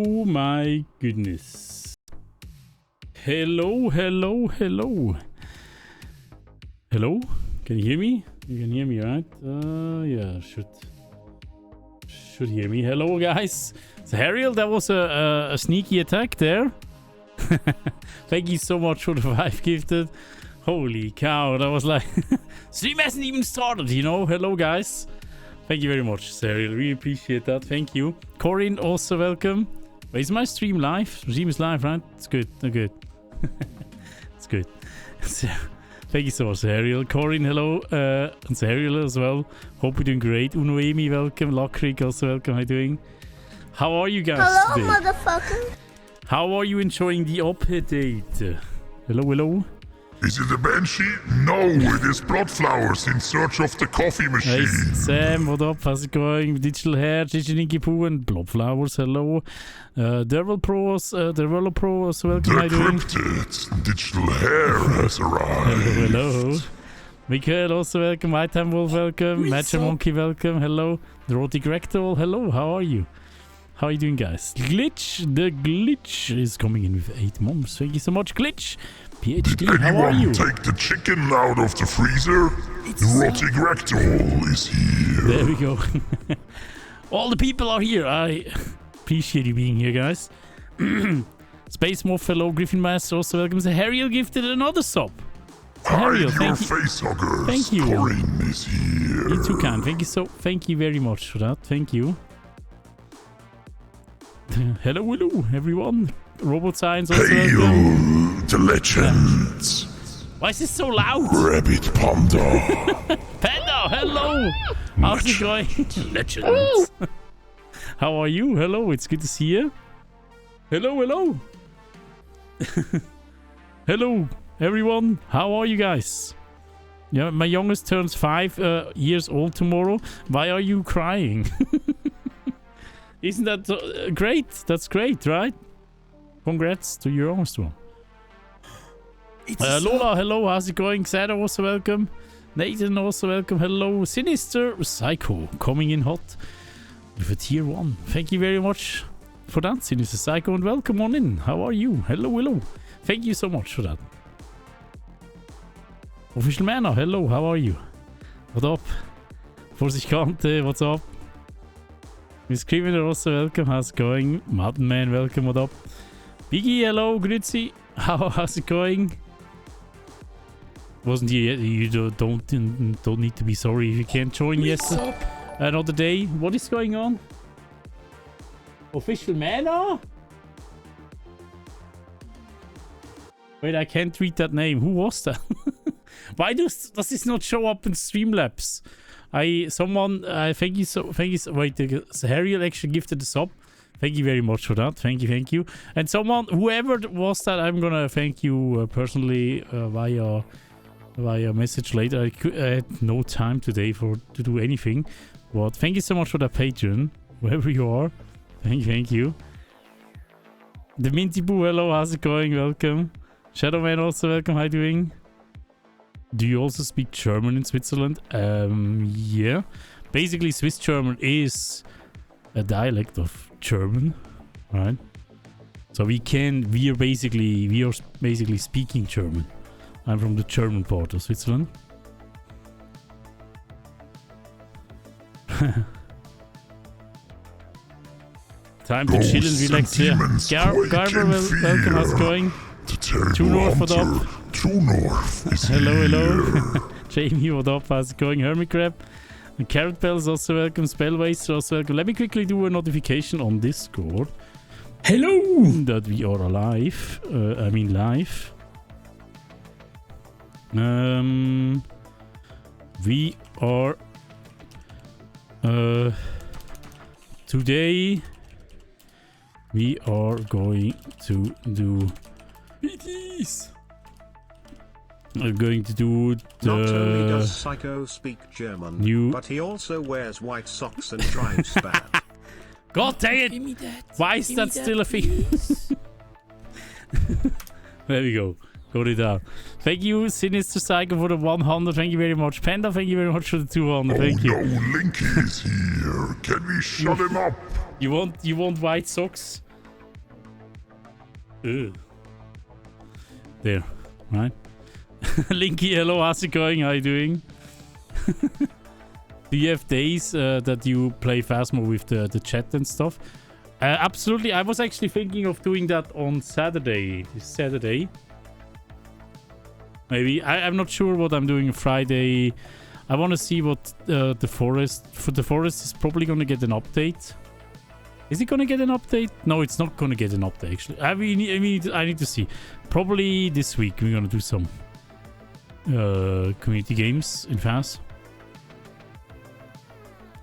Oh my goodness. Hello. Hello? Can you hear me? You can hear me, right? Yeah, should hear me. Hello, guys. So, Harriel, that was a sneaky attack there. Thank you so much for the 5 gifted. Holy cow, that was like... Stream hasn't even started, you know? Hello, guys. Thank you very much, Harriel. Really appreciate that. Thank you. Corinne, also welcome. Wait, is my stream live? Stream is live, right? It's good. Oh, good. It's good. So, thank you so much, Ariel. Corinne, hello. And Ariel as well. Hope you're doing great. Unoemi, welcome. Lockrick, also welcome. How are you doing? How are you guys today? Hello, motherfucker. How are you enjoying the update? Hello. Is it a banshee? No, it is Bloodflowers in search of the coffee machine. Hey, Sam, what up? How's it going? Digital Hair, Digital Poo, and Bloodflowers, hello. Derval Pro, so welcome. The cryptid Digital Hair has arrived. Hello. Mikael, also welcome. White Time Wolf, welcome. Matcha Monkey, welcome. Hello. Rotic Rectal, hello. How are you? How are you doing, guys? The Glitch is coming in with 8 months. Thank you so much, Glitch. PhD, how are you? Take the chicken out of the freezer? Rotic Rectal is here. There we go. All the people are here. I appreciate you being here, guys. Space Morph, hello. Griffin Master, also welcome. So Harriel gifted another sub. Harriel, thank you. Facehuggers. Thank you. Corinne is here. You too can. Thank you very much for that. Thank you. Hello, everyone. Robot Science also welcome. The legends. Why is this so loud? Rabbit Panda. Panda, hello. How's it going? Legends. How are you? Hello, it's good to see you. Hello. Hello, everyone. How are you guys? Yeah, my youngest turns 5 years old tomorrow. Why are you crying? Isn't that great? That's great, right? Congrats to your youngest one. Lola, hello. How's it going? Sarah, also welcome. Nathan, also welcome. Hello. Sinister Psycho, coming in hot with a tier 1. Thank you very much for that, Sinister Psycho, and welcome on in. How are you? Hello. Thank you so much for that. Official Manor, hello. How are you? What up? Vorsichtkante, what's up? Miss Criminal, also welcome. How's it going? Madden Man, welcome. What up? Biggie, hello. Grüezi. How's it going? Wasn't you don't need to be sorry if you can't join yesterday. Another day. What is going on? Official Manor? Wait, I can't read that name. Who was that? Why does this not show up in Streamlabs? Thank you so. Wait, Harriel actually gifted the sub. Thank you very much for that. Thank you. And whoever was that, I'm gonna thank you personally via message later. I had no time today to do anything, but thank you so much for that Patreon, wherever you are. Thank you. The Minty Boo, hello, how's it going? Welcome. Shadowman, also welcome. How are you doing? Do you also speak German in Switzerland? Yeah. Basically, Swiss German is a dialect of German, right? So we are basically speaking German. I'm from the German part of Switzerland. Time to chill and relax here. Garber, welcome. How's it going? True North, what up? True North is hello. Jamie, what up? How's it going? Hermit Crab. And Carrot Bells, also welcome. Spellwaster, also welcome. Let me quickly do a notification on Discord. Hello! That we are alive. Live. We are... today... We are going to do... BTs! I'm going to do the... Not only does Psycho speak German, but he also wears white socks and drives bad. God dang it! Give me that. Why is that still a thing? There we go. Got it out. Thank you, Sinister Psycho, for the 100. Thank you very much. Panda, thank you very much for the 200. Thank you. No, Linky is here. Can we shut him up? You want white socks? Ugh. There, right? Linky, hello, how's it going? How you doing? Do you have days that you play Phasmo with the chat and stuff? Absolutely. I was actually thinking of doing that on Saturday. This Saturday. Maybe. I'm not sure what I'm doing Friday. I want to see what the forest... For the forest is probably going to get an update. Is it going to get an update? No, it's not going to get an update, actually. I need to see. Probably this week we're going to do some community games in Phas.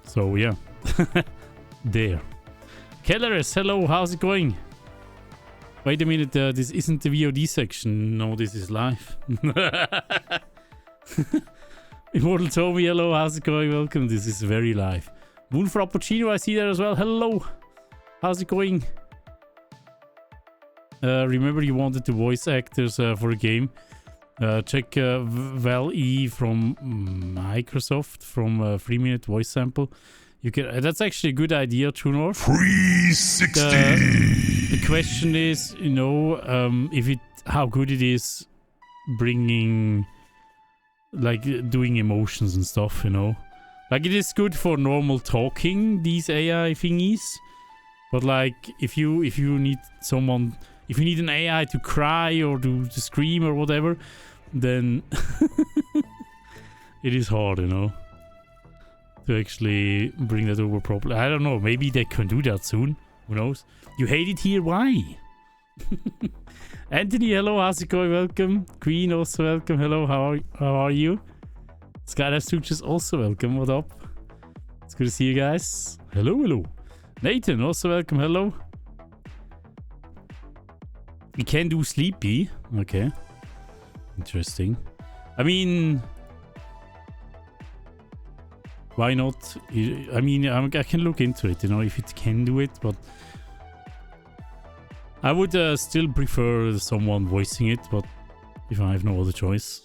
So, yeah. There. Kelleris, hello, how's it going? Wait a minute, this isn't the VOD section. No, this is live. Immortal Tommy, hello, how's it going? Welcome, this is very live. Moon Frappuccino, I see there as well. Hello, how's it going? Remember you wanted the voice actors for a game. Check Val E from Microsoft from 3-minute voice sample. You can. That's actually a good idea, Tunor. 360. The question is, you know, how good it is bringing, like, doing emotions and stuff, you know. Like, it is good for normal talking, these AI thingies, but like, if you need someone, if you need an AI to cry or to scream or whatever, then it is hard, you know, to actually bring that over properly. I don't know, maybe they can do that soon. Who knows? You hate it here? Why? Anthony, hello, how's it going? Welcome. Queen, also welcome. Hello, how are you? Skydive Stooges, also welcome. What up? It's good to see you guys. Hello, hello. Nathan, also welcome. Hello. We can do sleepy. Okay. Interesting. I mean, why not? I mean, I can look into it, you know, if it can do it, but I would still prefer someone voicing it, but if I have no other choice.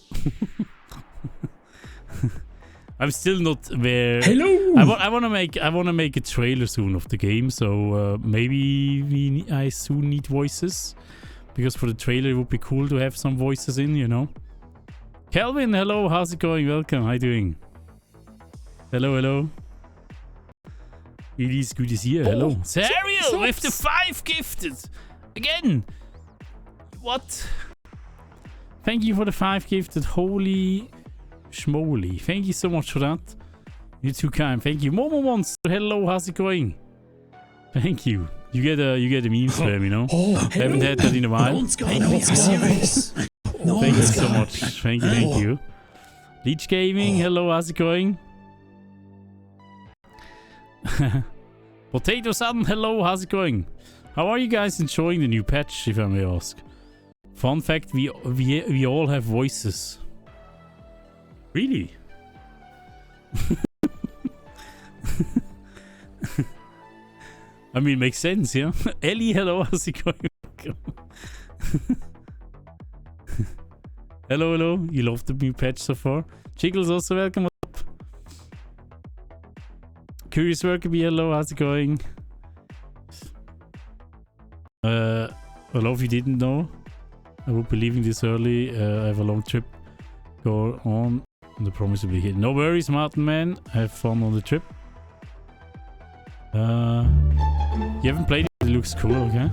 I'm still not there. Hello. I want to make a trailer soon of the game, so maybe I soon need voices, because for the trailer it would be cool to have some voices in, you know. Kelvin, hello, how's it going? Welcome. How you doing? Hello, hello. It is good to see you. Hello. Serial with the 5 gifted. Again. What? Thank you for the 5 gifted. Holy schmoly. Thank you so much for that. You're too kind. Thank you. Momo Monster. Hello, how's it going? Thank you. You get a meme spam, you know? Haven't had that in a while. Thank you so much. Thank you. Leech Gaming. Hello, how's it going? Potato Sun, hello, how's it going? How are you guys enjoying the new patch, if I may ask? Fun fact, we all have voices. Really? I mean, makes sense, yeah? Ellie, hello, how's it going? Hello, hello, you love the new patch so far? Jiggles also welcome. Curious Worker, hello, how's it going? Well, if you didn't know, I will be leaving this early. I have a long trip go on, and the promise will be here. No worries, Martin Man. Have fun on the trip. You haven't played it, it looks cool, okay?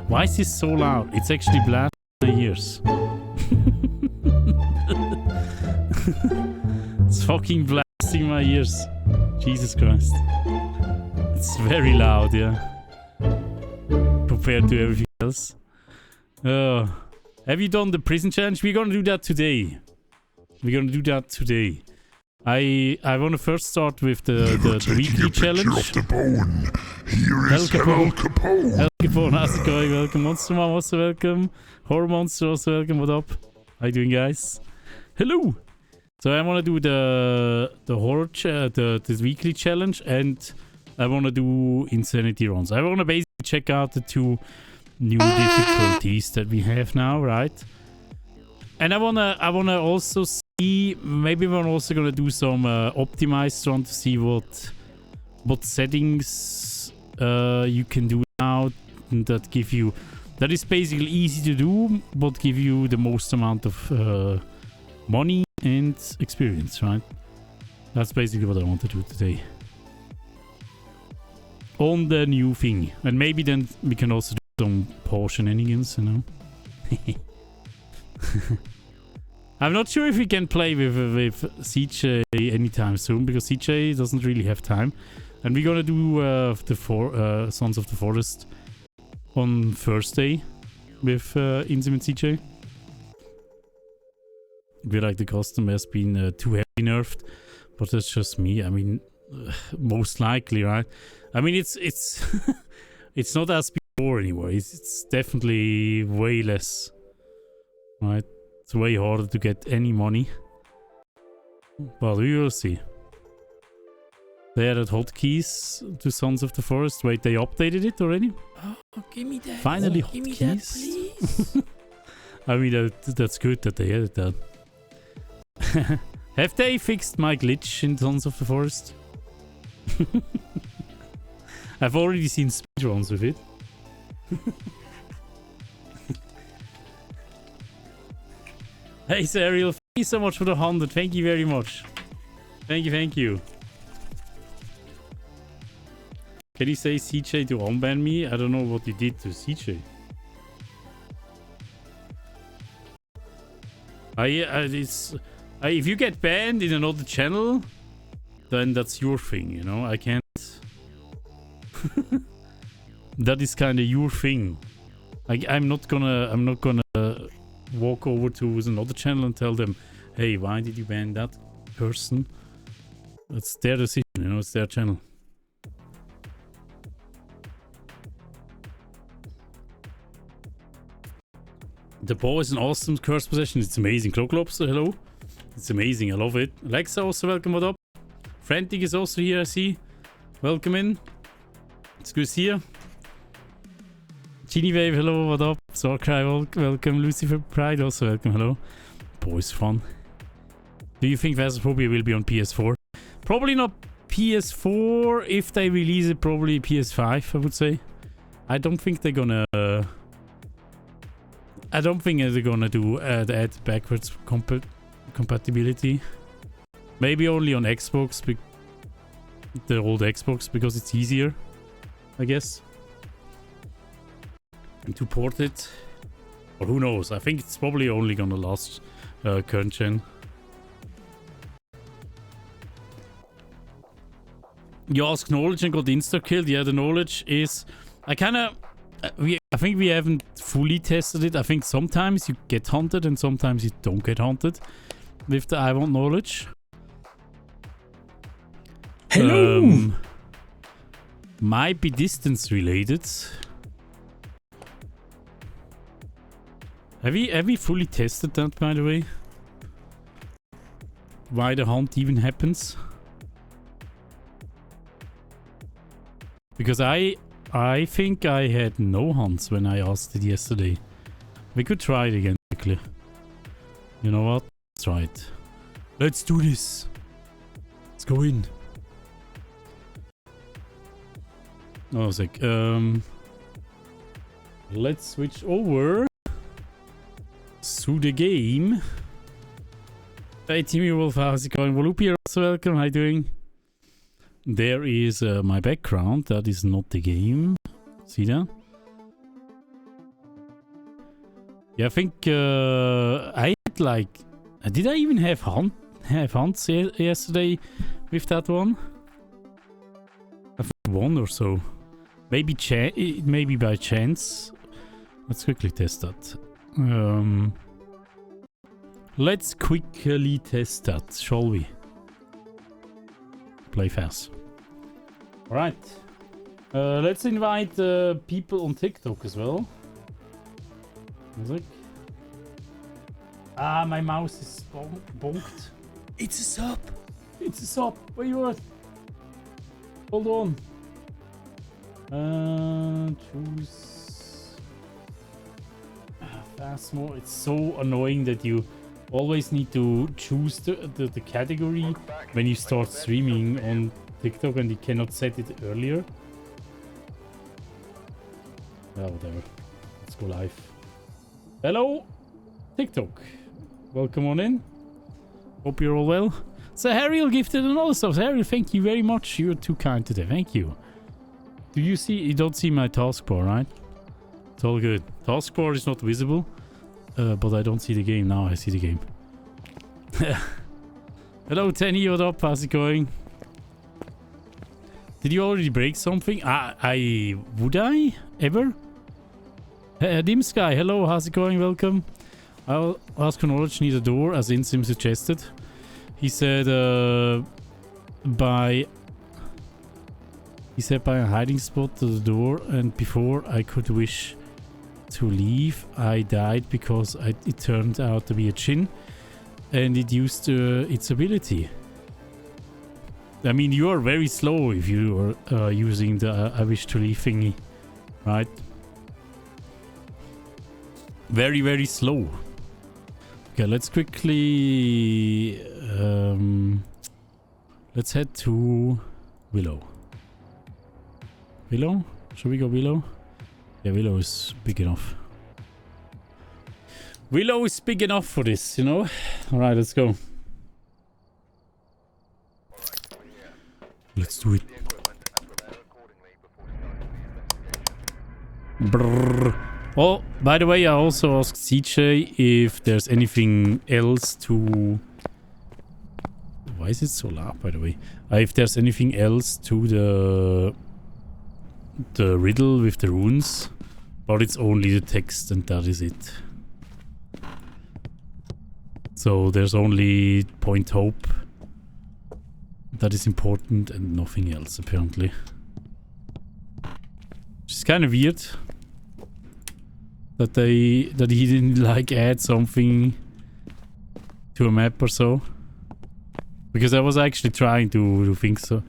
Why is this so loud? It's actually blasting my ears. It's fucking blasting my ears. Jesus Christ. It's very loud, yeah. Compared to everything else. Have you done the prison challenge? We're gonna do that today. I want to first start with the weekly challenge. Of the bone. Here is Al Capone. Al Capone, how's it going? Welcome. Monster Mom, also welcome. Horror Monster, also welcome. What up? How you doing, guys? Hello. So I want to do the horror this weekly challenge, and I want to do insanity runs. I want to basically check out the 2 new difficulties that we have now, right? And I wanna also see, maybe we're also gonna do some optimized run to see what settings you can do now that is basically easy to do, but give you the most amount of money and experience, right? That's basically what I want to do today. On the new thing. And maybe then we can also do some Porsche shenanigans, you know? I'm not sure if we can play with CJ anytime soon, because CJ doesn't really have time. And we're gonna do the Sons of the Forest on Thursday with Insim and CJ. I feel like the custom has been too heavy nerfed, but that's just me. I mean, most likely, right? I mean, it's it's not as before anymore. It's definitely way less, right? It's way harder to get any money. But we will see. They added hotkeys to Sons of the Forest. Wait, they updated it already? Oh, give me that. Finally, give me that, hotkeys. please. I mean, that's good that they added that. Have they fixed my glitch in Sons of the Forest? I've already seen speedruns with it. Hey, Ariel, thank you so much for the 100. Thank you very much. Thank you. Can you say CJ to unban me? I don't know what you did to CJ. If you get banned in another channel, then that's your thing, you know? I can't... That is kind of your thing. I'm not gonna walk over to another channel and tell them, hey, why did you ban that person? It's their decision, you know? It's their channel. The ball is an awesome curse possession. It's amazing. Cloak Lobster, hello. It's amazing. I love it. Alexa, also welcome. What up? Frantic is also here, I see. Welcome in. It's good to see you. Genie Wave, hello. What up? Sorcry, welcome. Lucifer Pride, also welcome. Hello. Boys fun. Do you think Phasmophobia will be on PS4? Probably not PS4. If they release it, probably PS5, I would say. I don't think they're gonna... I don't think they're gonna do add backwards compatibility. Maybe only on Xbox, the old Xbox, because it's easier, I guess, to port it. Or who knows? I think it's probably only gonna last current gen. You asked knowledge and got insta killed. Yeah, the knowledge is... I think we haven't fully tested it. I think sometimes you get hunted and sometimes you don't get hunted with the I want knowledge. Hello! Might be distance related. Have we fully tested that, by the way? Why the hunt even happens? Because I think I had no hunts when I asked it yesterday. We could try it again quickly. You know what? Let's try it. Let's do this. Let's go in. I was like, let's switch over to the game. Hey Timmy Wolf, how's it going? Wolupi, you're also welcome. How you doing? There is my background. That is not the game. See that? Yeah, I think I had like... Did I even have hunts yesterday with that one? I think one or so. Maybe by chance. Let's quickly test that. Let's quickly test that, shall we? Play fast. Alright. Let's invite people on TikTok as well. Music. Ah, my mouse is bonked. It's a sub. It's a sub. Where you at? Hold on. Choose Phasmo. It's so annoying that you always need to choose the category when you start streaming on TikTok and you cannot set it earlier. whatever. Let's go live. Hello, TikTok. Welcome on in. Hope you're all well. So Harriel gifted and all stuff. Harriel, thank you very much. You're too kind today. Thank you. Do you see? You don't see my taskbar, right? It's all good. Taskbar is not visible, but I don't see the game now. I see the game. Hello, Tenny. What up? How's it going? Did you already break something? Would I ever? Dim Sky. Hello. How's it going? Welcome. I'll ask knowledge need a door, as Insim suggested. He said by a hiding spot to the door, and before I could wish to leave, I died because it turned out to be a Jinn, and it used its ability. I mean, you are very slow if you are using the I wish to leave thingy, right? Very, very slow. Okay, let's quickly... let's head to Willow. Willow? Should we go Willow? Yeah, Willow is big enough. Willow is big enough for this, you know? Alright, let's go. Let's do it. Brrr. Oh, by the way, I also asked CJ if there's anything else to... Why is it so loud, by the way? If there's anything else to the riddle with the runes, but it's only the text and that is it. So there's only point hope that is important and nothing else, apparently. Which is kind of weird. That he didn't like add something to a map or so, because I was actually trying to think so,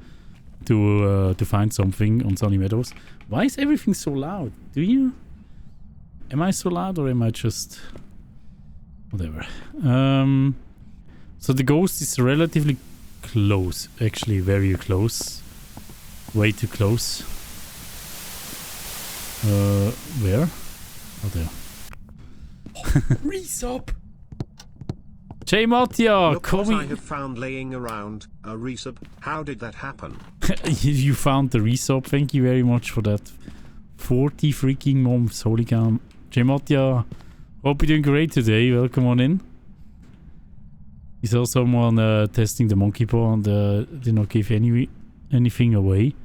to find something on Sunny Meadows. Why is everything so loud? Am I so loud or am I just whatever? So the ghost is relatively close, actually very close, way too close. Where? Oh, there. Resub! J Mattia, Look what I have found laying around, a resub. How did that happen? You found the resub. Thank you very much for that. 40 freaking months. Holy cow. J Mattia, hope you're doing great today. Welcome on in. We saw someone testing the monkey paw and did not give anything away.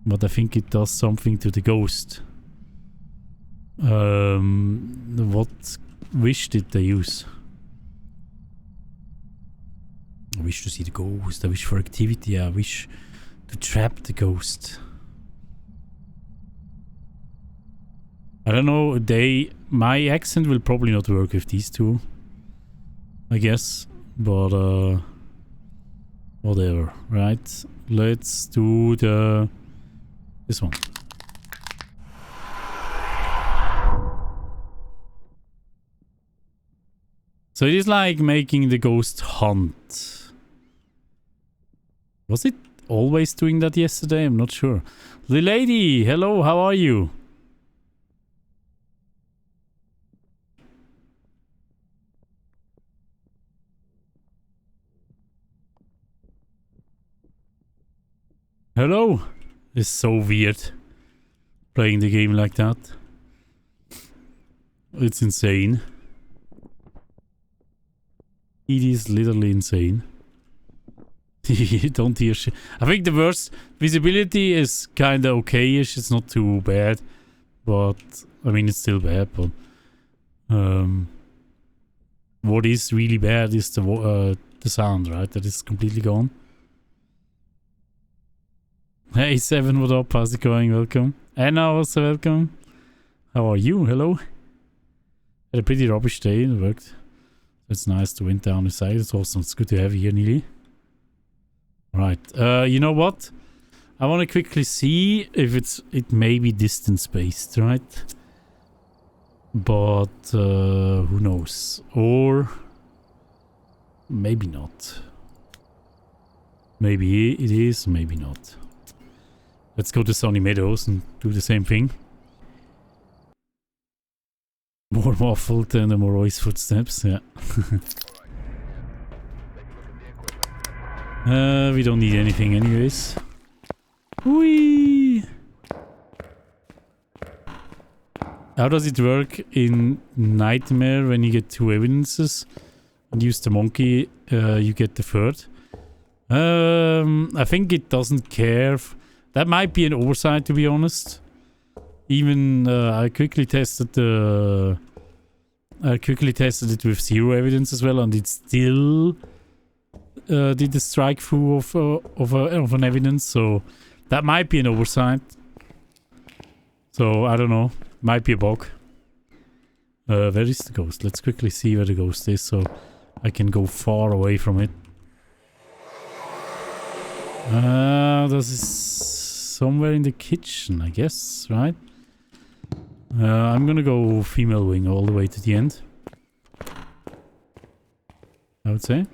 But I think it does something to the ghost. What wish did they use? I wish to see the ghost. I wish for activity. I wish to trap the ghost. I don't know. My accent will probably not work with these two, I guess. But whatever. Right. Let's do this one. So it is like making the ghost hunt. Was it always doing that yesterday? I'm not sure. The lady, hello, how are you? Hello? It's so weird playing the game like that. It's insane. It is literally insane. You don't hear shit. I think the worst visibility is kinda okay-ish. It's not too bad. But, I mean, it's still bad, but... what is really bad is the sound, right? That is completely gone. Hey, Seven, what up? How's it going? Welcome. Anna, also welcome. How are you? Hello. Had a pretty rubbish day. It worked. It's nice to wind down the side. It's awesome. It's good to have you here, Neely. Right. You know what? I want to quickly see if it may be distance based, right? But who knows? Or maybe not. Maybe it is, maybe not. Let's go to Sunny Meadows and do the same thing. more muffled than the Morroy's footsteps, yeah. We don't need anything anyways. Whee! How does it work in Nightmare when you get 2 evidences and use the monkey, you get the third? I think it doesn't care. That might be an oversight, to be honest. Even I quickly tested it with 0 evidence as well, and it still did the strike through of an evidence. So that might be an oversight. So I don't know. Might be a bug. Where is the ghost? Let's quickly see where the ghost is, so I can go far away from it. This is somewhere in the kitchen, I guess, right? I'm gonna go female wing all the way to the end, I would say.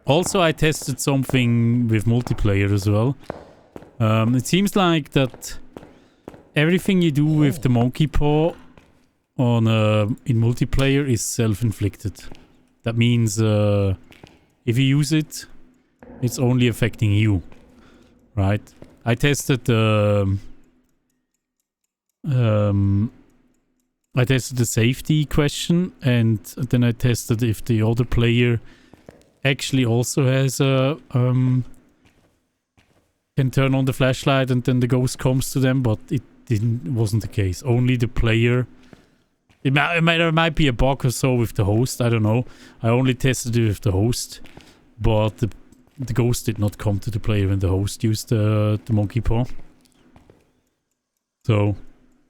Also, I tested something with multiplayer as well. It seems like that everything you do with the monkey paw on in multiplayer is self-inflicted. That means if you use it, it's only affecting you, right? I tested the safety question, and then I tested if the other player actually also has a can turn on the flashlight and then the ghost comes to them, but it wasn't the case. Only the player. It might be a bug or so with the host, I don't know. I only tested it with the host, but the ghost did not come to the player when the host used the monkey paw. So,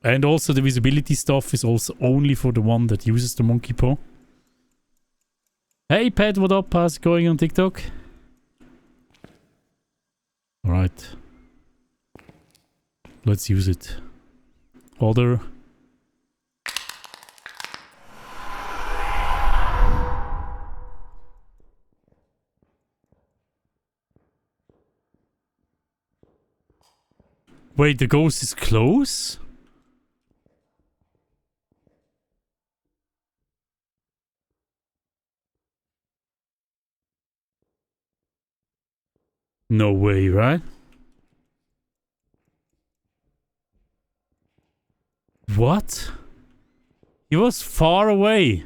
and also the visibility stuff is also only for the one that uses the monkey paw. Hey Pat, what up? How's it going on TikTok? Alright. Let's use it. Other. Wait, the ghost is close? No way, right? What? He was far away.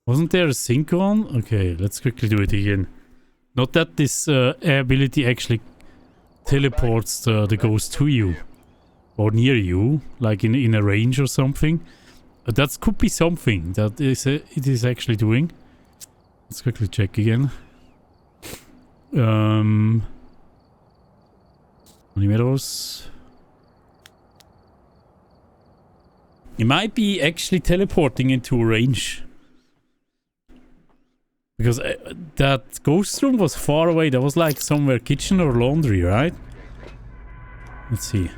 Wasn't there a sync on? Okay, let's quickly do it again. Not that this ability actually teleports the ghost to you. Or near you, like in a range or something. That could be something that it is actually doing. Let's quickly check again. Numeros. It might be actually teleporting into a range. Because that ghost room was far away. That was like somewhere kitchen or laundry, right? Let's see.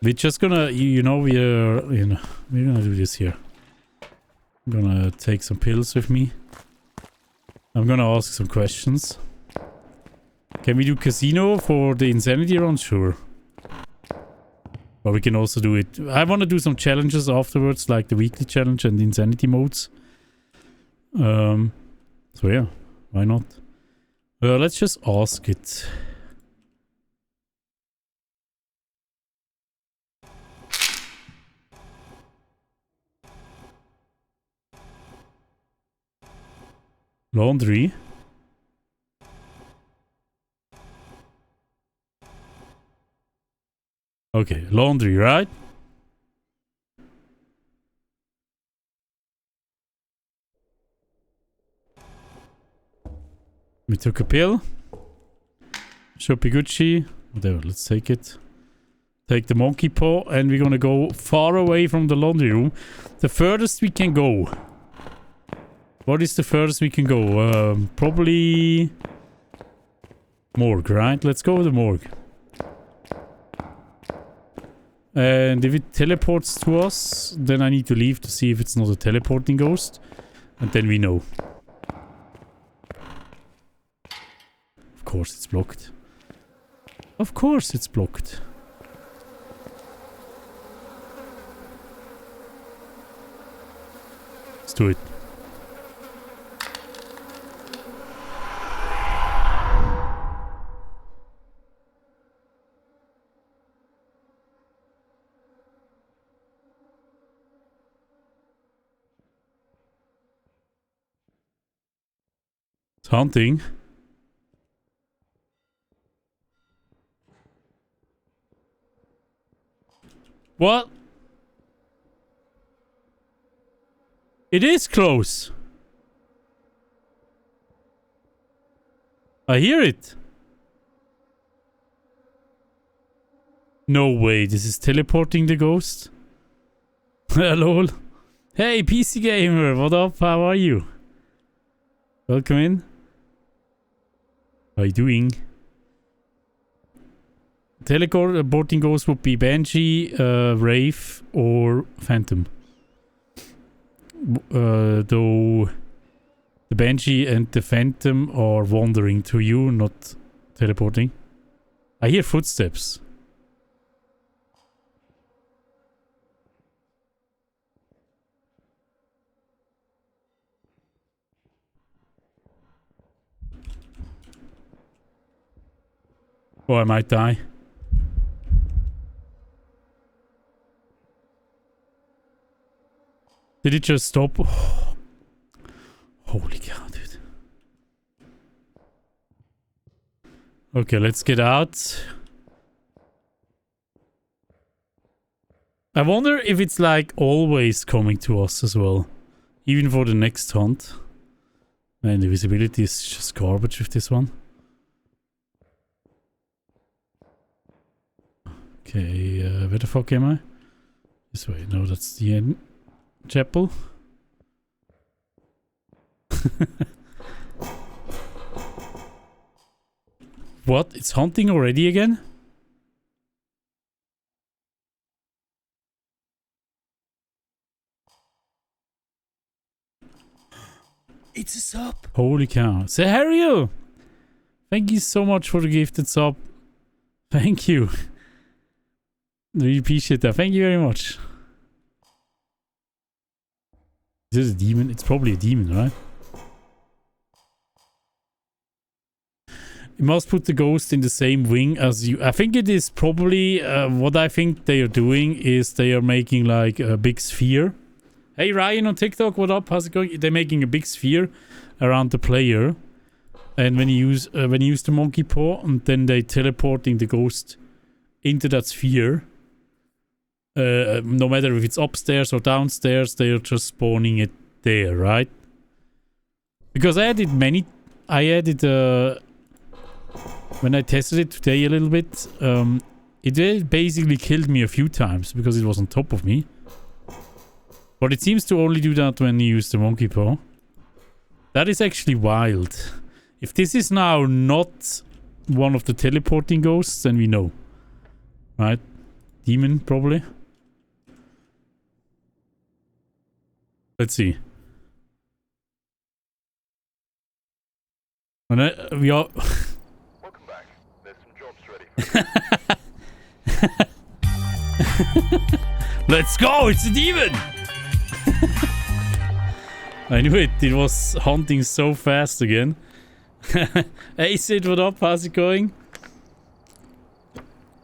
We're just gonna, we're gonna do this here. I'm gonna take some pills with me. I'm gonna ask some questions. Can we do casino for the insanity run? Sure. Or we can also do it. I want to do some challenges afterwards, like the weekly challenge and the insanity modes. So yeah, why not? Let's just ask it. Laundry. Okay, laundry, right? We took a pill. Should be Gucci. Whatever, let's take it. Take the monkey paw and we're gonna go far away from the laundry room. The furthest we can go. What is the furthest we can go? Probably morgue, right? Let's go with the morgue. And if it teleports to us, then I need to leave to see if it's not a teleporting ghost. And then we know. Of course it's blocked. Of course it's blocked. Let's do it. It's hunting. What? It is close. I hear it. No way, this is teleporting the ghost. Lol. Hey, PC Gamer, what up? How are you? Welcome in. How are you doing? Teleporting ghost would be Banshee, Wraith, or Phantom. Though the Banshee and the Phantom are wandering to you, not teleporting. I hear footsteps. Oh, I might die. Did it just stop? Oh. Holy cow, dude. Okay, let's get out. I wonder if it's like always coming to us as well. Even for the next hunt. Man, the visibility is just garbage with this one. Okay, where the fuck am I? This way. No, that's the end. Chapel. What? It's hunting already again? It's a sub. Holy cow. Sahariel! Thank you so much for the gifted sub. Thank you. Really appreciate that. Thank you very much. Is this a demon? It's probably a demon, right? You must put the ghost in the same wing as you. I think it is probably what I think they are doing is they are making like a big sphere. Hey Ryan on TikTok, what up? How's it going? They're making a big sphere around the player, and when you use the monkey paw, and then they teleporting the ghost into that sphere. No matter if it's upstairs or downstairs, they are just spawning it there, right? Because I added when I tested it today a little bit, it basically killed me a few times because it was on top of me. But it seems to only do that when you use the monkey paw. That is actually wild. If this is now not one of the teleporting ghosts, then we know. Right? Demon, probably. Let's see. We are... Welcome back. There's some jobs ready. Let's go! It's a demon! I knew it. It was hunting so fast again. Hey Sid, what up? How's it going?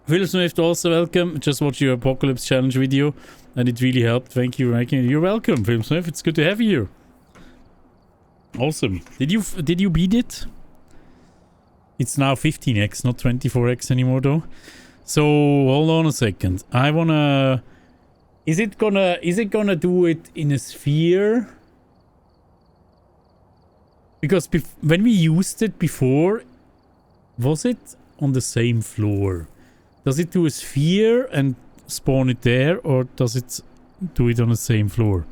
Phasmophobia also welcome. Just watched your Apocalypse Challenge video and it really helped. Thank you, Ranking. You're welcome, Phasmophobia. It's good to have you here. Awesome. Did you beat it? It's now 15x, not 24x anymore though. So hold on a second. I wanna... Is it gonna do it in a sphere? Because when we used it before, was it on the same floor? Does it do a sphere and spawn it there, or does it do it on the same floor?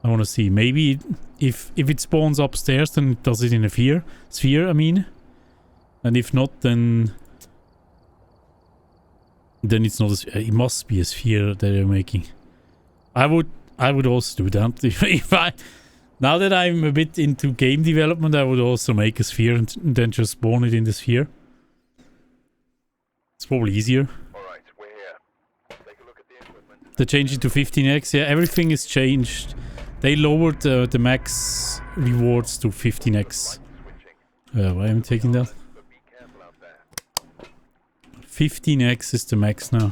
I want to see. Maybe if it spawns upstairs, then it does it in a sphere, I mean. And if not, then it's not a sphere. It must be a sphere that they're making. I would also do that if Now that I'm a bit into game development, I would also make a sphere and then just spawn it in the sphere. It's probably easier. Alright, we're here. Take a look at the equipment. They changed it to 15x. Yeah, everything is changed. They lowered the max rewards to 15x. Why am I taking that? But be careful out there. 15x is the max now.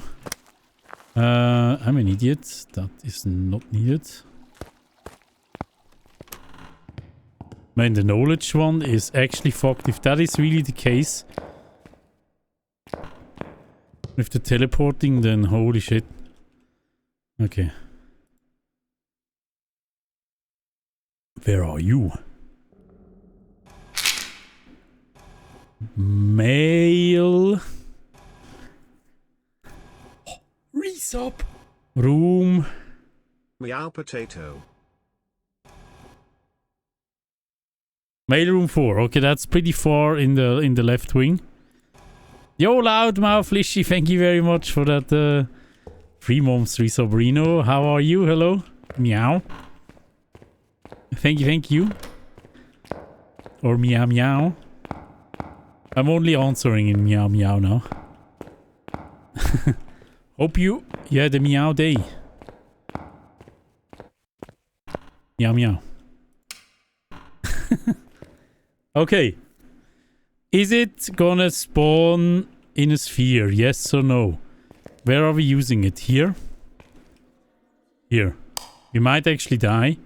I'm an idiot. That is not needed. Man, the knowledge one is actually fucked. If that is really the case with the teleporting, then holy shit. Okay. Where are you? Mail. Resub. Room. Meow potato. Mailroom 4. Okay, that's pretty far in the left wing. Yo, Loudmouth Lishy, thank you very much for that 3 months Risobrino. How are you? Hello? Meow. Thank you. Or meow meow. I'm only answering in meow meow now. Hope you had a meow day. Meow meow. Okay. Is it gonna spawn in a sphere? Yes or no? Where are we using it? Here? Here. We might actually die.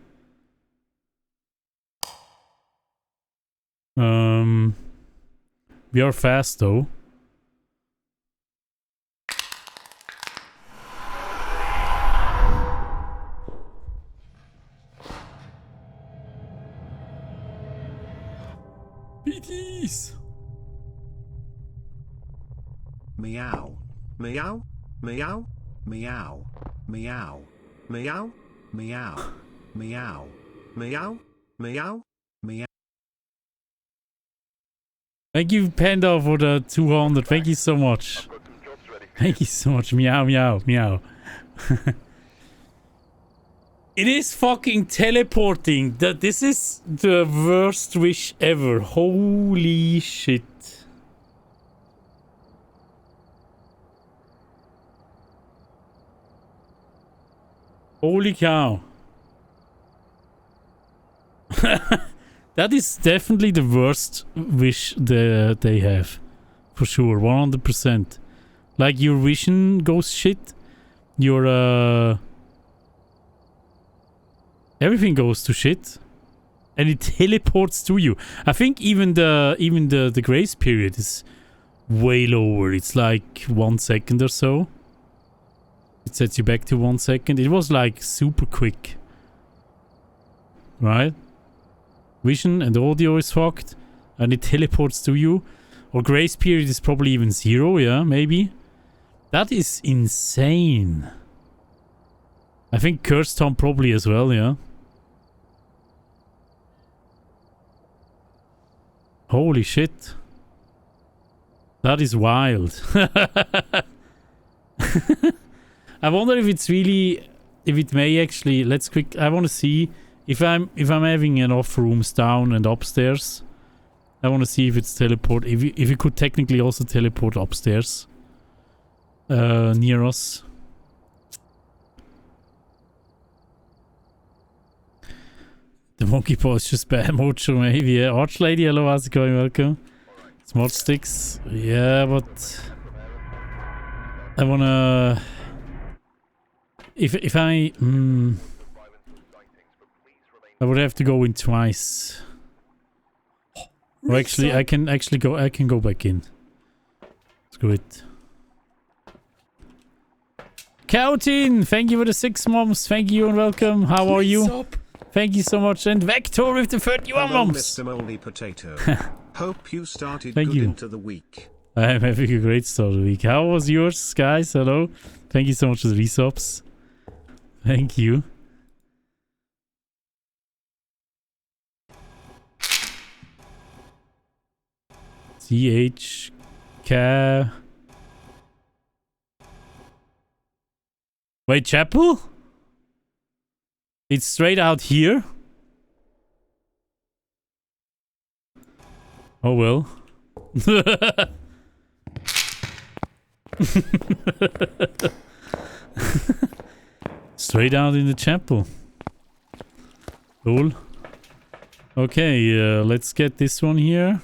We are fast though. BTs. Meow. Meow. Meow. Meow. Meow. Meow. Meow. Meow. Meow. Meow. Meow. Thank you, Panda, for the 200. Thank you so much. Thank you so much. Meow, meow, meow. It is fucking teleporting. This is the worst wish ever. Holy shit. Holy cow. That is definitely the worst wish they have. For sure, 100%. Like your vision goes shit. Your everything goes to shit. And it teleports to you. I think even the grace period is way lower. It's like 1 second or so. It sets you back to 1 second. It was like super quick. Right? Vision and audio is fucked. And it teleports to you. Or grace period is probably even 0, yeah, maybe. That is insane. I think Curse Tom probably as well, yeah. Holy shit. That is wild. I wonder if it's really... If it may actually... Let's quick... I want to see... If I'm having enough rooms down and upstairs, I want to see if it's teleport. If it could technically also teleport upstairs, near us. The monkey paw is just bad mojo, maybe. Yeah. Arch lady, hello, how's it going? Welcome. Smart sticks, yeah, but I wanna. If I would have to go in twice. Or actually, I can go back in. Let's go it. Kautin, thank you for the 6 months. Thank you and welcome. How are you? Thank you so much. And Vector with the 31 months. Mr. Moldy Potato. Hope you started Thank good you. into the week. I'm having a great start of the week. How was yours, guys? Hello. Thank you so much for the resubs. Thank you. CHK. Wait, chapel? It's straight out here? Oh well. Straight out in the chapel. Cool. Okay, let's get this one here.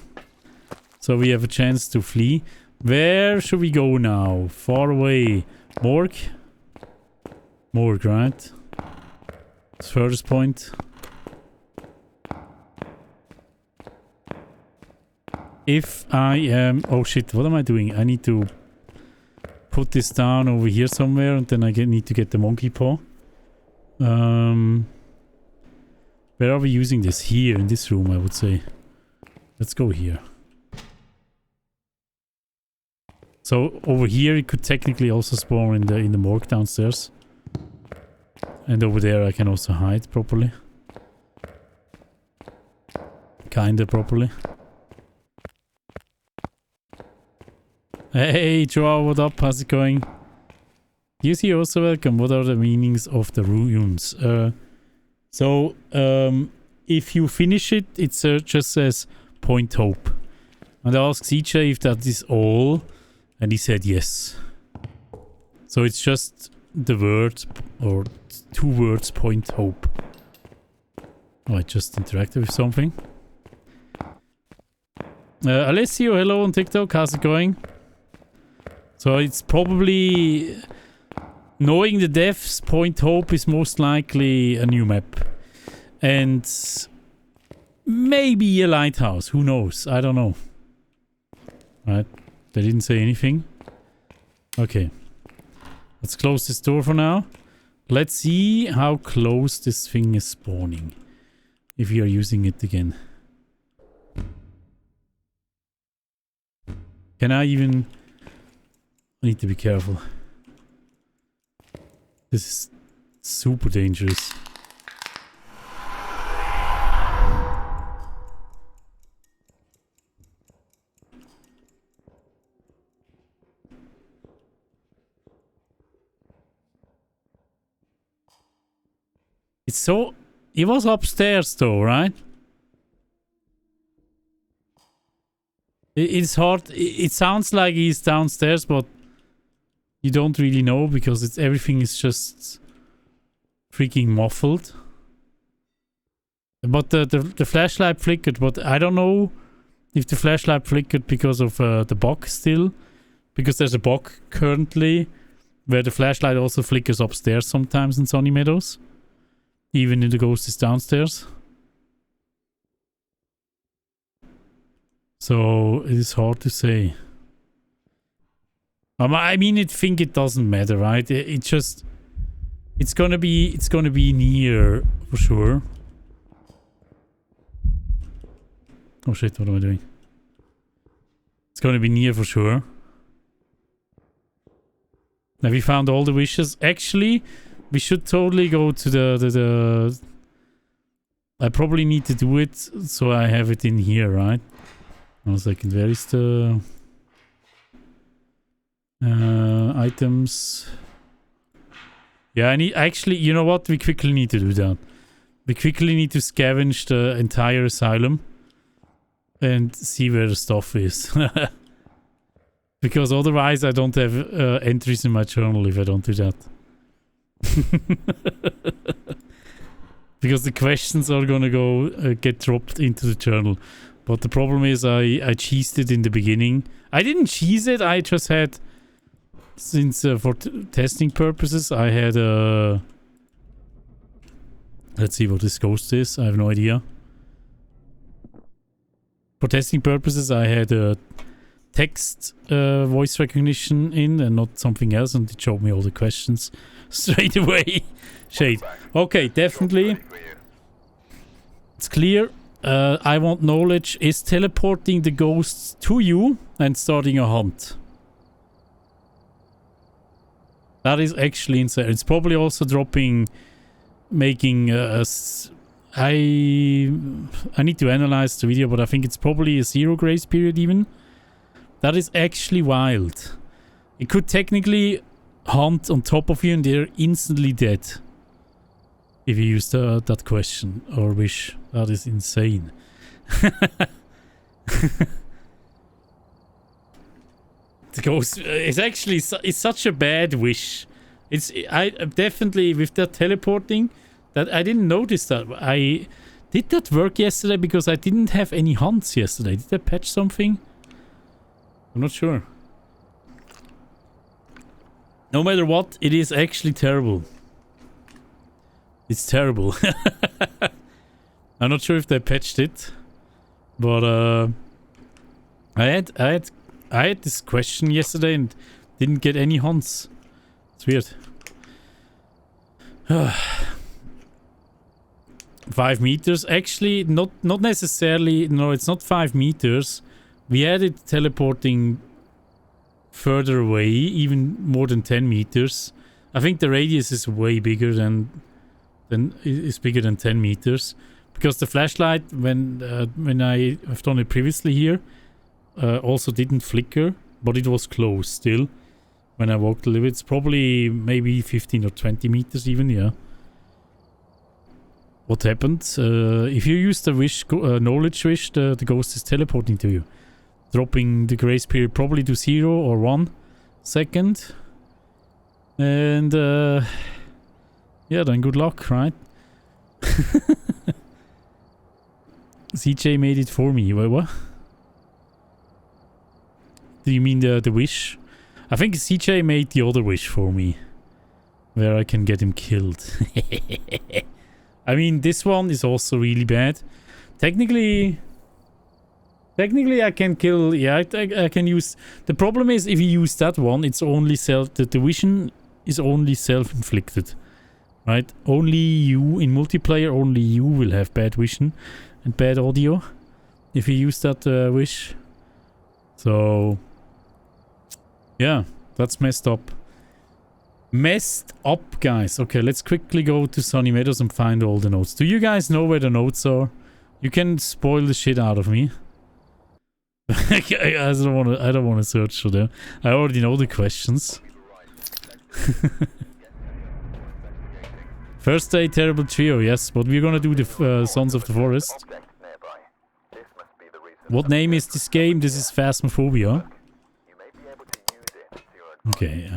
So we have a chance to flee. Where should we go now? Far away. Morgue? Morgue, right? It's furthest point. If I am... Oh shit, what am I doing? I need to put this down over here somewhere and then I need to get the monkey paw. Where are we using this? Here, in this room, I would say. Let's go here. So, over here it could technically also spawn in the morgue downstairs. And over there I can also hide properly. Kinda properly. Hey Joao, what up? How's it going? You see, also welcome. What are the meanings of the runes? So, if you finish it, it just says point hope. And I asked CJ if that is all, and he said yes. So it's just the word, or 2 words, point hope. Oh, I just interacted with something. Alessio, hello on TikTok, how's it going? So it's probably... Knowing the devs, Point Hope is most likely a new map. And maybe a lighthouse. Who knows? I don't know. Right. They didn't say anything. Okay. Let's close this door for now. Let's see how close this thing is spawning. If we are using it again. Can I even... I need to be careful. This is super dangerous. It's so... He was upstairs though, right? It's hard... It sounds like he's downstairs, but... You don't really know because everything is just freaking muffled. But the flashlight flickered, but I don't know if the flashlight flickered because of the bug still. Because there's a bug currently where the flashlight also flickers upstairs sometimes in Sunny Meadows. Even if the ghost is downstairs. So it is hard to say. I mean, I think it doesn't matter, right? It just... It's gonna be near, for sure. Oh shit, what am I doing? It's gonna be near, for sure. Have we found all the wishes? Actually, we should totally go to the... I probably need to do it, so I have it in here, right? 1 second, where is the... items. Yeah, I need... Actually, you know what? We quickly need to do that. We quickly need to scavenge the entire asylum. And see where the stuff is. Because otherwise I don't have entries in my journal if I don't do that. Because the questions are gonna go... get dropped into the journal. But the problem is I cheesed it in the beginning. I didn't cheese it, I just had... Since for testing purposes, I had let's see what this ghost is. I have no idea. For testing purposes, I had a text voice recognition in and not something else, and it showed me all the questions straight away. Shade. Okay, definitely. It's clear. I want knowledge. Is teleporting the ghosts to you and starting a hunt? That is actually insane. It's probably also dropping, making I need to analyze the video, but I think it's probably a 0 grace period even. That is actually wild. It could technically hunt on top of you and they're instantly dead. If you use that question or wish. That is insane. The ghost is actually it's such a bad wish. I definitely with that teleporting that I didn't notice that. I did that work yesterday because I didn't have any hunts yesterday. Did I patch something? I'm not sure. No matter what, it is actually terrible. It's terrible. I'm not sure if they patched it, but I had this question yesterday and didn't get any hunts. It's weird. 5 meters. Actually, not necessarily. No, it's not 5 meters. We had it teleporting further away, even more than 10 meters. I think the radius is way bigger than is bigger than 10 meters. Because the flashlight, when I have done it previously here, also didn't flicker, but it was close still. When I walked a little bit, it's probably maybe 15 or 20 meters even, yeah. What happened? If you use the wish, knowledge wish, the ghost is teleporting to you. Dropping the grace period probably to 0 or 1 second. And yeah, then good luck, right? CJ made it for me. Wait, what? Do you mean the wish? I think CJ made the other wish for me. Where I can get him killed. I mean, this one is also really bad. Technically I can kill... Yeah, I can use... The problem is, if you use that one, it's only the vision is only self-inflicted. Right? Only you, in multiplayer, only you will have bad vision and bad audio. If you use that wish. So... Yeah, that's messed up. Messed up, guys. Okay, let's quickly go to Sunny Meadows and find all the notes. Do you guys know where the notes are? You can spoil the shit out of me. I don't want to search for them. I already know the questions. First day, terrible trio, yes, but we're gonna do the Sons of the Forest. What name is this game? This is Phasmophobia. Okay,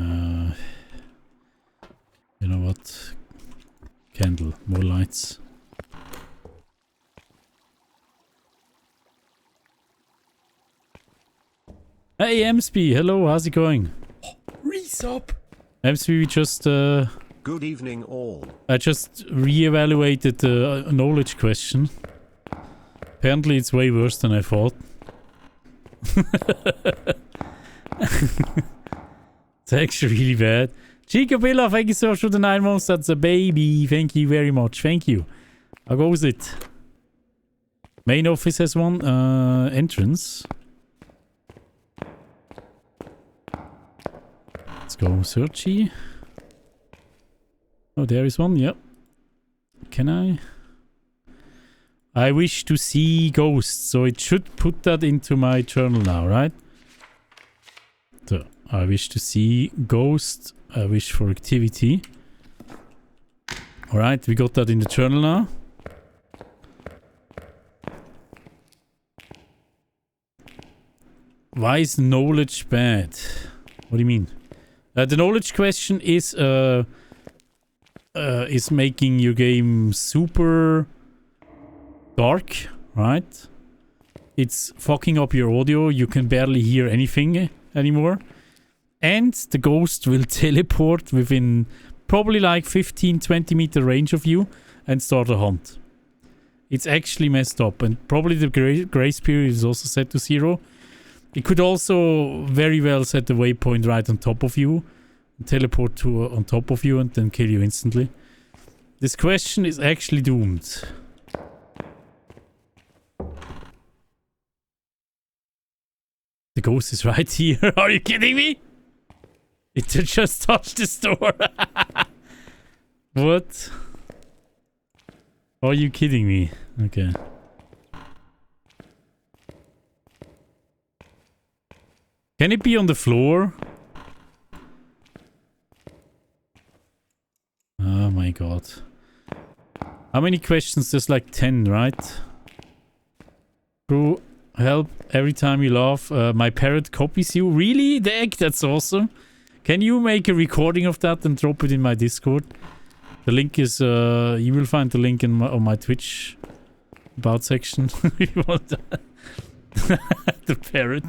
you know what? Candle, more lights. Hey Emsby, hello, how's it going? Resub. Emsby, we just Good evening all. I just re-evaluated the knowledge question. Apparently it's way worse than I thought. It's actually really bad. Chica Billa, thank you so much for the 9 months. That's a baby. Thank you very much. Thank you. How goes it? Main office has one. Entrance. Let's go searchy. Oh, there is one. Yep. Can I? I wish to see ghosts. So it should put that into my journal now, right? So, I wish to see ghost. I wish for activity. Alright, we got that in the journal now. Why is knowledge bad? What do you mean? The knowledge question is making your game super dark, right? It's fucking up your audio. You can barely hear anything anymore. And the ghost will teleport within probably like 15-20 meter range of you and start a hunt. It's actually messed up. And probably the grace period is also set to 0. It could also very well set the waypoint right on top of you. Teleport to on top of you and then kill you instantly. This question is actually doomed. The ghost is right here. Are you kidding me? It just touched the door. What? Are you kidding me? Okay. Can it be on the floor? Oh my god. How many questions? There's like 10, right? Through Help every time you laugh. My parrot copies you. Really? The egg? That's awesome. Can you make a recording of that and drop it in my Discord? The link is, you will find the link on my Twitch about section. You want that? The parrot.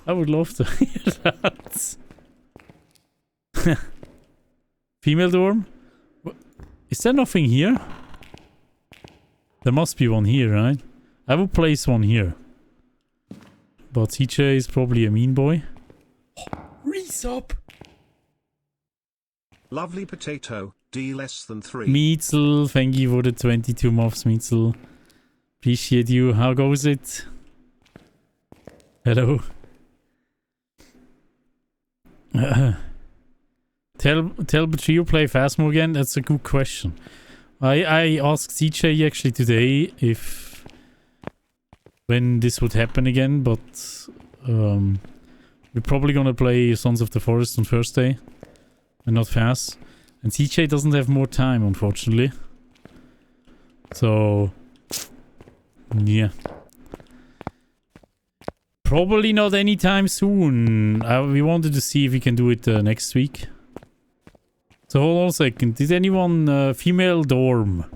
I would love to hear that. Female dorm? Is there nothing here? There must be one here, right? I will place one here. But CJ is probably a mean boy. Resub. Lovely potato. D less than 3. Meetzel, thank you for the 22 months, Meetzel. Appreciate you. How goes it? Hello. Tell Trio play Phasmo again? That's a good question. I asked CJ actually today if when this would happen again, but we're probably gonna play Sons of the Forest on Thursday and not Phas. And CJ doesn't have more time, unfortunately. So yeah. Probably not anytime soon. We wanted to see if we can do it next week. So hold on a second. Did anyone female dorm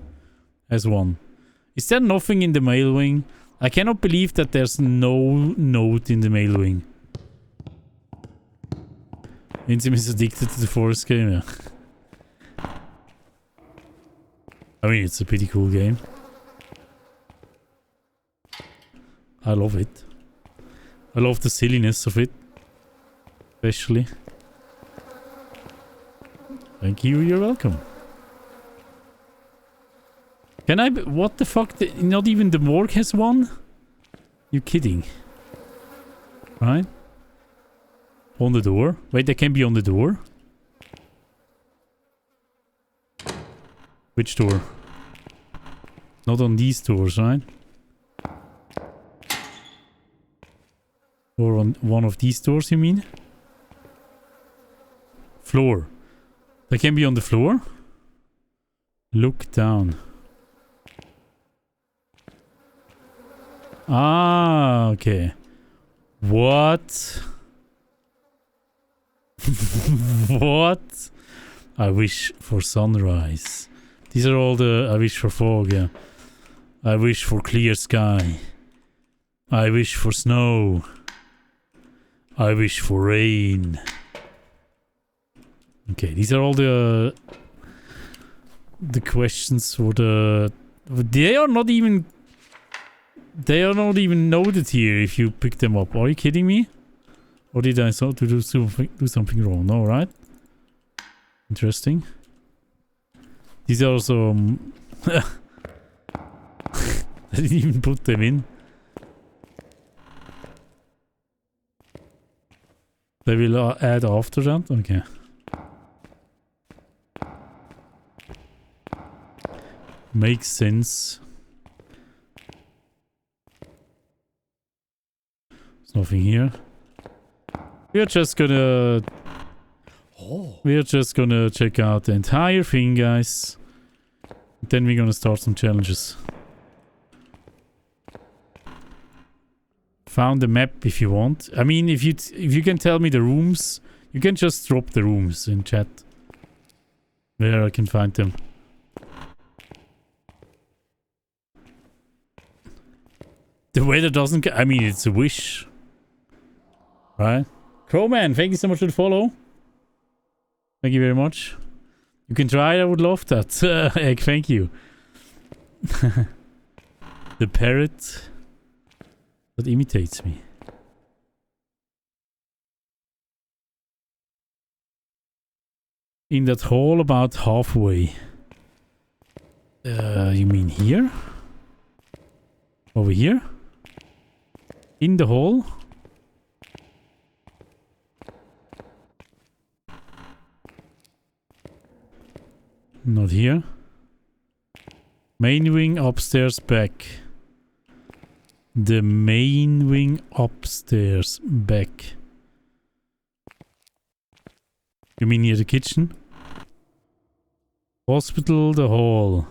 has one? Is there nothing in the mail wing? I cannot believe that there's no note in the mail wing. Vincent is addicted to the Forest game, yeah. I mean, it's a pretty cool game. I love it. I love the silliness of it. Especially. Thank you, you're welcome. Can I... What the fuck? Not even the morgue has one? You kidding? Right? On the door? Wait, they can be on the door? Which door? Not on these doors, right? Or on one of these doors, you mean? Floor. They can be on the floor? Look down. Ah, okay. What? What? I wish for sunrise. These are all the... I wish for fog, yeah. I wish for clear sky. I wish for snow. I wish for rain. Okay, these are all the questions for the... They are not even noted here if you pick them up. Are you kidding me? Or did I start to do something wrong? No, right? Interesting. These are also... I didn't even put them in. They will add after that? Okay. Makes sense. There's nothing here. We're just gonna check out the entire thing, guys. Then we're gonna start some challenges. Found the map if you want. I mean, if you can tell me the rooms, you can just drop the rooms in chat. Where I can find them. The weather doesn't... I mean, it's a wish. Right? Crowman, thank you so much for the follow. Thank you very much. You can try, I would love that. Egg, thank you. The parrot that imitates me. In that hall about halfway. You mean here? Over here? In the hall? Not here. Main wing upstairs back. The main wing upstairs back. You mean near the kitchen? Hospital, the hall.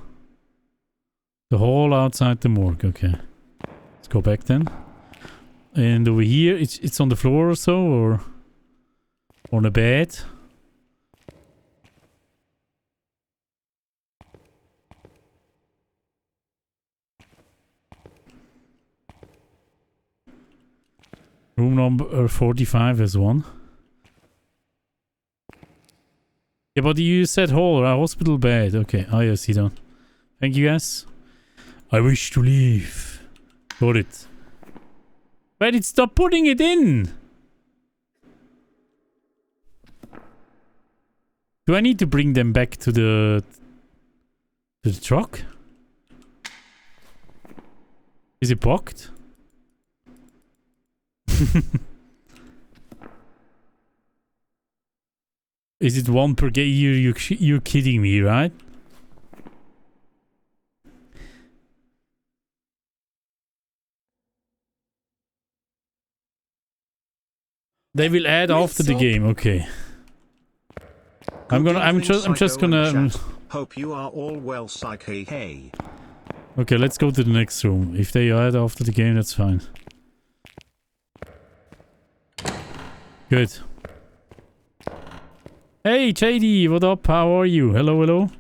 The hall outside the morgue, okay. Let's go back then. And over here, it's on the floor or so, or on a bed. Room number 45 is one. Yeah, but you said hall, right? Hospital bed. Okay, I see that. Thank you, guys. I wish to leave. Got it. But it's stop putting it in. Do I need to bring them back to the truck? Is it blocked? Is it one per game? You're kidding me, right? They will add after the game. Okay. I'm just gonna. Hope you are all well, Psyche. Hey. Okay, let's go to the next room. If they add after the game, that's fine. Good. Hey, JD, what up? How are you? Hello, hello.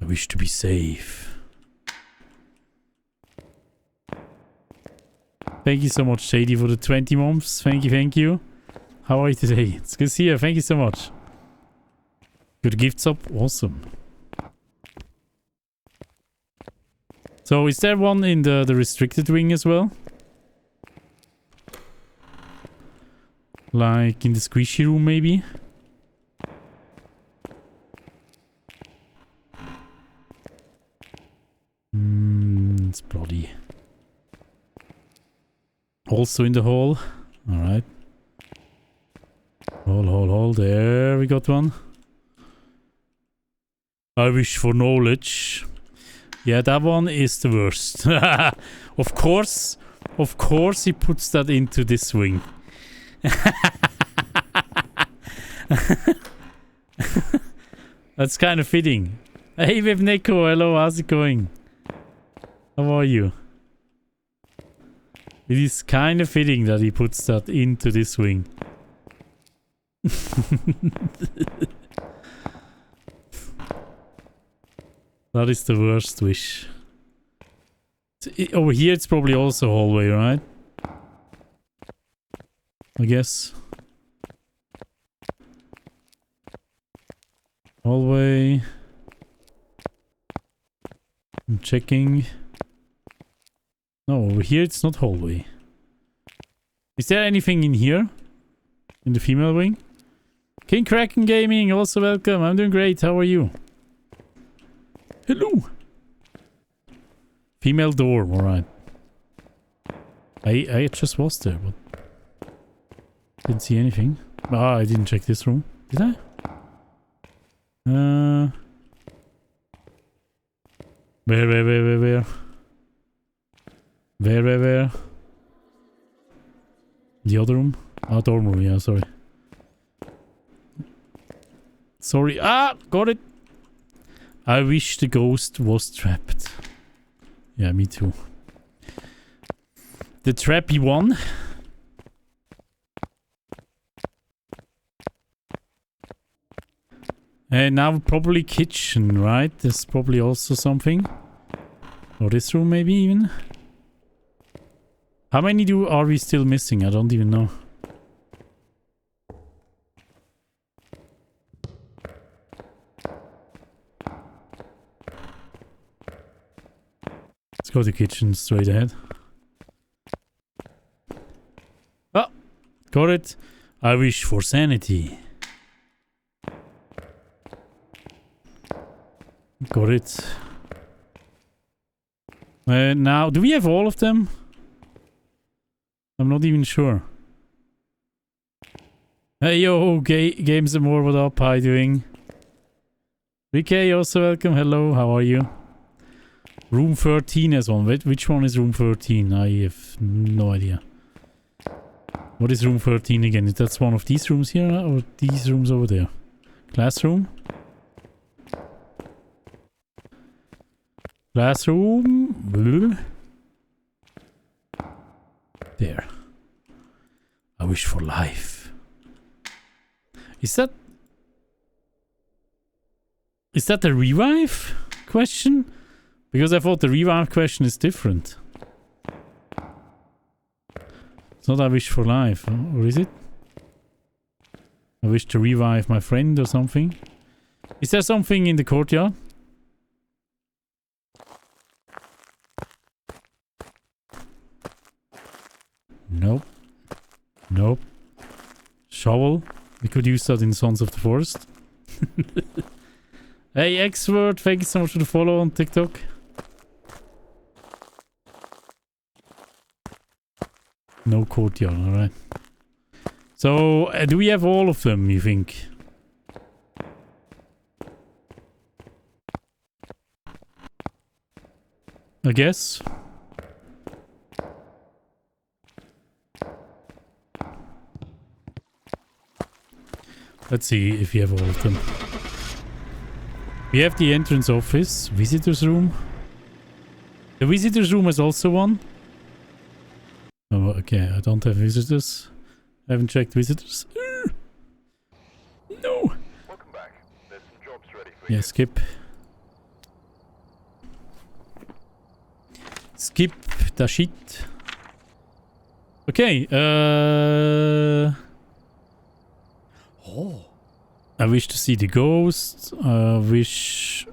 I wish to be safe. Thank you so much, JD, for the 20 months. Thank you, thank you. How are you today? It's good to see you. Thank you so much. Good gifts up. Awesome. So, is there one in the restricted wing as well? Like in the squishy room, maybe? It's bloody. Also in the hall. Alright. Hall. There we got one. I wish for knowledge. Yeah, that one is the worst. Of course he puts that into this wing. That's kind of fitting. Hey, with Nico, hello, how's it going? How are you? It is kind of fitting that he puts that into this wing. That is the worst wish. Over here it's probably also a hallway, right? I guess. Hallway. I'm checking. No, over here it's not hallway. Is there anything in here? In the female wing? King Kraken Gaming, also welcome. I'm doing great. How are you? Hello. Female door, alright. I just was there, but didn't see anything. Ah, I didn't check this room. Did I? Where? Where? The other room? Ah, dorm room, yeah, sorry. Sorry. Ah, got it. I wish the ghost was trapped. Yeah, me too. The trappy one. And now probably kitchen, right? There's probably also something. Or this room maybe even. How many are we still missing? I don't even know. Let's go to the kitchen straight ahead. Oh, got it. I wish for sanity. Got it. Now, do we have all of them? I'm not even sure. Hey yo, Games and More, what up? How you doing? VK, also welcome. Hello, how are you? Room 13 has one. Which one is room 13? I have no idea. What is room 13 again? Is that one of these rooms here or these rooms over there? Classroom? Classroom? There. I wish for life. Is that the revive question? Because I thought the revive question is different. It's not I wish for life, or is it? I wish to revive my friend or something. Is there something in the courtyard? Nope. Nope. Shovel. We could use that in Sons of the Forest. Hey, X-Word, thank you so much for the follow on TikTok. No courtyard, alright. So, do we have all of them, you think? I guess. Let's see if we have all of them. We have the entrance office, visitors room. The visitors room is also one. Oh, okay, I don't have visitors. I haven't checked visitors. No! Welcome back. There's some jobs ready for you. Yeah, skip. Skip the shit. Okay, Oh. I wish to see the ghost. Wish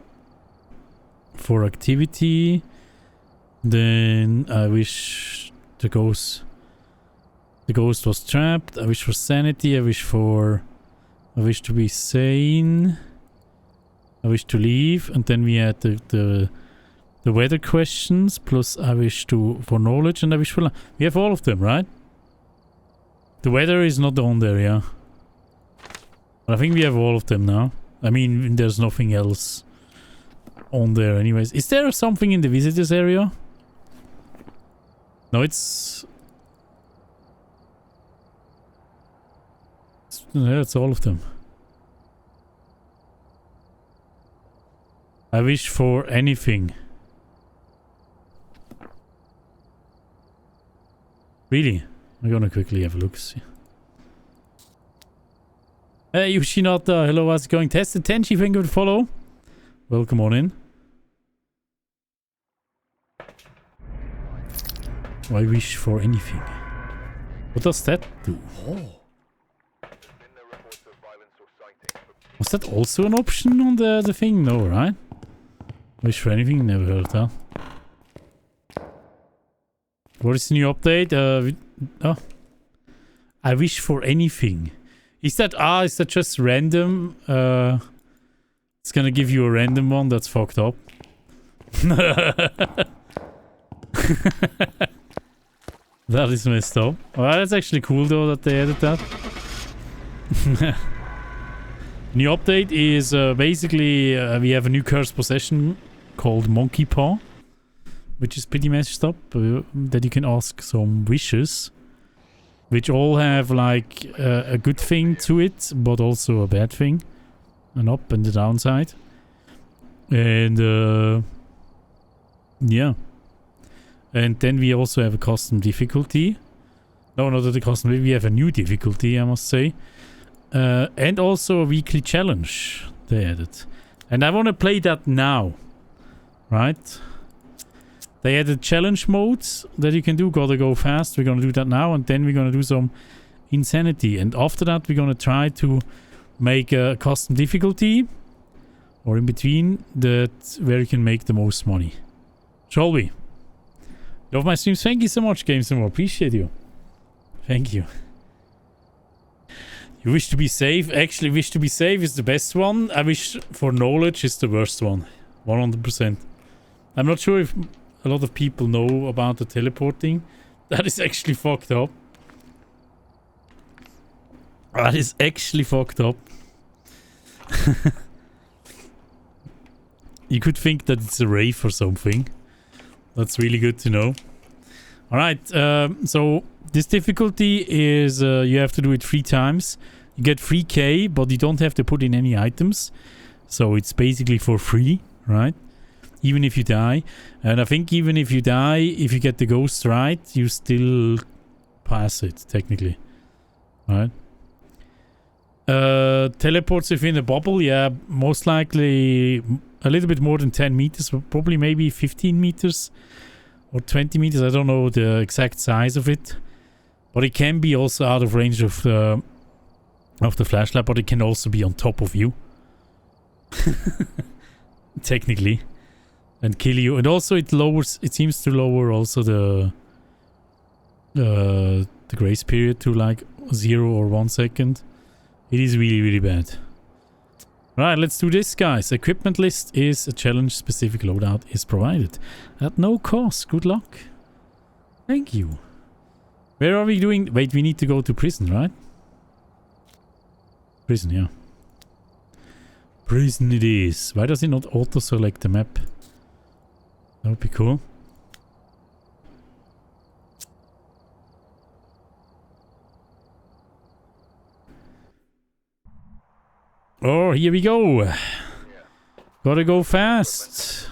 for activity. Then I wish the ghost was trapped. I wish for sanity. I wish to be sane. I wish to leave. And then we had the weather questions. Plus I wish for knowledge, and I wish for life. We have all of them, right? The weather is not on there, yeah. But I think we have all of them now. I mean, there's nothing else on there anyways. Is there something in the visitors area? No, it's yeah, it's all of them. I wish for anything. Really? I'm gonna quickly have a look. See. Hey Yoshinata, hello, how's it going? Tested Tenchi, thank you for the follow. Welcome on in. I wish for anything. What does that do? Oh. Was that also an option on the thing? No, right? Wish for anything? Never heard of that. What is the new update? Oh. I wish for anything. Is that just random? It's gonna give you a random one. That's fucked up. That is messed up. Well, that's actually cool though that they added that. New update is basically we have a new cursed possession called Monkey Paw, which is pretty messed up. That you can ask some wishes, which all have like a good thing to it, but also a bad thing, an up and the downside. And yeah. And then we also have a custom difficulty. No, not a custom. We have a new difficulty, I must say. And also a weekly challenge they added. And I want to play that now. Right? They added challenge modes that you can do. Gotta go fast. We're going to do that now. And then we're going to do some insanity. And after that, we're going to try to make a custom difficulty. Or in between that where you can make the most money. Shall we? Love my streams. Thank you so much, Games and More. Appreciate you. Thank you. You wish to be safe? Actually, wish to be safe is the best one. I wish for knowledge is the worst one. 100%. I'm not sure if a lot of people know about the teleporting. That is actually fucked up. That is actually fucked up. You could think that it's a wraith or something. That's really good to know. Alright, so this difficulty is you have to do it 3 times. You get 3k, but you don't have to put in any items. So it's basically for free, right? Even if you die. And I think even if you die, if you get the ghost right, you still pass it, technically. Right? Teleports within a bubble, yeah, most likely a little bit more than 10 meters, probably maybe 15 meters or 20 meters. I don't know the exact size of it, but it can be also out of range of the flashlight, but it can also be on top of you. Technically. And kill you. And also it seems to lower also the grace period to like 0 or 1 second. It is really, really bad. Right, let's do this, guys. Equipment list is a challenge. Specific loadout is provided. At no cost. Good luck. Thank you. Where are we doing? Wait, we need to go to prison, right? Prison, yeah. Prison it is. Why does it not auto-select the map? That would be cool. Oh, here we go. Gotta go fast.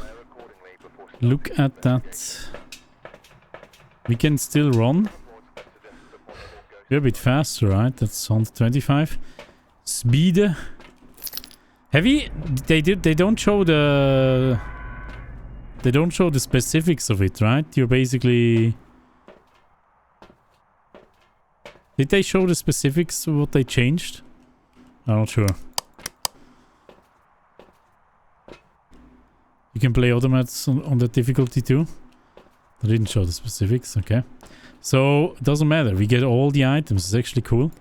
Look at that. We can still run. We're a bit faster, right? That's 125. Speed. Heavy. They don't show the. They don't show the specifics of it, right? You're basically. Did they show the specifics of what they changed? I'm not sure. You can play automats on the difficulty too. They didn't show the specifics, okay. So, it doesn't matter. We get all the items. It's actually cool.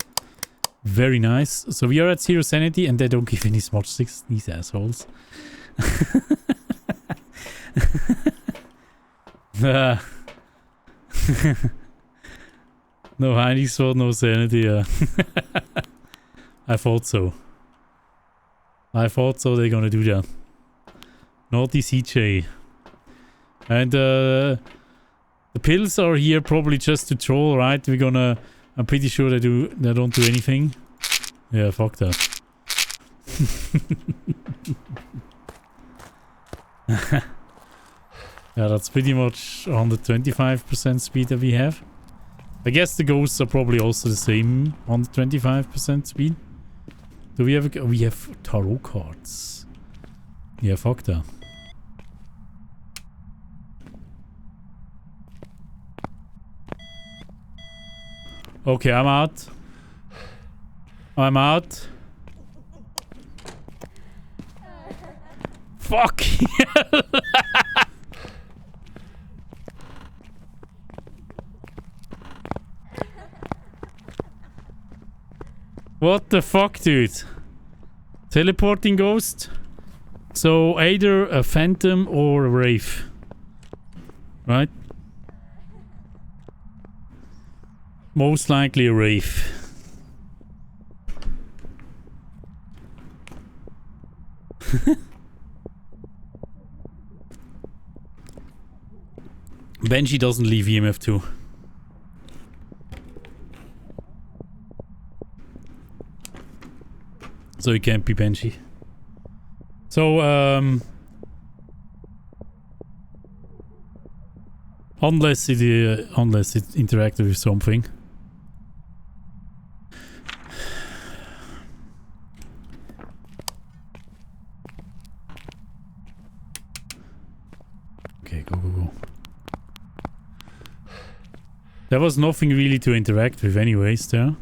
Very nice. So, we are at 0 sanity and they don't give any smudge sticks. These assholes. No hiding sword, no sanity. I thought so. I thought so they're gonna do that. Naughty CJ. And the pills are here probably just to troll, right? I'm pretty sure they don't do anything. Yeah, fuck that. Yeah, that's pretty much 125% speed that we have. I guess the ghosts are probably also the same 125% speed. Do we have we have tarot cards. Yeah, fuck that. Okay, I'm out. I'm out. Fuck. What the fuck, dude? Teleporting ghost? So either a phantom or a wraith. Right? Most likely a wraith. Benji doesn't leave EMF 2. So it can't be Benji. So, unless it interacted with something. Okay, go. There was nothing really to interact with anyways there.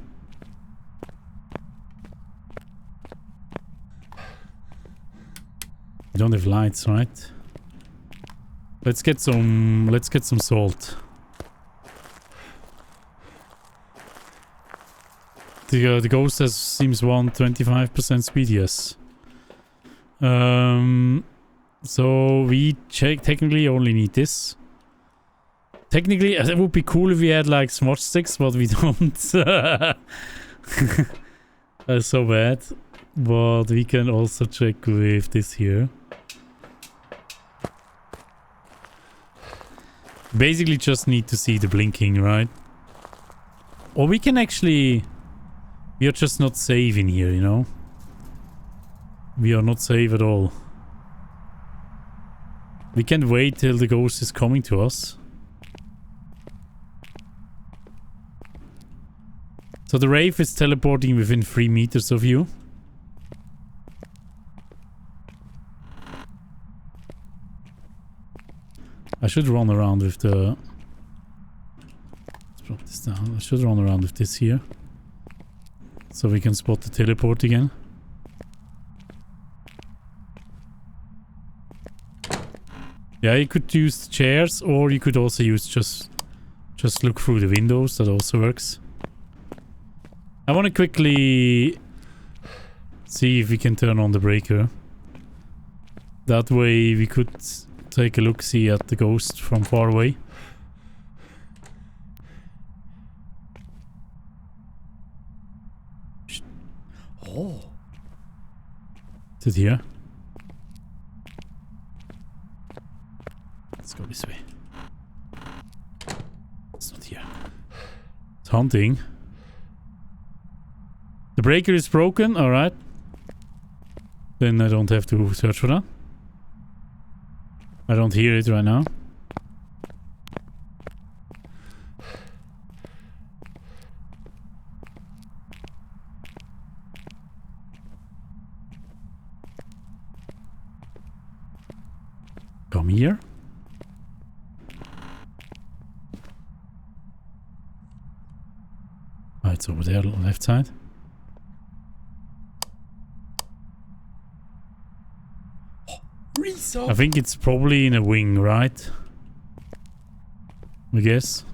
We don't have lights, right? Let's get some salt. The ghost seems 125% speed, yes. So we technically only need this. Technically, it would be cool if we had like smudge sticks, but we don't. That's so bad. But we can also check with this here. Basically just need to see the blinking, right? Or we can actually... We are just not safe in here, you know? We are not safe at all. We can wait till the ghost is coming to us. So the Wraith is teleporting within 3 meters of you. I should run around with the... Let's drop this down. I should run around with this here. So we can spot the teleport again. Yeah, you could use chairs, or you could also use just look through the windows. That also works. I want to quickly see if we can turn on the breaker. That way we could take a look-see at the ghost from far away. Oh. Is it here? Let's go this way. It's not here. It's hunting. The breaker is broken, alright. Then I don't have to search for that. I don't hear it right now. Come here. Oh, it's over there, left side. I think it's probably in a wing, right? I guess.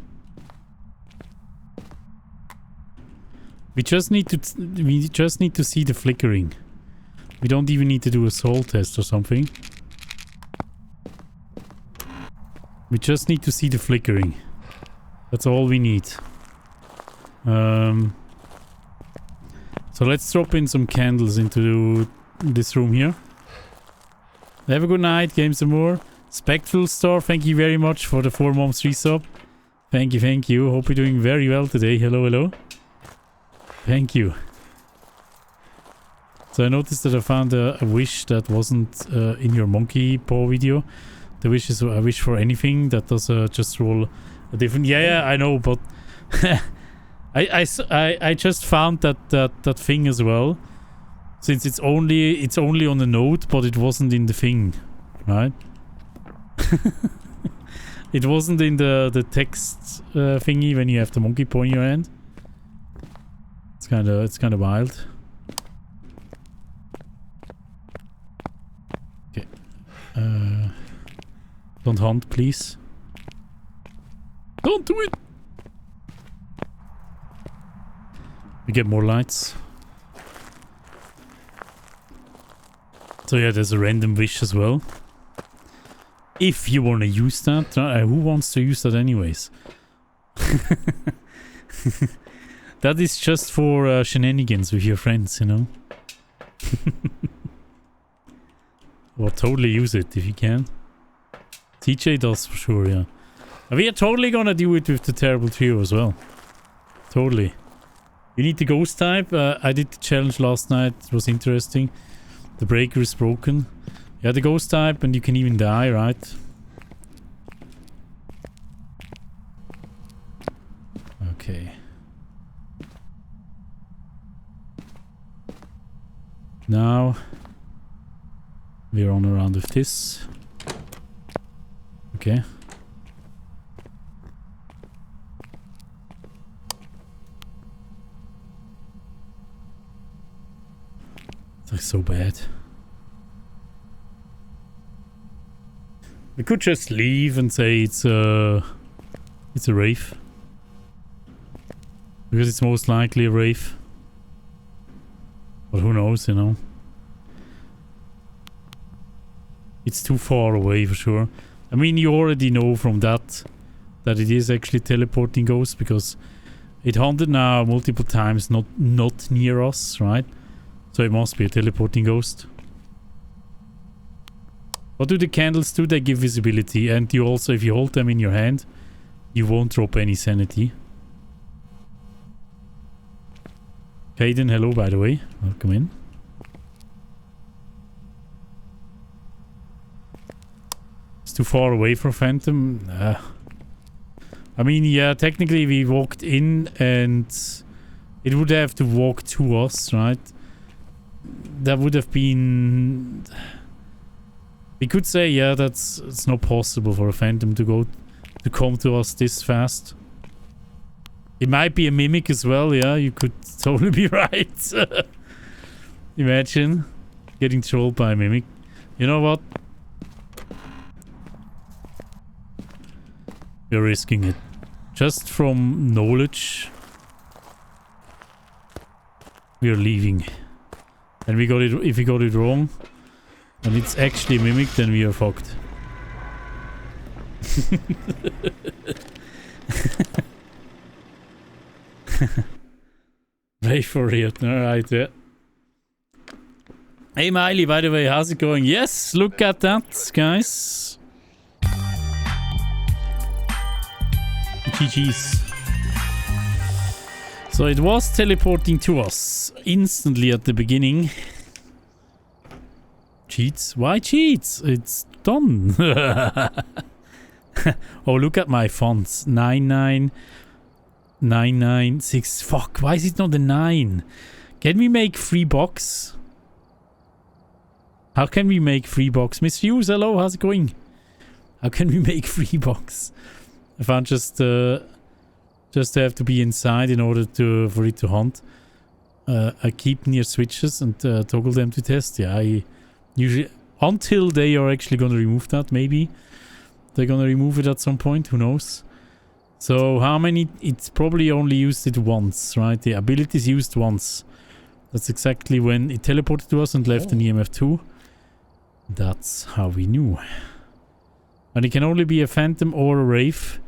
We just need to see the flickering. We don't even need to do a soul test or something. We just need to see the flickering. That's all we need. So let's drop in some candles into this room here. Have a good night, Games and More. Spectral Star, thank you very much for the 4 months resub. Thank you, thank you. Hope you're doing very well today. Hello, hello. Thank you. So I noticed that I found a wish that wasn't in your monkey paw video. The wish is a wish for anything that does just roll a different... Yeah, I know, but... I just found that thing as well. Since it's only on the note, but it wasn't in the thing, right? It wasn't in the text thingy when you have the monkey paw in your hand. It's kind of wild. Okay. Don't hunt, please. Don't do it. We get more lights. So yeah, there's a random wish as well. If you want to use that. Who wants to use that anyways? That is just for shenanigans with your friends, you know? Or totally use it if you can. TJ does for sure, yeah. We are totally gonna do it with the Terrible Trio as well. Totally. You need the ghost type. I did the challenge last night. It was interesting. The breaker is broken. Yeah, the ghost type, and you can even die, right? Okay. Now we're on around with this. Okay. It's like so bad. We could just leave and say it's a wraith. Because it's most likely a wraith. But who knows, you know. It's too far away for sure. I mean, you already know from that it is actually teleporting ghosts, because it haunted now multiple times, not near us, right? So it must be a teleporting ghost. What do the candles do? They give visibility, and you also, if you hold them in your hand, you won't drop any sanity. Hayden, hello by the way. Welcome in. It's too far away for Phantom. I mean, yeah, technically we walked in and it would have to walk to us, right? That would have been... We could say, yeah, it's not possible for a phantom to come to us this fast. It might be a mimic as well, yeah, you could totally be right. Imagine getting trolled by a mimic. You know what? We're risking it. Just from knowledge. We are leaving. And we got it. If we got it wrong, and it's actually a mimic, then we are fucked. Wait for it. Alright, yeah. Hey Miley, by the way, how's it going? Yes, look at that, guys. GG's. So it was teleporting to us instantly at the beginning. Cheats? Why cheats? It's done. Oh, look at my fonts. 99996. Fuck, why is it not a 9? Can we make free box? How can we make free box? Miss Hughes, hello, how's it going? How can we make free box? I found just have to be inside in order for it to hunt. I keep near switches and toggle them to test. Yeah, I usually... Until they are actually going to remove that, maybe. They're going to remove it at some point, who knows. So how many... It's probably only used it once, right? The ability is used once. That's exactly when it teleported to us and left an EMF 2. That's how we knew. And it can only be a phantom or a wraith.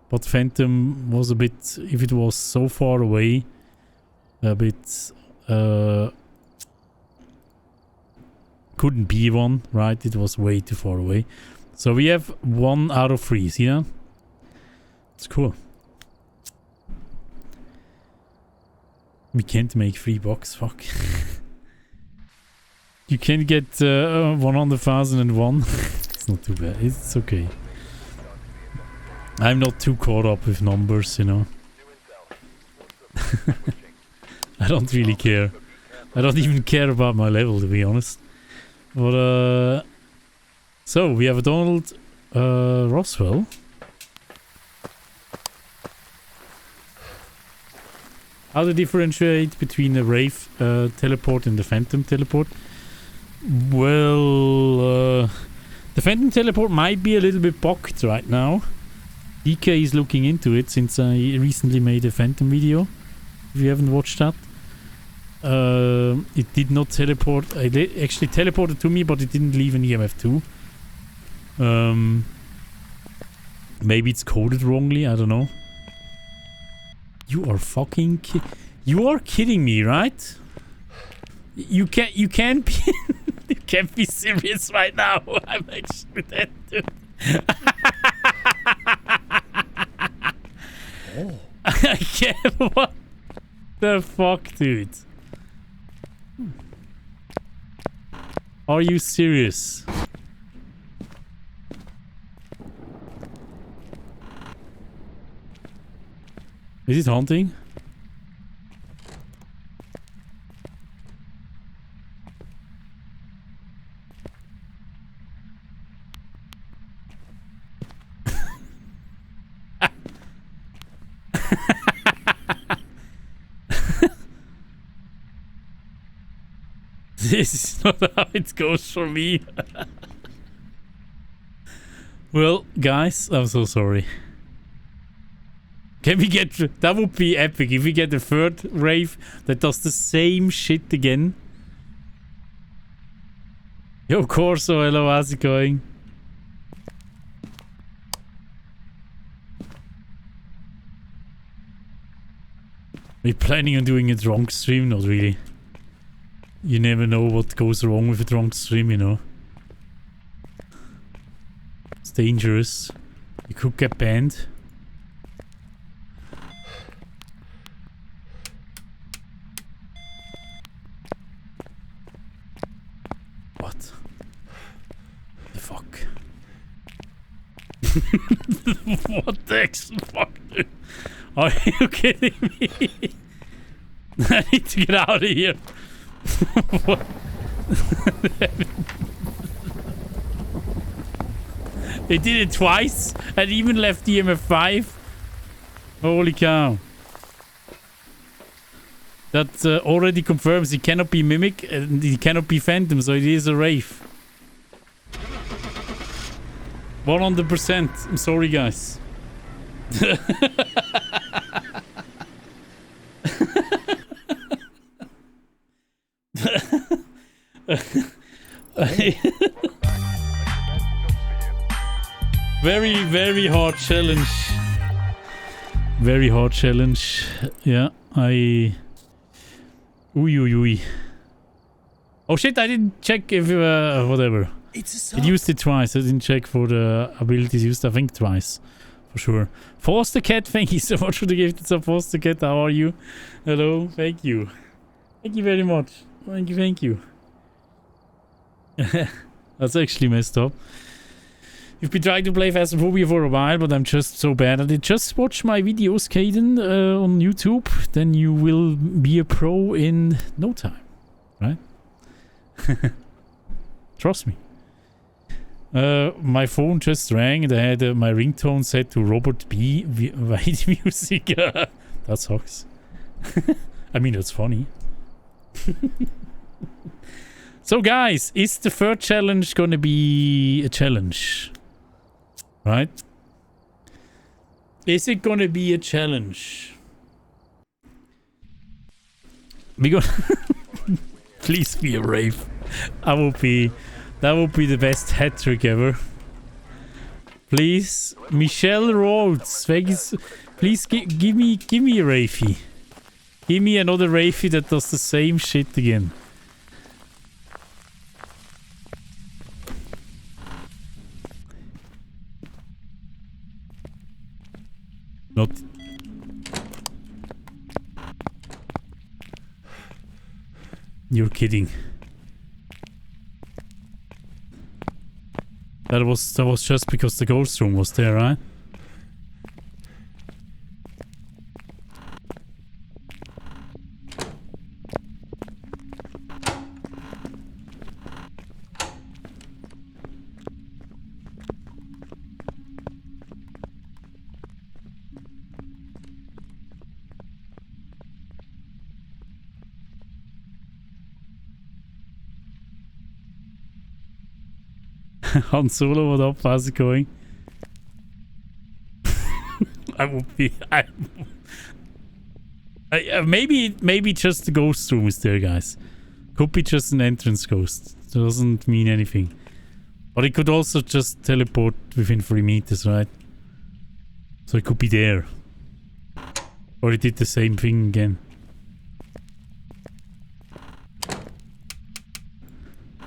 But phantom was a bit... If it was so far away... A bit... couldn't be one, right? It was way too far away. So we have 1 out of 3, see that? It's cool. We can't make free box, fuck. You can get 100,001. It's not too bad, it's okay. I'm not too caught up with numbers, you know. I don't really care. I don't even care about my level, to be honest. But, so, we have a Donald Roswell. How to differentiate between the Wraith teleport and the Phantom teleport? Well, the Phantom teleport might be a little bit bugged right now. DK is looking into it since I recently made a Phantom video. If you haven't watched that. It did not teleport. It actually teleported to me, but it didn't leave an EMF 2. Maybe it's coded wrongly, I don't know. You are fucking you are kidding me, right? You can't be you can't be serious right now. I'm actually dead, dude. Oh. I can't. What the fuck, dude? Are you serious? Is it haunting? This is not how it goes for me. Well, guys, I'm so sorry. Can we get... That would be epic if we get a third Wraith that does the same shit again. Yo, Corso, hello, how's it going? We're planning on doing a drunk stream? Not really. You never know what goes wrong with a drunk stream, you know. It's dangerous. You could get banned. What? The fuck? What the actual fuck, dude? Are you kidding me? I need to get out of here. What? They did it twice and even left EMF 5. Holy cow. That already confirms he cannot be Mimic and he cannot be Phantom, so it is a Wraith. 100%. I'm sorry, guys. Very, very hard challenge. Very hard challenge. Yeah, Ooh. Oh shit, I didn't check if, whatever. It's It used it twice. I didn't check for the abilities used, I think twice. For sure. Foster Cat, thank you so much for the gift. It's a Foster Cat. How are you? Hello, thank you. Thank you very much. Thank you. That's actually messed up. You've been trying to play Phasmophobia for a while, but I'm just so bad at it. Just watch my videos, Caden, on YouTube. Then you will be a pro in no time. Right? Trust me. My phone just rang and I had my ringtone set to Robert B. White music. That sucks. I mean, that's funny. So guys, is the third challenge gonna be a challenge? Right? Is it gonna be a challenge? We gonna please be a rave. That would be the best hat trick ever. Please, Michelle Rhodes, please give me a Rafey. Give me another Rafey that does the same shit again. Not. You're kidding. That was just because the ghost room was there, right? Han Solo, what up? How's it going? I would be. Maybe just the ghost room is there, guys. Could be just an entrance ghost. Doesn't mean anything. But it could also just teleport within 3 meters, right? So it could be there. Or it did the same thing again.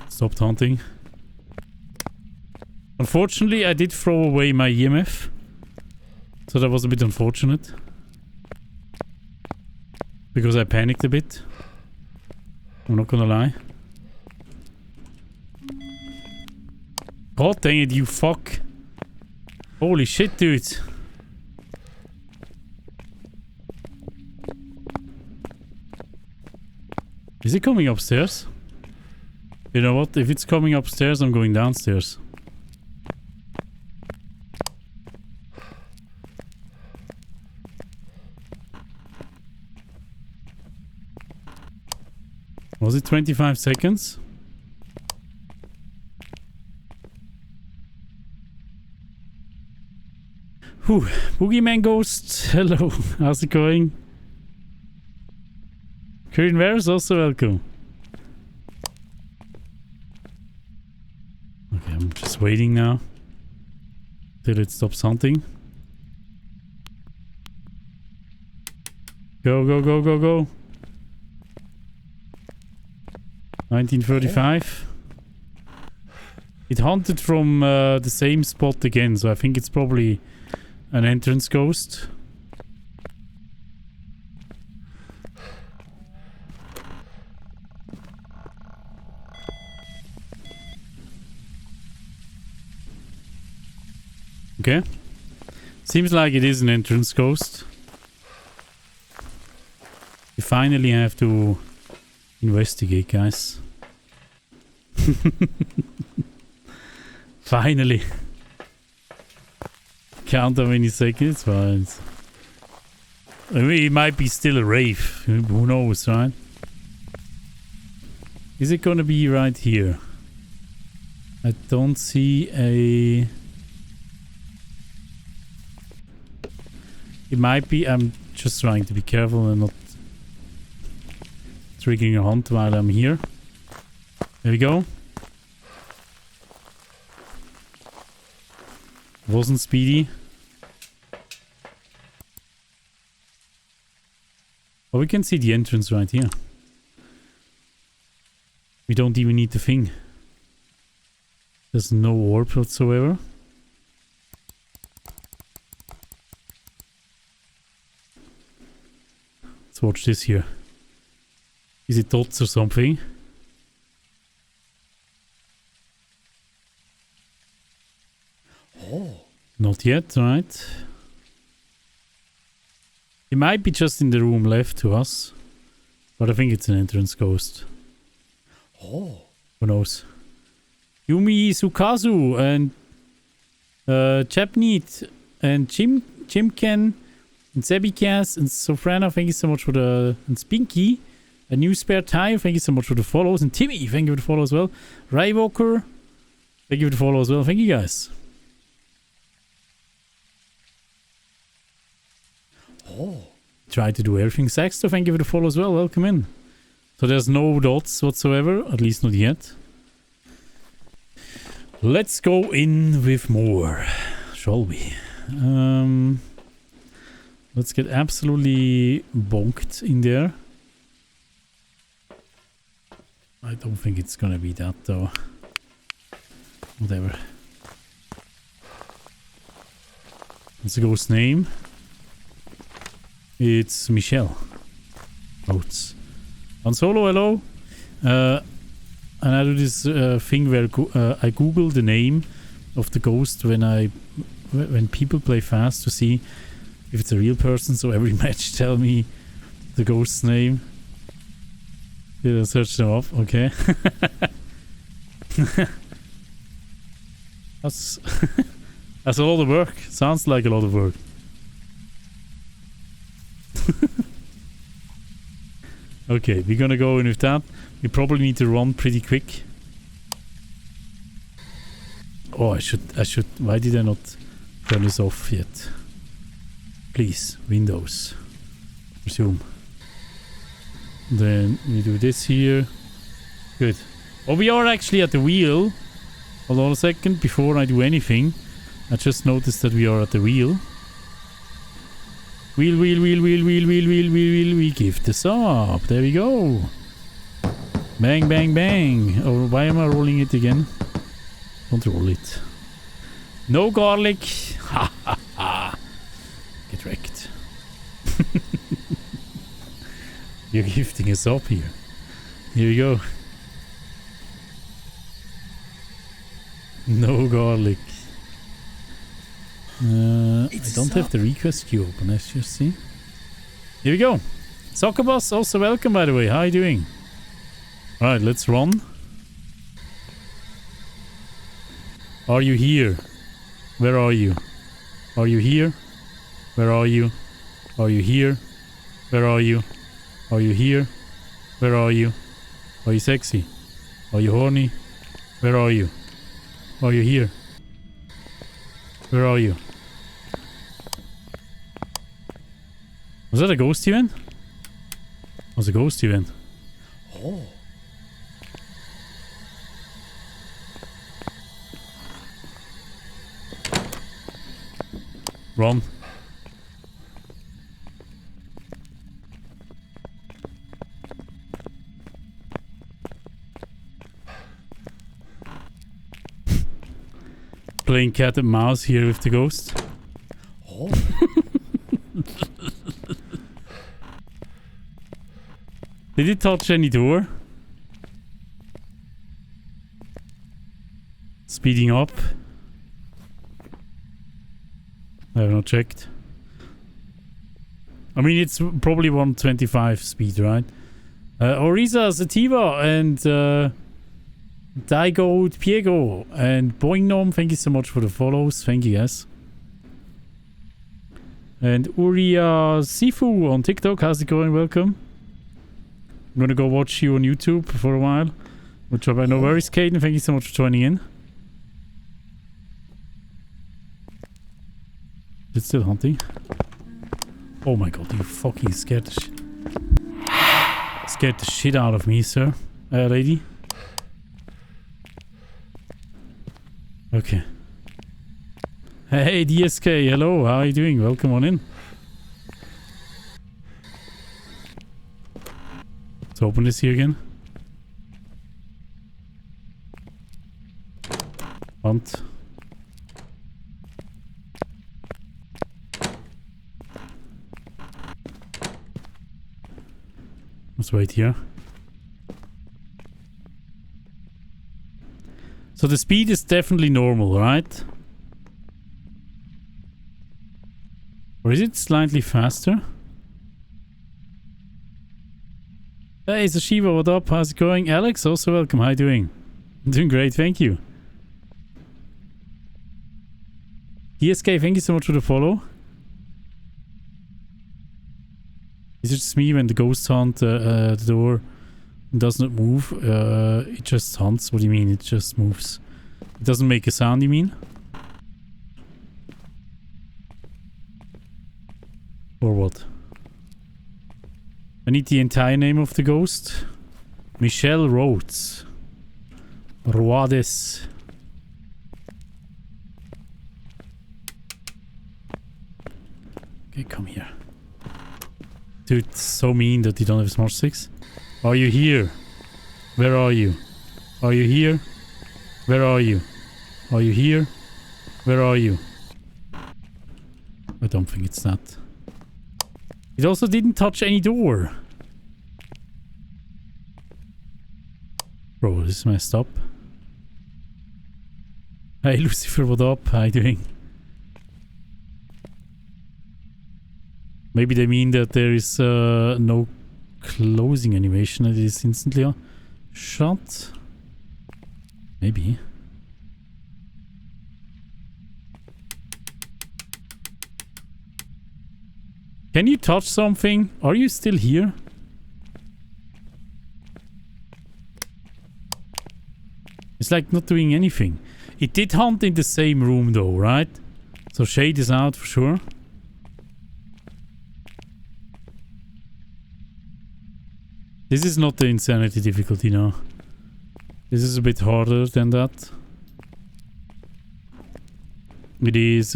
Stopped hunting. Unfortunately, I did throw away my EMF. So that was a bit unfortunate. Because I panicked a bit. I'm not gonna lie. God dang it, you fuck. Holy shit, dude. Is it coming upstairs? You know what? If it's coming upstairs, I'm going downstairs. Was it 25 seconds? Whew. Boogeyman Ghost, hello. How's it going? Corinne Wares, also welcome. Okay, I'm just waiting now. Till it stops hunting. Go, go, go, go, go. 1935. It hunted from the same spot again, so I think it's probably an entrance ghost. Okay. Seems like it is an entrance ghost. We finally have to investigate, guys. Finally. Count how many seconds, fine. I mean, it might be still a rave. Who knows, right? Is it gonna be right here? I don't see a... It might be. I'm just trying to be careful and not triggering a hunt while I'm here. There we go. Wasn't speedy. But we can see the entrance right here. We don't even need the thing. There's no orb whatsoever. Let's watch this here. Is it dots or something? Oh. Not yet, right? It might be just in the room left to us. But I think it's an entrance ghost. Oh. Who knows? Yumi Sukazu and Chapneat and Jimken and Sebicast and Sofrana, thank you so much for the... And Spinky, a new spare tire, thank you so much for the follows. And Timmy, thank you for the follow as well. Rywalker, thank you for the follow as well. Thank you guys. Oh. Try to do everything. Sexto, thank you for the follow as well. Welcome in. So there's no dots whatsoever, at least not yet. Let's go in with more, shall we? Let's get absolutely bonked in there. I don't think it's gonna be that though. Whatever. What's the ghost name? It's Michelle. Oats. Han Solo, hello. And I do this thing where I Google the name of the ghost when people play fast to see if it's a real person. So every match tell me the ghost's name. Did I search them up? Okay. That's that's a lot of work. Sounds like a lot of work. Okay, we're gonna go in with that. We probably need to run pretty quick. Oh, I should. Why did I not turn this off yet? Please, Windows. Resume. Then we do this here. Good. Oh, we are actually at the wheel. Hold on a second. Before I do anything, I just noticed that we are at the wheel. Wheel. We give this up. There we go. Bang, bang, bang. Oh, why am I rolling it again? Don't roll it. No garlic. Ha ha ha. Get wrecked. You're gifting us up here. Here we go. No garlic. I don't have the request queue open, let's just see. Here we go. Soccer Boss, also welcome by the way. How are you doing? Alright, let's run. Are you here? Where are you? Are you here? Where are you? Are you here? Where are you? Are you here? Where are you? Are you sexy? Are you horny? Where are you? Are you here? Where are you? Was that a ghost event? Was a ghost event? Oh. Run. Playing cat and mouse here with the ghost. Oh. Did it touch any door? Speeding up. I have not checked. I mean, it's probably 125 speed, right? Oriza, Sativa, and Daigo Piego, and Boingnom, thank you so much for the follows. Thank you, guys. And Uria Sifu on TikTok, how's it going? Welcome. I'm gonna go watch you on YouTube for a while. Which I know where is Caden, thank you so much for joining in. It's still hunting. Oh my god, you fucking scared the shit out of me, sir. Lady. Okay. Hey, DSK, hello, how are you doing? Welcome on in. Let's open this here again. Hunt. Let's wait here. So the speed is definitely normal, right? Or is it slightly faster? Hey, Sashiva, what up? How's it going? Alex, also welcome. How are you doing? I'm doing great, thank you. DSK, thank you so much for the follow. Is it just me when the ghost hunt the door does not move? It just hunts? What do you mean? It just moves. It doesn't make a sound, you mean? Or what? I need the entire name of the ghost. Michelle Rhodes. Roades. Okay, come here. Dude, it's so mean that you don't have Smart 6. Are you here? Where are you? Are you here? Where are you? Are you here? Where are you? I don't think it's that. It also didn't touch any door. Bro, this is messed up. Hey Lucifer, what up? How you doing? Maybe they mean that there is no closing animation. It is instantly shut. Maybe. Can you touch something? Are you still here? It's like not doing anything. It did hunt in the same room though, right? So shade is out for sure. This is not the insanity difficulty now. This is a bit harder than that. It is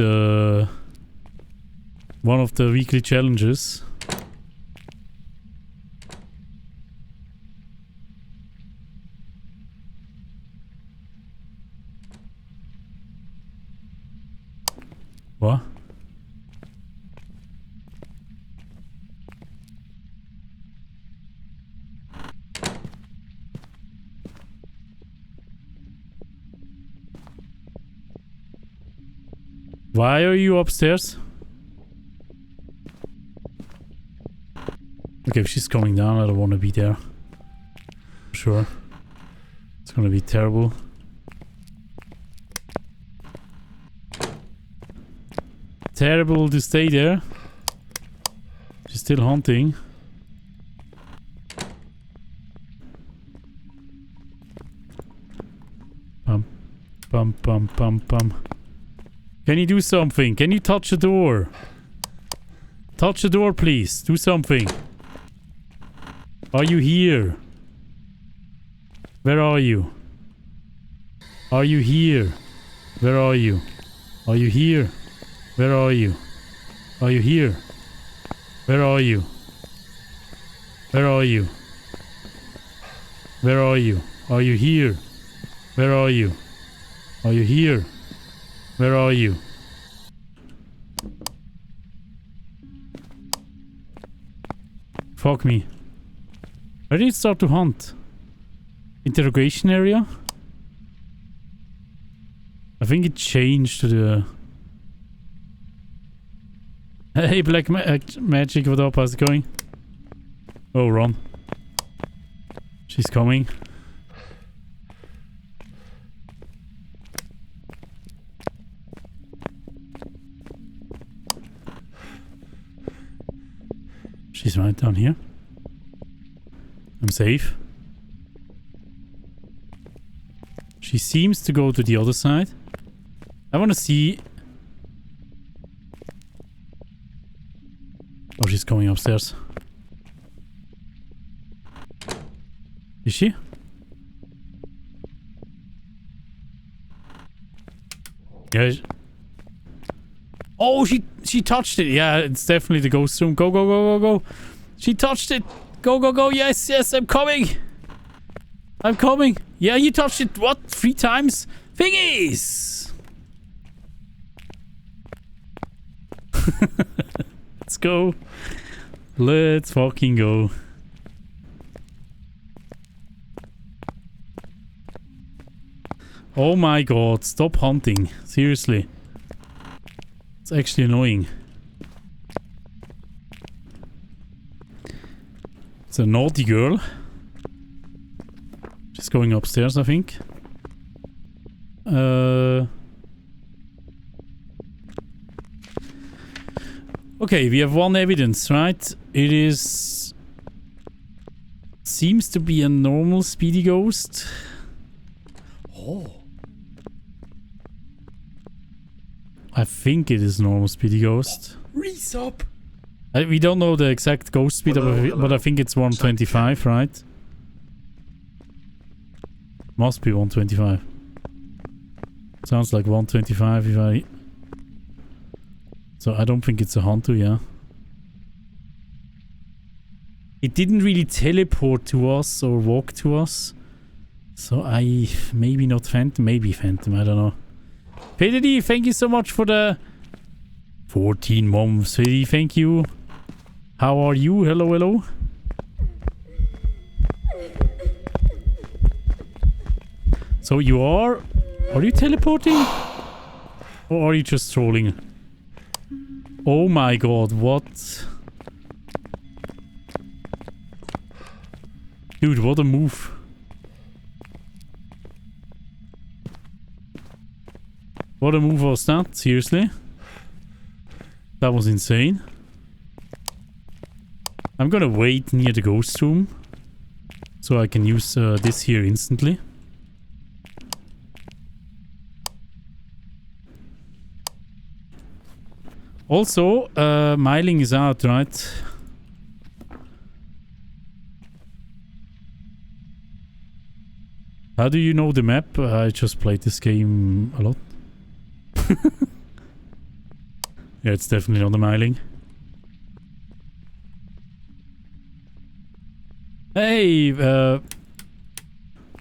one of the weekly challenges. What? Why are you upstairs? Okay, if she's coming down, I don't want to be there. Sure. It's gonna be terrible. Terrible to stay there. She's still hunting. Bum, bum, bum, bum, bum. Can you do something? Can you touch the door? Touch the door, please. Do something. Are you here? Where are you? Are you here? Where are you? Are you here? Where are you? Are you here? Where are you? Where are you? Where are you? Are you here? Where are you? Are you here? Where are you? Fuck me. Where did it start to hunt? Interrogation area? I think it changed to the... Hey, Black Magic, what up? How's it going? Oh, run. She's coming. She's right down here. I'm safe. She seems to go to the other side. I want to see... Oh, she's going upstairs. Is she? Yeah. Oh, she touched it. Yeah, it's definitely the ghost room. Go, go, go, go, go. She touched it. Go, go, go. Yes, yes, I'm coming. I'm coming. Yeah, you touched it. What? 3 times? Thingies! Let's go. Let's fucking go. Oh my god, stop hunting. Seriously. It's actually annoying. It's a naughty girl. She's going upstairs, I think. Okay, we have one evidence, right? It is... Seems to be a normal speedy ghost. Oh. I think it is normal speedy ghost. Resub. We don't know the exact ghost speed, Hello. but I think it's 125, right? Must be 125. Sounds like 125 if I... So I don't think it's a Hunter, yeah. It didn't really teleport to us or walk to us. So I... Maybe not Phantom, maybe Phantom, I don't know. Pedidi, thank you so much for the 14 months. Pedidi, thank you. How are you? Hello, hello. So you are... Are you teleporting? Or are you just trolling? Oh my god, what? Dude, what a move. What a move was that? Seriously? That was insane. I'm gonna wait near the ghost room. So I can use this here instantly. Also, Myling is out, right? How do you know the map? I just played this game a lot. Yeah, it's definitely not the Myling. Hey,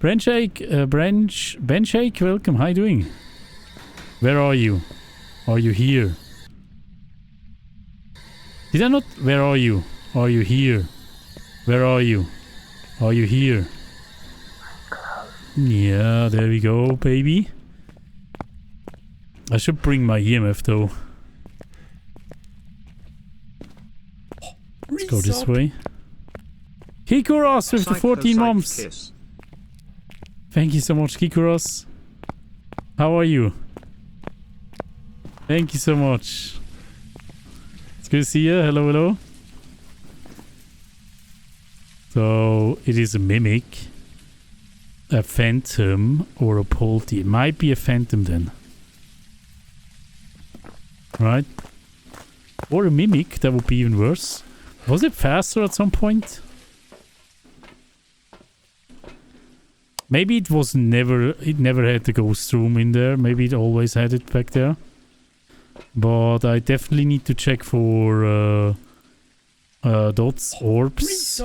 Benshake, welcome. How you doing? Where are you? Are you here? Did I not? Where are you? Are you here? Where are you? Are you here? Yeah, there we go, baby. I should bring my EMF though. Let's go this way. Kikuros with the 14 months. Thank you so much, Kikuros. How are you? Thank you so much. It's good to see you. Hello, hello. So, it is a mimic, a phantom, or a polty. It might be a phantom then. Right? Or a mimic, that would be even worse. Was it faster at some point? Maybe it was never had the ghost room in there. Maybe it always had it back there. But I definitely need to check for dots, orbs.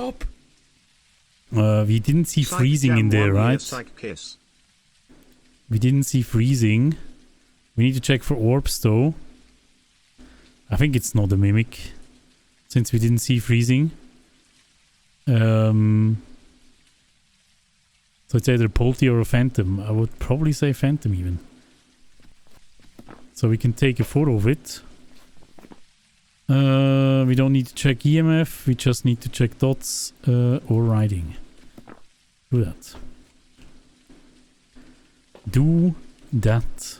We didn't see freezing in there, right? We didn't see freezing. We need to check for orbs though. I think it's not a mimic, since we didn't see freezing. So it's either a polty or a phantom. I would probably say phantom even. So we can take a photo of it. We don't need to check EMF. We just need to check dots or writing. Do that. Do that.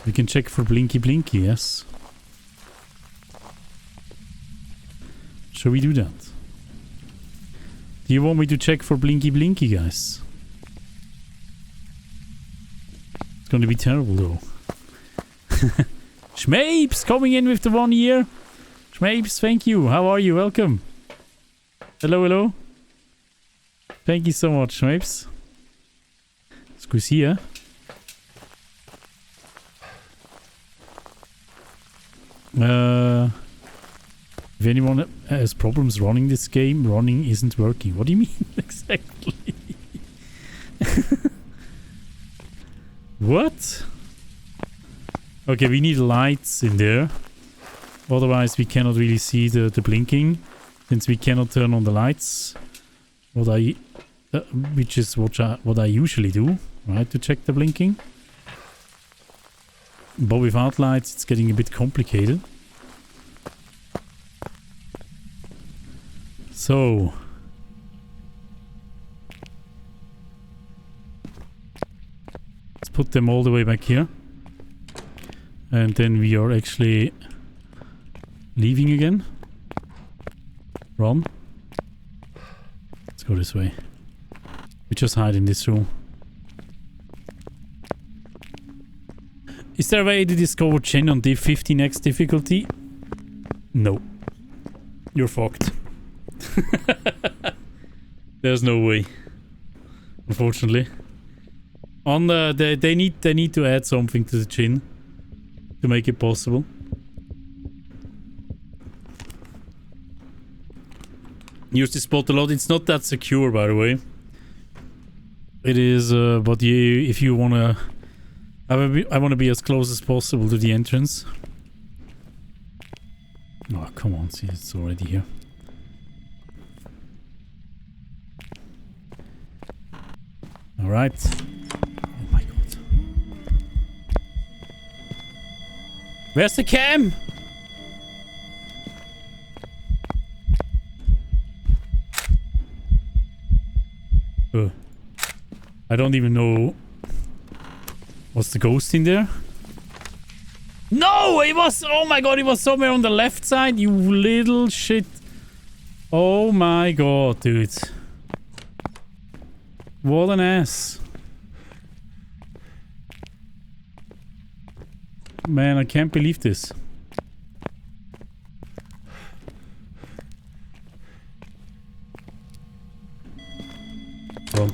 We can check for blinky blinky, yes. Shall we do that? Do you want me to check for blinky blinky, guys? It's gonna be terrible though. Schmapes coming in with the 1 year. Schmapes, thank you. How are you? Welcome. Hello, hello. Thank you so much, Schmapes. Scusi, eh? If anyone has problems running this game, running isn't working. What do you mean exactly? What? Okay, we need lights in there. Otherwise we cannot really see the blinking. Since we cannot turn on the lights. Which is what I usually do. Right, to check the blinking. But without lights it's getting a bit complicated. So let's put them all the way back here. And then we are actually leaving again. Run. Let's go this way. We just hide in this room. Is there a way to discover Chen on Div 50 next difficulty? No. You're fucked. There's no way. Unfortunately. On they need to add something to the Chin to make it possible. Use this spot a lot. It's not that secure, by the way. It is, but if you wanna, I wanna be as close as possible to the entrance. Oh, come on! See, it's already here. All right. Oh my god. Where's the cam? I don't even know. Was the ghost in there? No! It was... Oh my god, it was somewhere on the left side, you little shit. Oh my god, dude. What an ass. Man, I can't believe this. Well.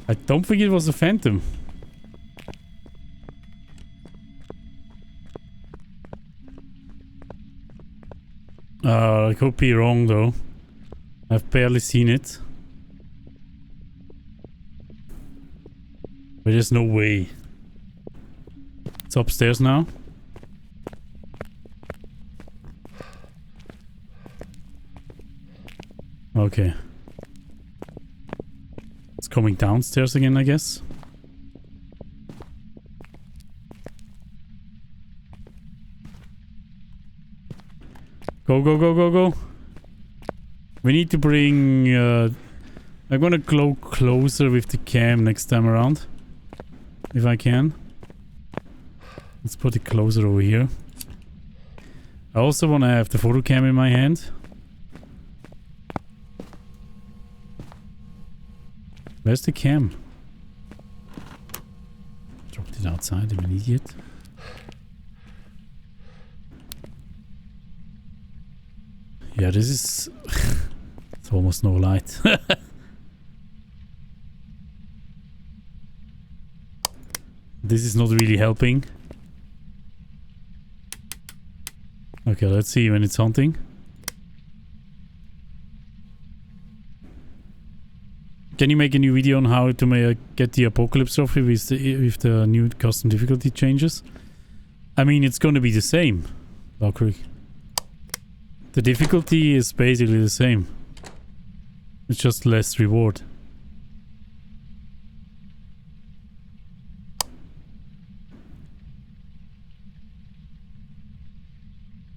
I don't think it was a phantom. I could be wrong though. I've barely seen it. But there's no way. It's upstairs now. Okay. It's coming downstairs again, I guess. Go, go, go, go, go. We need to bring... I'm gonna go closer with the cam next time around. If I can. Let's put it closer over here. I also want to have the photo cam in my hand. Where's the cam? Dropped it outside, I'm an idiot. Yeah, this is... it's almost no light. This is not really helping. Okay, let's see when it's hunting. Can you make a new video on how to get the Apocalypse trophy with the new custom difficulty changes? I mean, it's going to be the same. Valkyrie. The difficulty is basically the same. It's just less reward.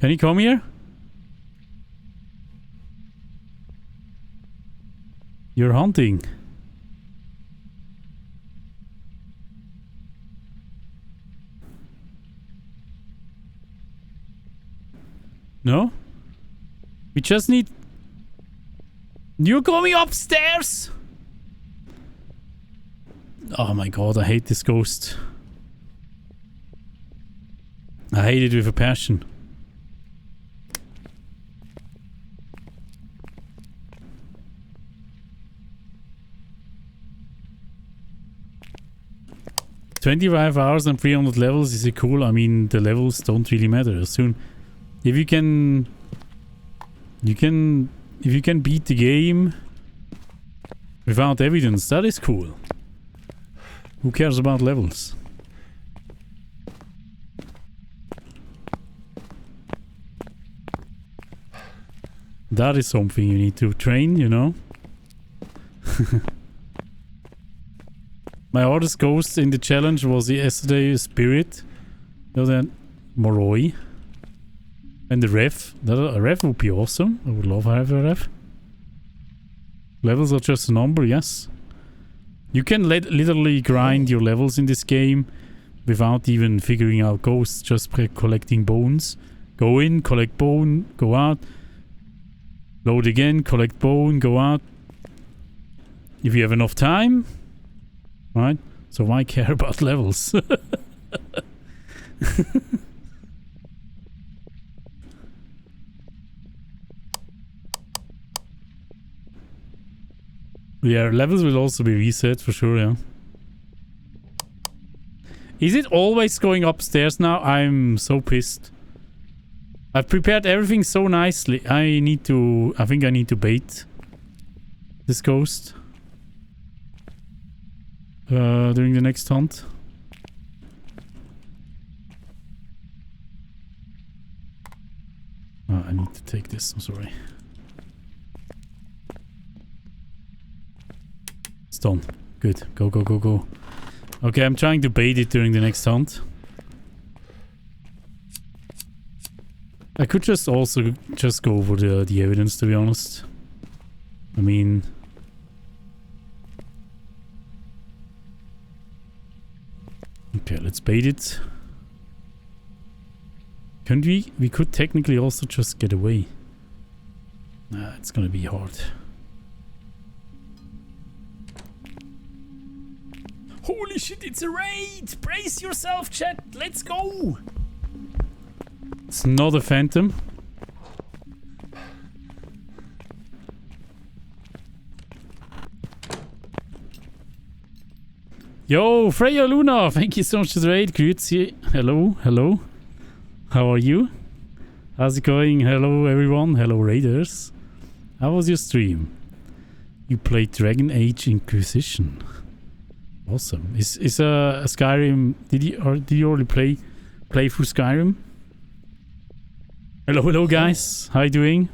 Can you come here? You're hunting. No? We just need... You're going upstairs! Oh my god, I hate this ghost. I hate it with a passion. $25 hours and 300 levels, is it cool? I mean, the levels don't really matter. Soon, if you can beat the game without evidence, that is cool. Who cares about levels? That is something you need to train, you know? My hardest ghost in the challenge was yesterday Spirit. You know that Moroi. And the ref. A ref would be awesome. I would love to have a ref. Levels are just a number, yes. You can literally grind your levels in this game without even figuring out ghosts, just by collecting bones. Go in, collect bone, go out. Load again, collect bone, go out. If you have enough time. Right? So why care about levels? Yeah, levels will also be reset for sure, yeah. Is it always going upstairs now? I'm so pissed. I've prepared everything so nicely. I think I need to bait this ghost. During the next hunt. Oh, I need to take this, I'm sorry. It's done. Good. Go, go, go, go. Okay, I'm trying to bait it during the next hunt. I could just also just go for the evidence, to be honest. I mean... Okay, let's bait it. Couldn't we? We could technically also just get away. Nah, it's gonna be hard. Holy shit, it's a raid! Brace yourself, chat! Let's go! It's not a phantom. Yo, Freya Luna, thank you so much for the raid. Grüezi. Hello, hello. How are you? How's it going? Hello, everyone. Hello, raiders. How was your stream? You played Dragon Age Inquisition. Awesome. Is a Skyrim? Did you already play through Skyrim? Hello, hello, guys. How you doing?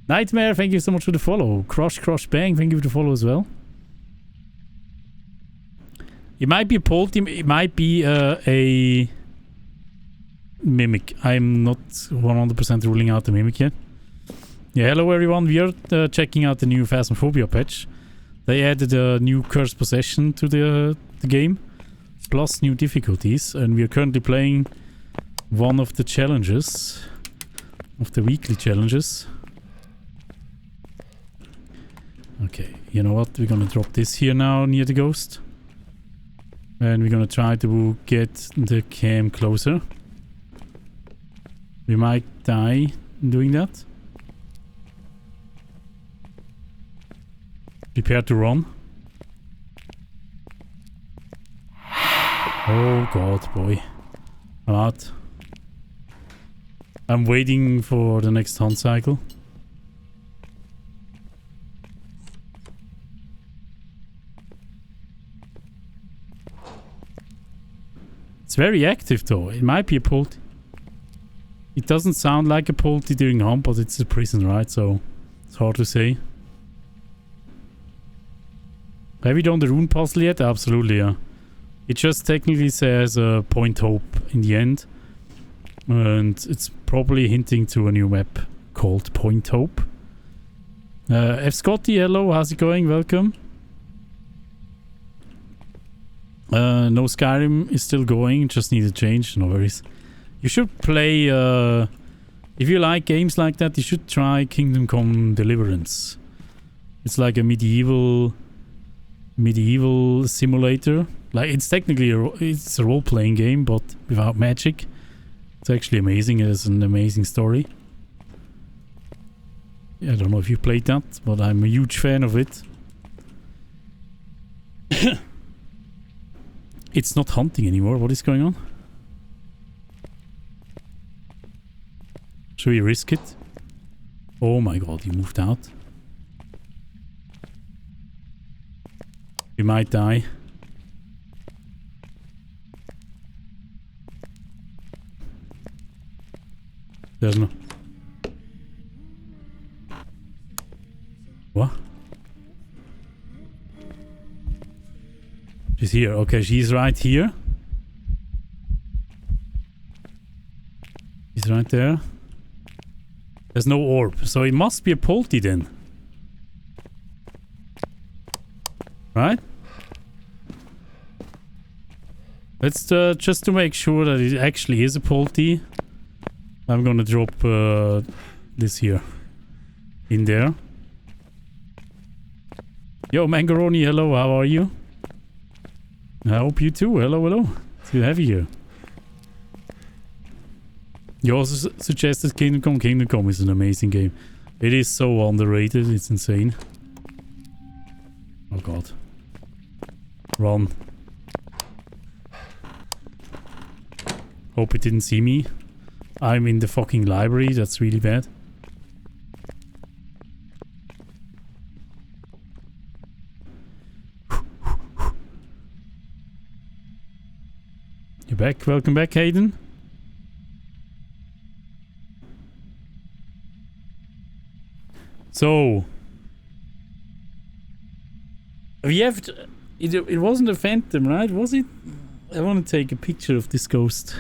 Nightmare, thank you so much for the follow. Crush, bang, thank you for the follow as well. It might be a pole team, it might be a mimic. I'm not 100% ruling out the mimic yet. Yeah, hello everyone. We are checking out the new Phasmophobia patch. They added a new Cursed Possession to the game, plus new difficulties, and we are currently playing one of the challenges, of the weekly challenges. Okay, you know what? We're gonna drop this here now near the ghost. And we're gonna try to get the cam closer. We might die doing that. Prepare to run. Oh god, boy. I'm out. I'm waiting for the next hunt cycle. It's very active though. It might be a polty. It doesn't sound like a polty during hump, but it's a prison, right? So it's hard to say. Have you done the rune puzzle yet? Absolutely, yeah. It just technically says point hope in the end. And it's probably hinting to a new map called Point Hope. F. Scotty, hello, how's it going? Welcome. No, Skyrim is still going, just need a change, no worries. You should play, if you like games like that, you should try Kingdom Come Deliverance. It's like a medieval simulator. Like, it's technically it's a role-playing game, but without magic. It's actually amazing. It has an amazing story. I don't know if you played that, but I'm a huge fan of it. It's not hunting anymore. What is going on? Should we risk it? Oh my god, you moved out. We might die. There's no... What? She's here. Okay, she's right here. She's right there. There's no orb, so it must be a polty then. Right? Let's just to make sure that it actually is a polty. I'm gonna drop this here in there. Yo, Mangaroni, hello, how are you? I hope you too. Hello, hello. It's good to have you here. You also suggested Kingdom Come. Kingdom Come is an amazing game. It is so underrated, it's insane. Oh god. Run. Hope it didn't see me. I'm in the fucking library, that's really bad. You're back, welcome back, Hayden. So... we have to, it wasn't a phantom, right? Was it? I want to take a picture of this ghost.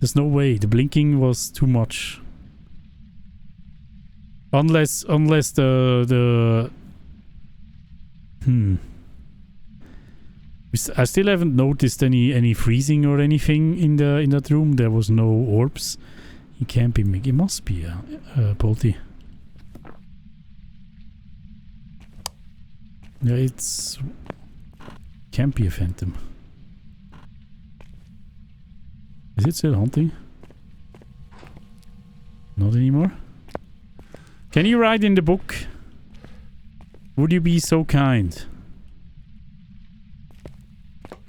There's no way. The blinking was too much. Unless the I still haven't noticed any freezing or anything in that room. There was no orbs. It can't be. It must be a polty. Yeah, it's can't be a phantom. Is it still hunting? Not anymore? Can you write in the book? Would you be so kind?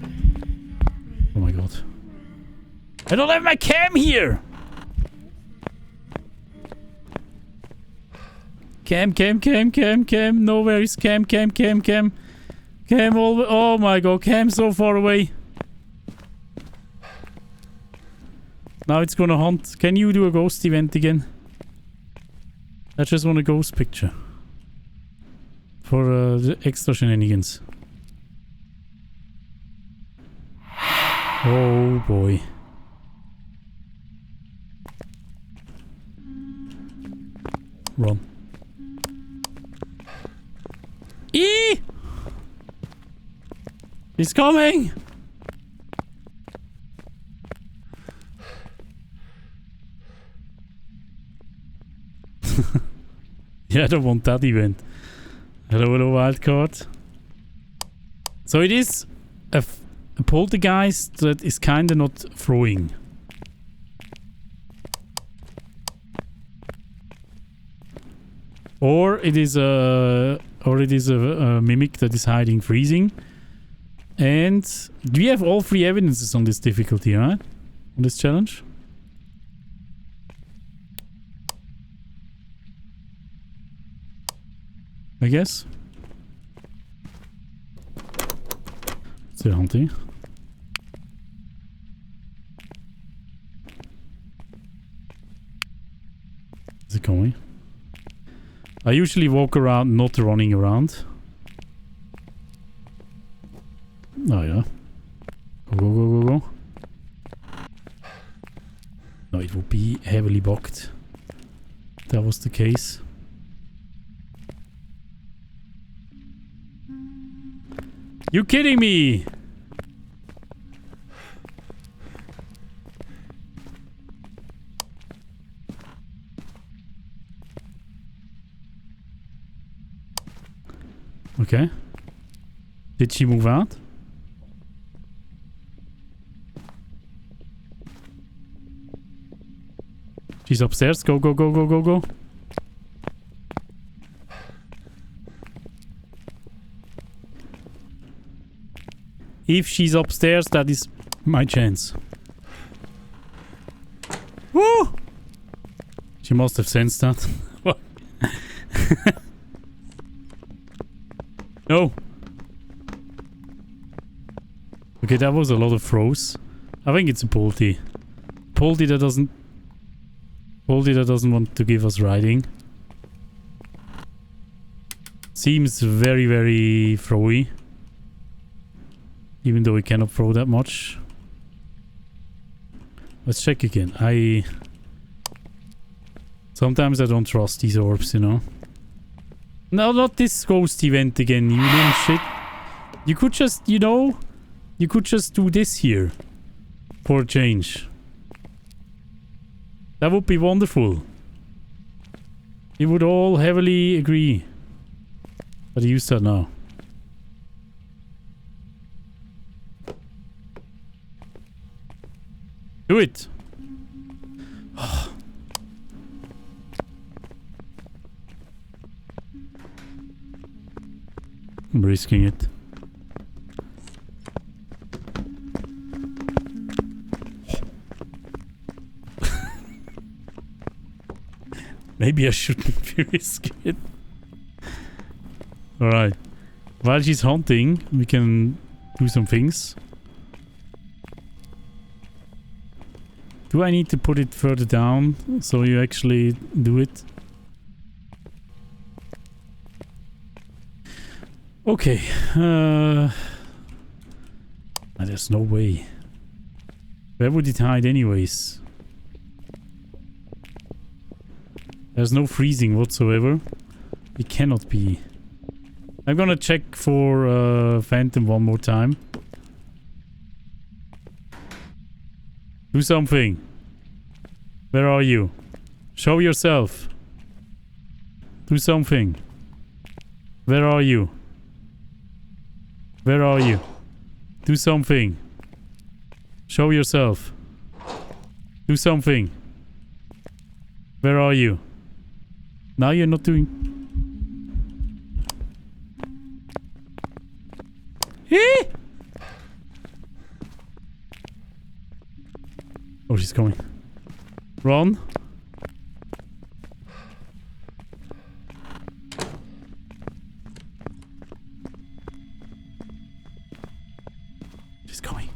Oh my god. I don't have my cam here! Cam. Nowhere is cam. Cam all... oh my god, cam so far away. Now it's gonna hunt. Can you do a ghost event again? I just want a ghost picture. For the extra shenanigans. Oh boy. Run. Eee! He's coming! Yeah, I don't want that event. Hello, wildcard. So it is a poltergeist that is kinda not throwing. Or it is a mimic that is hiding freezing. And do we have all three evidences on this difficulty, right? On this challenge? I guess. Still hunting. Is it going? I usually walk around, not running around. Oh yeah. Go, go, go, go, go. No, it would be heavily bugged. That was the case. You kidding me? Okay. Did she move out? She's upstairs. Go, go, go, go, go, go. If she's upstairs, that is my chance. Woo! She must have sensed that. No. Okay, that was a lot of throws. I think it's a Polty. Polty that doesn't want to give us riding. Seems very, very throwy. Even though we cannot throw that much. Let's check again. Sometimes I don't trust these orbs, you know. No, not this ghost event again, you little shit. You could just, you know, you could just do this here. For a change. That would be wonderful. We would all heavily agree. But I use that now. Do it! I'm risking it. Maybe I shouldn't be risking it. Alright. While she's hunting, we can do some things. Do I need to put it further down so you actually do it? Okay. There's no way. Where would it hide anyways? There's no freezing whatsoever. It cannot be. I'm gonna check for Phantom one more time. Do something. Where are you? Show yourself. Do something. Where are you? Where are you? Do something. Show yourself. Do something. Where are you? Now you're not doing... Eh? Oh, she's coming. Run. She's coming.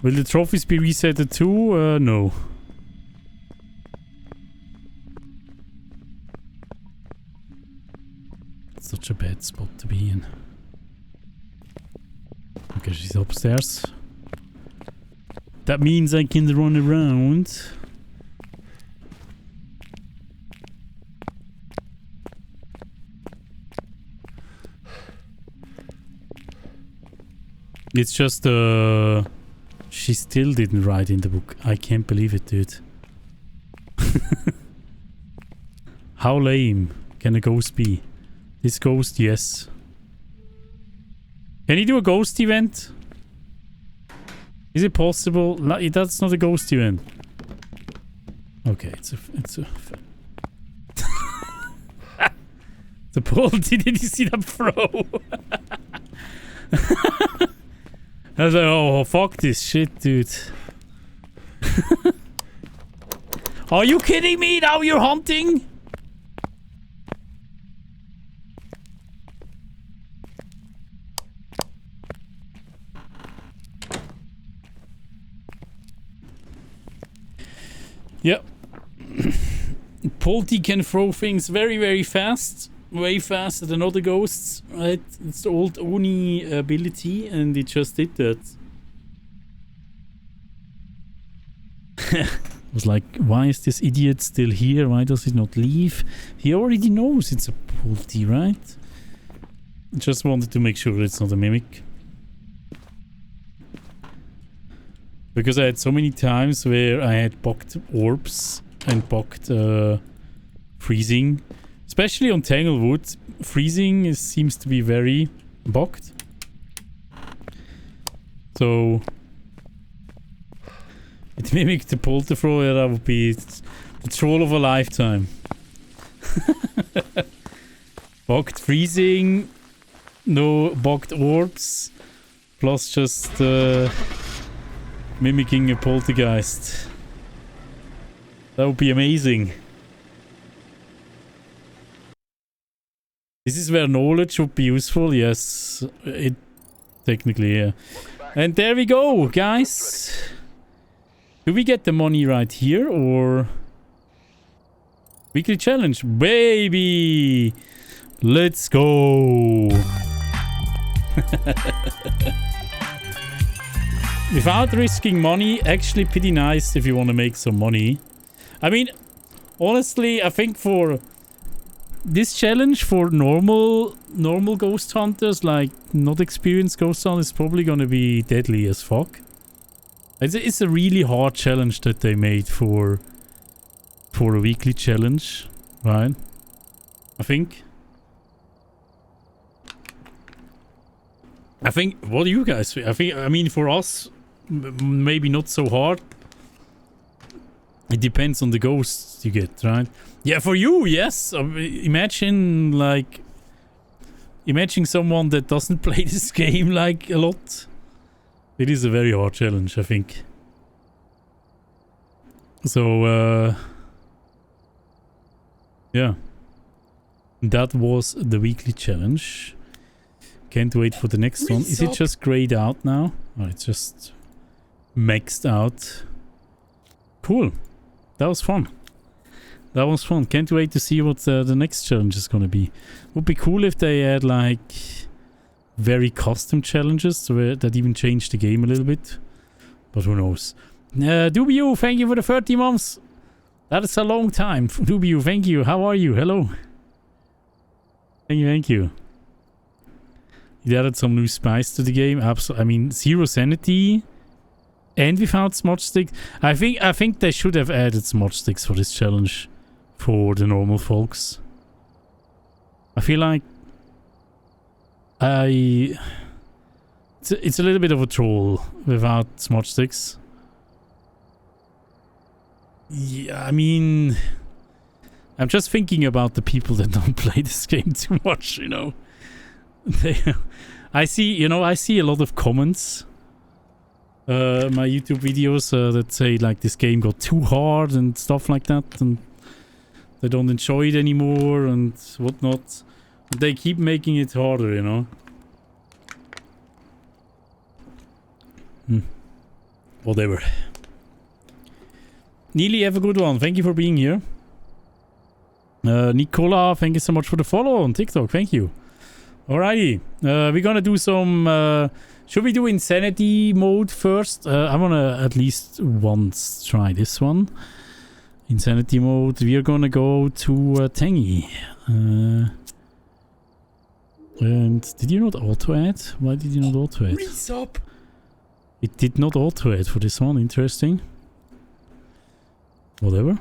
Will the trophies be resetted too? No. It's such a bad spot to be in. Okay, she's upstairs. That means I can run around. It's just she still didn't write in the book. I can't believe it, dude. How lame can a ghost be? This ghost, yes. Can you do a ghost event? Is it possible? No, that's not a ghost event. Okay, it's a it's a pull. Did you see that throw? I was like, oh fuck this shit, dude. Are you kidding me? Now you're hunting? Yep. Polty can throw things very, very fast. Way faster than other ghosts. Right? It's the old Oni ability, and it just did that. I was like, why is this idiot still here? Why does he not leave? He already knows it's a Polty, right? I just wanted to make sure it's not a mimic. Because I had so many times where I had bugged orbs and bugged freezing. Especially on Tanglewood, freezing seems to be very bugged. So it mimicked the polter thrower. That would be the troll of a lifetime. Bugged freezing, no bugged orbs, plus just mimicking a poltergeist. That would be amazing. This is where knowledge would be useful. Yes, it technically, yeah. And there we go, guys. Do we get the money right here or weekly challenge, baby? Let's go. Without risking money, actually pretty nice if you want to make some money. I mean, honestly, I think for this challenge for normal ghost hunters, like not experienced ghost hunters, is probably gonna be deadly as fuck. It's a really hard challenge that they made for a weekly challenge, right? I think. What do you guys think? I mean, for us, maybe not so hard. It depends on the ghosts you get, right? Yeah, for you, yes. Imagine someone that doesn't play this game like a lot. It is a very hard challenge, I think. So, yeah. That was the weekly challenge. Can't wait for the next one. Is it just grayed out now? Oh, it's just maxed out. Cool. That was fun. That was fun. Can't wait to see what the next challenge is going to be. Would be cool if they had like very custom challenges that even changed the game a little bit. But who knows. Dubio, thank you for the 30 months. That is a long time. Dubio, thank you. How are you? Hello. Thank you. It added some new spice to the game. Absolutely. I mean, zero sanity. And without smudge sticks. I think they should have added smudge sticks for this challenge. For the normal folks. I feel like it's a little bit of a troll without smudge sticks. Yeah, I mean, I'm just thinking about the people that don't play this game too much, you know. I see a lot of comments my YouTube videos that say like this game got too hard and stuff like that, and they don't enjoy it anymore and whatnot. They keep making it harder, you know. Whatever. Neely, have a good one. Thank you for being here. Nicola, thank you so much for the follow on TikTok. Thank you. Alrighty. We're gonna do some... should we do Insanity mode first? I wanna at least once try this one. Insanity mode. We are gonna go to Tangy. And did you not auto-add? Why did you not auto-add? Resub. It did not auto-add for this one. Interesting. Whatever.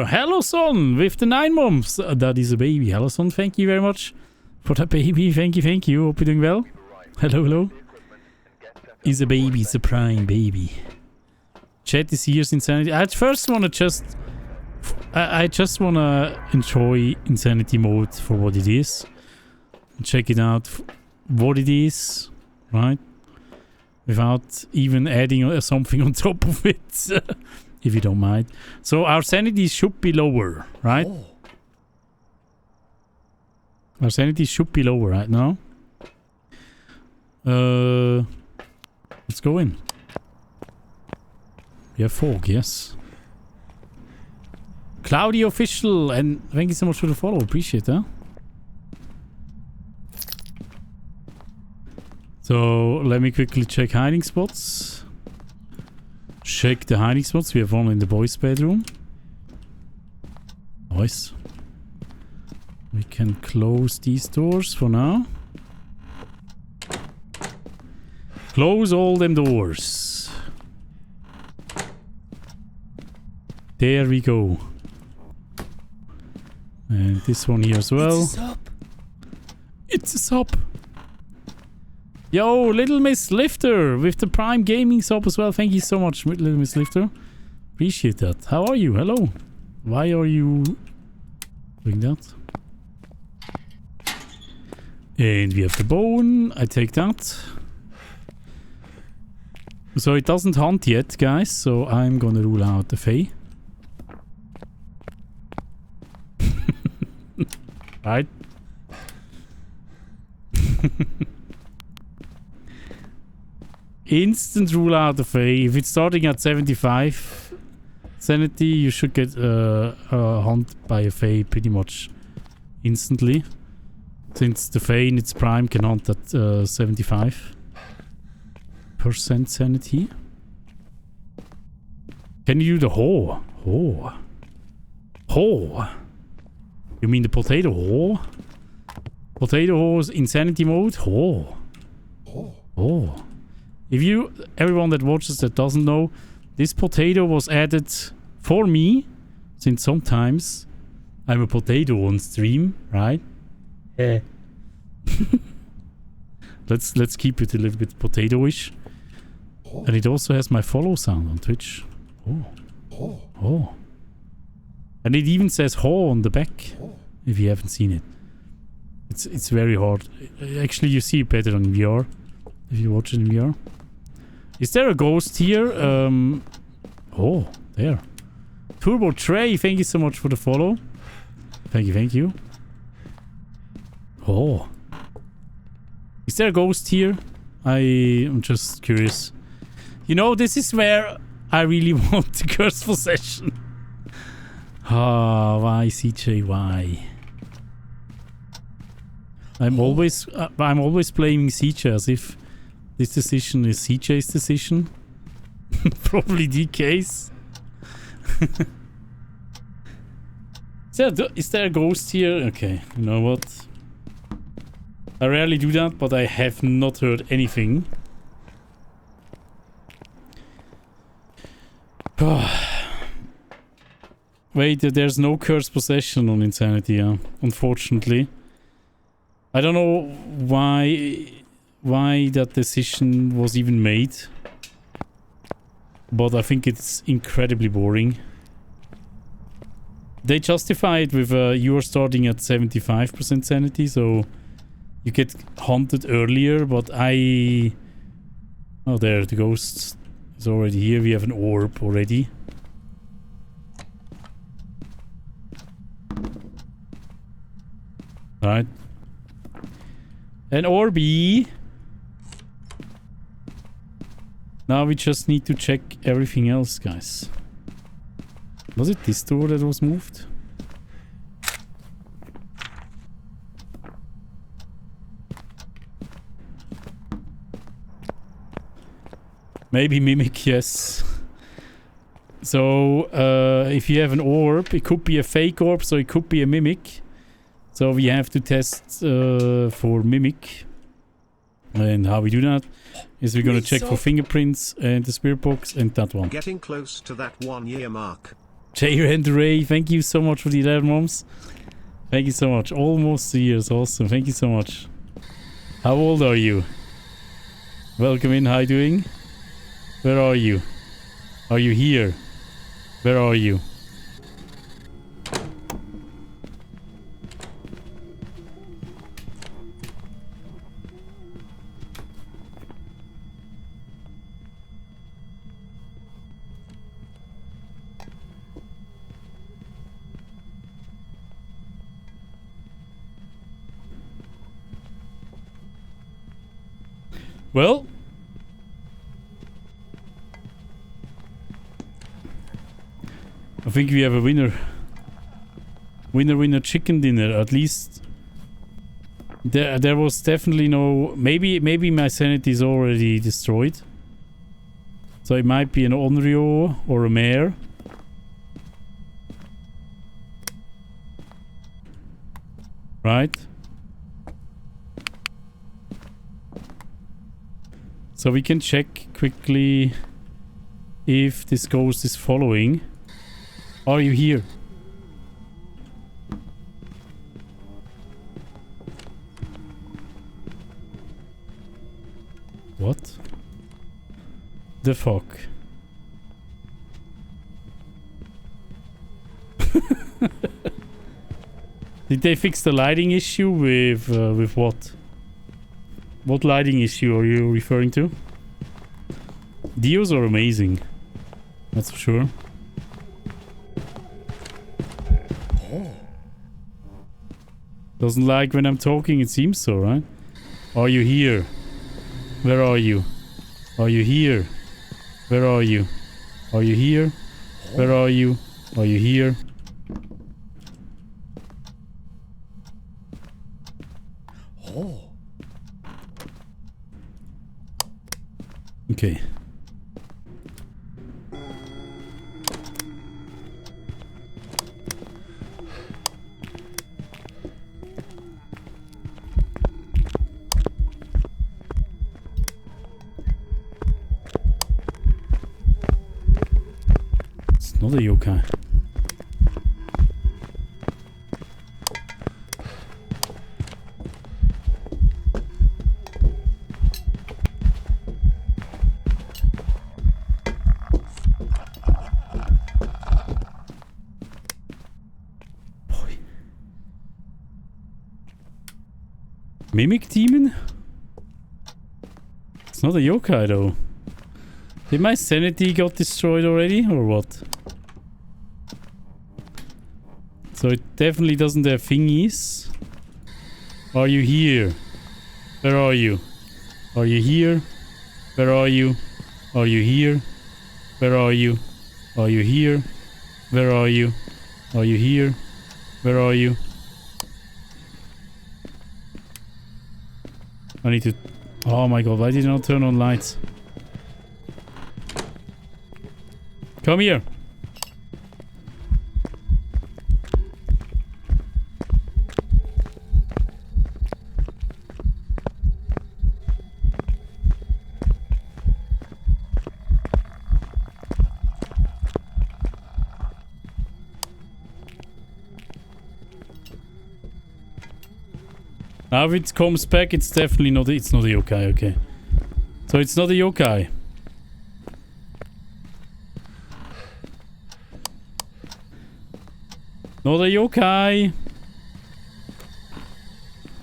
Hello, son, with the 9 months. That is a baby. Hello, son. Thank you very much for that baby. Thank you. Hope you're doing well. Hello. Is a baby. It's a prime baby. Chat is here's Insanity. I first want to I just want to enjoy Insanity mode for what it is. Check it out what it is, right? Without even adding something on top of it, if you don't mind. So our sanity should be lower, right? Oh. Our sanity should be lower right now. Let's go in. We have fog, yes. Cloudy Official, and thank you so much for the follow. Appreciate that. So, let me quickly check hiding spots. Check the hiding spots. We have one in the boys' bedroom. Nice. We can close these doors for now. Close all them doors. There we go. And this one here as well. It's a sub. It's a sub. Yo, Little Miss Lifter with the Prime Gaming sub as well. Thank you so much, Little Miss Lifter. Appreciate that. How are you? Hello. Why are you doing that? And we have the bone. I take that. So it doesn't hunt yet, guys. So I'm gonna rule out the Fae. Right? Instant rule out the Fae. If it's starting at 75 sanity, you should get hunt by a Fae pretty much instantly. Since the Fae in its prime can hunt at 75% sanity. Can you do the hoe? Hoe? Hoe? You mean the potato hoe? Potato hoes insanity mode? Hoe? Oh. If you, everyone that watches that doesn't know, this potato was added for me, since sometimes I'm a potato on stream, right? Yeah. Let's keep it a little bit potato-ish. And it also has my follow sound on Twitch. Oh. And it even says "ho" on the back. If you haven't seen it, it's very hard. Actually, you see it better on VR if you watch it in VR. Is there a ghost here? Oh, there. Turbo Trey, thank you so much for the follow. Thank you. Oh. Is there a ghost here? I'm just curious. You know, this is where I really want the curse possession. Ah, why CJ? Why? I'm always blaming CJ as if this decision is CJ's decision. Probably DK's. Is there a ghost here? Okay, you know what? I rarely do that, but I have not heard anything. Wait, there's no curse possession on Insanity, unfortunately. I don't know why that decision was even made. But I think it's incredibly boring. They justify it with you are starting at 75% sanity, so you get hunted earlier, but I... Oh, there, the ghost is already here. We have an orb already. Alright. An Orby. Now we just need to check everything else, guys. Was it this door that was moved? Maybe Mimic, yes. So, if you have an orb, it could be a fake orb, so it could be a Mimic. So we have to test for Mimic. And how we do that is we're gonna check for fingerprints and the spirit box and that one. Getting close to that 1 year mark. Jay and Ray, thank you so much for the 11 months. Thank you so much. Almost 2 years, awesome. Thank you so much. How old are you? Welcome in, how you doing? Where are you? Are you here? Where are you? Well, think we have a winner. Winner chicken dinner. At least there was definitely no... Maybe my sanity is already destroyed. So it might be an Onryo or a mare. Right? So we can check quickly if this ghost is following. Are you here? What the fuck? Did they fix the lighting issue with what? What lighting issue are you referring to? Dios are amazing. That's for sure. Doesn't like when I'm talking, it seems so, right? Are you here? Where are you? Are you here? Where are you? Are you here? Where are you? Are you here? Oh. Okay. It's not a yokai. Mimic demon? It's not a yokai though. Did my sanity got destroyed already or what? So it definitely doesn't have thingies. Are you here? Where are you? Are you here? Where are you? Are you here? Where are you? Are you here? Where are you? Are you here? Where are you? I need to... Oh my god, why did I not turn on lights? Come here! Now if it comes back, it's definitely not... It's not a yokai, okay. So it's not a yokai. Not a yokai.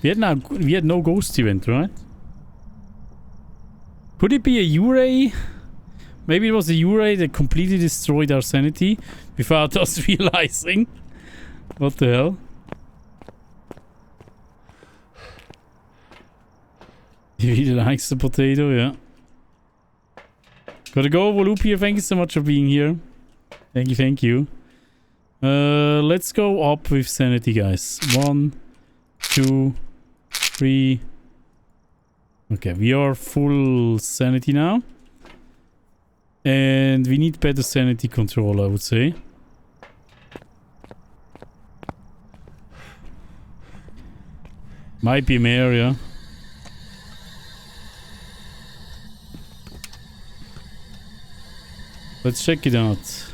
We had no ghost event, right? Could it be a Urei? Maybe it was a Urei that completely destroyed our sanity without us realizing. What the hell? He really likes the potato, yeah. Gotta go, Volupia. Thank you so much for being here. Thank you, thank you. Let's go up with sanity, guys. 1, 2, 3. Okay, we are full sanity now. And we need better sanity control, I would say. Might be a mare, yeah. Let's check it out.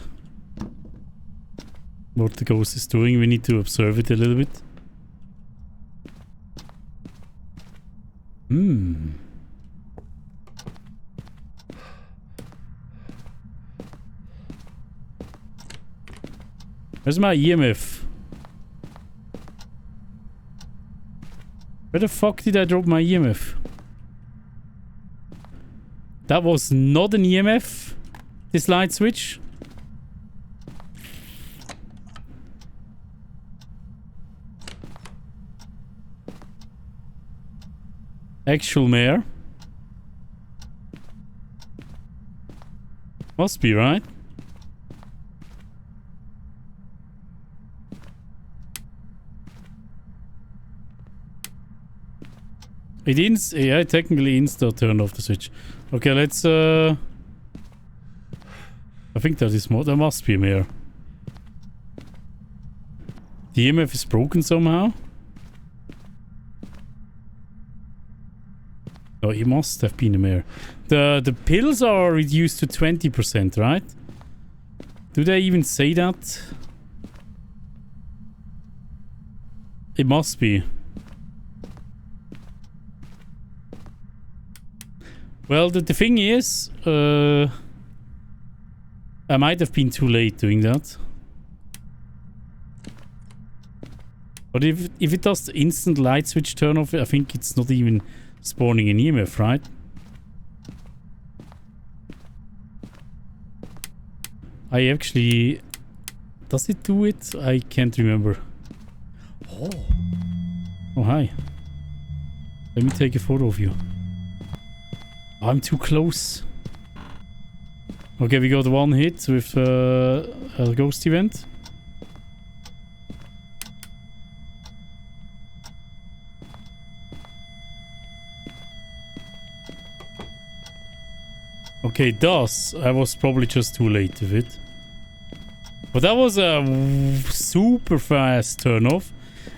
What the ghost is doing. We need to observe it a little bit. Where's my EMF? Where the fuck did I drop my EMF? That was not an EMF. This light switch. Actual mare. Must be, right? Yeah, technically insta turned off the switch. Okay, let's I think that is more. There must be a mirror. The EMF is broken somehow. Oh, it must have been a mirror. The pills are reduced to 20%, right? Do they even say that? It must be. Well, the thing is, I might have been too late doing that. But if it does the instant light switch turn off, I think it's not even spawning an EMF, right? I actually... Does it do it? I can't remember. Oh. Oh, hi. Let me take a photo of you. I'm too close. Okay, we got one hit with a ghost event. Okay, thus, I was probably just too late with it. But that was a super fast turn off.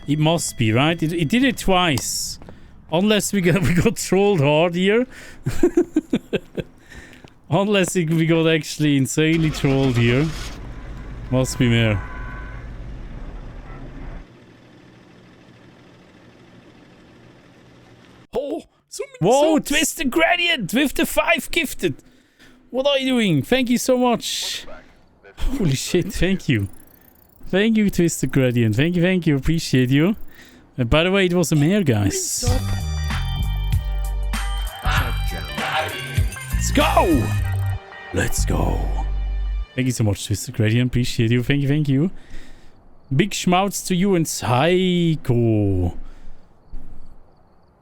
It must be, right? It did it twice. Unless we got trolled hard here. Unless we got actually insanely trolled here. Must be more. Oh, so many Whoa, souls. Twisted Gradient with the 5 gifted. What are you doing? Thank you so much. Holy shit, thank you. Thank you, Twisted Gradient. Thank you. Appreciate you. And by the way, it was a mare, guys. Let's go! Let's go. Thank you so much, Twisted Gradient. Appreciate you. Thank you. Big schmouts to you and Psycho.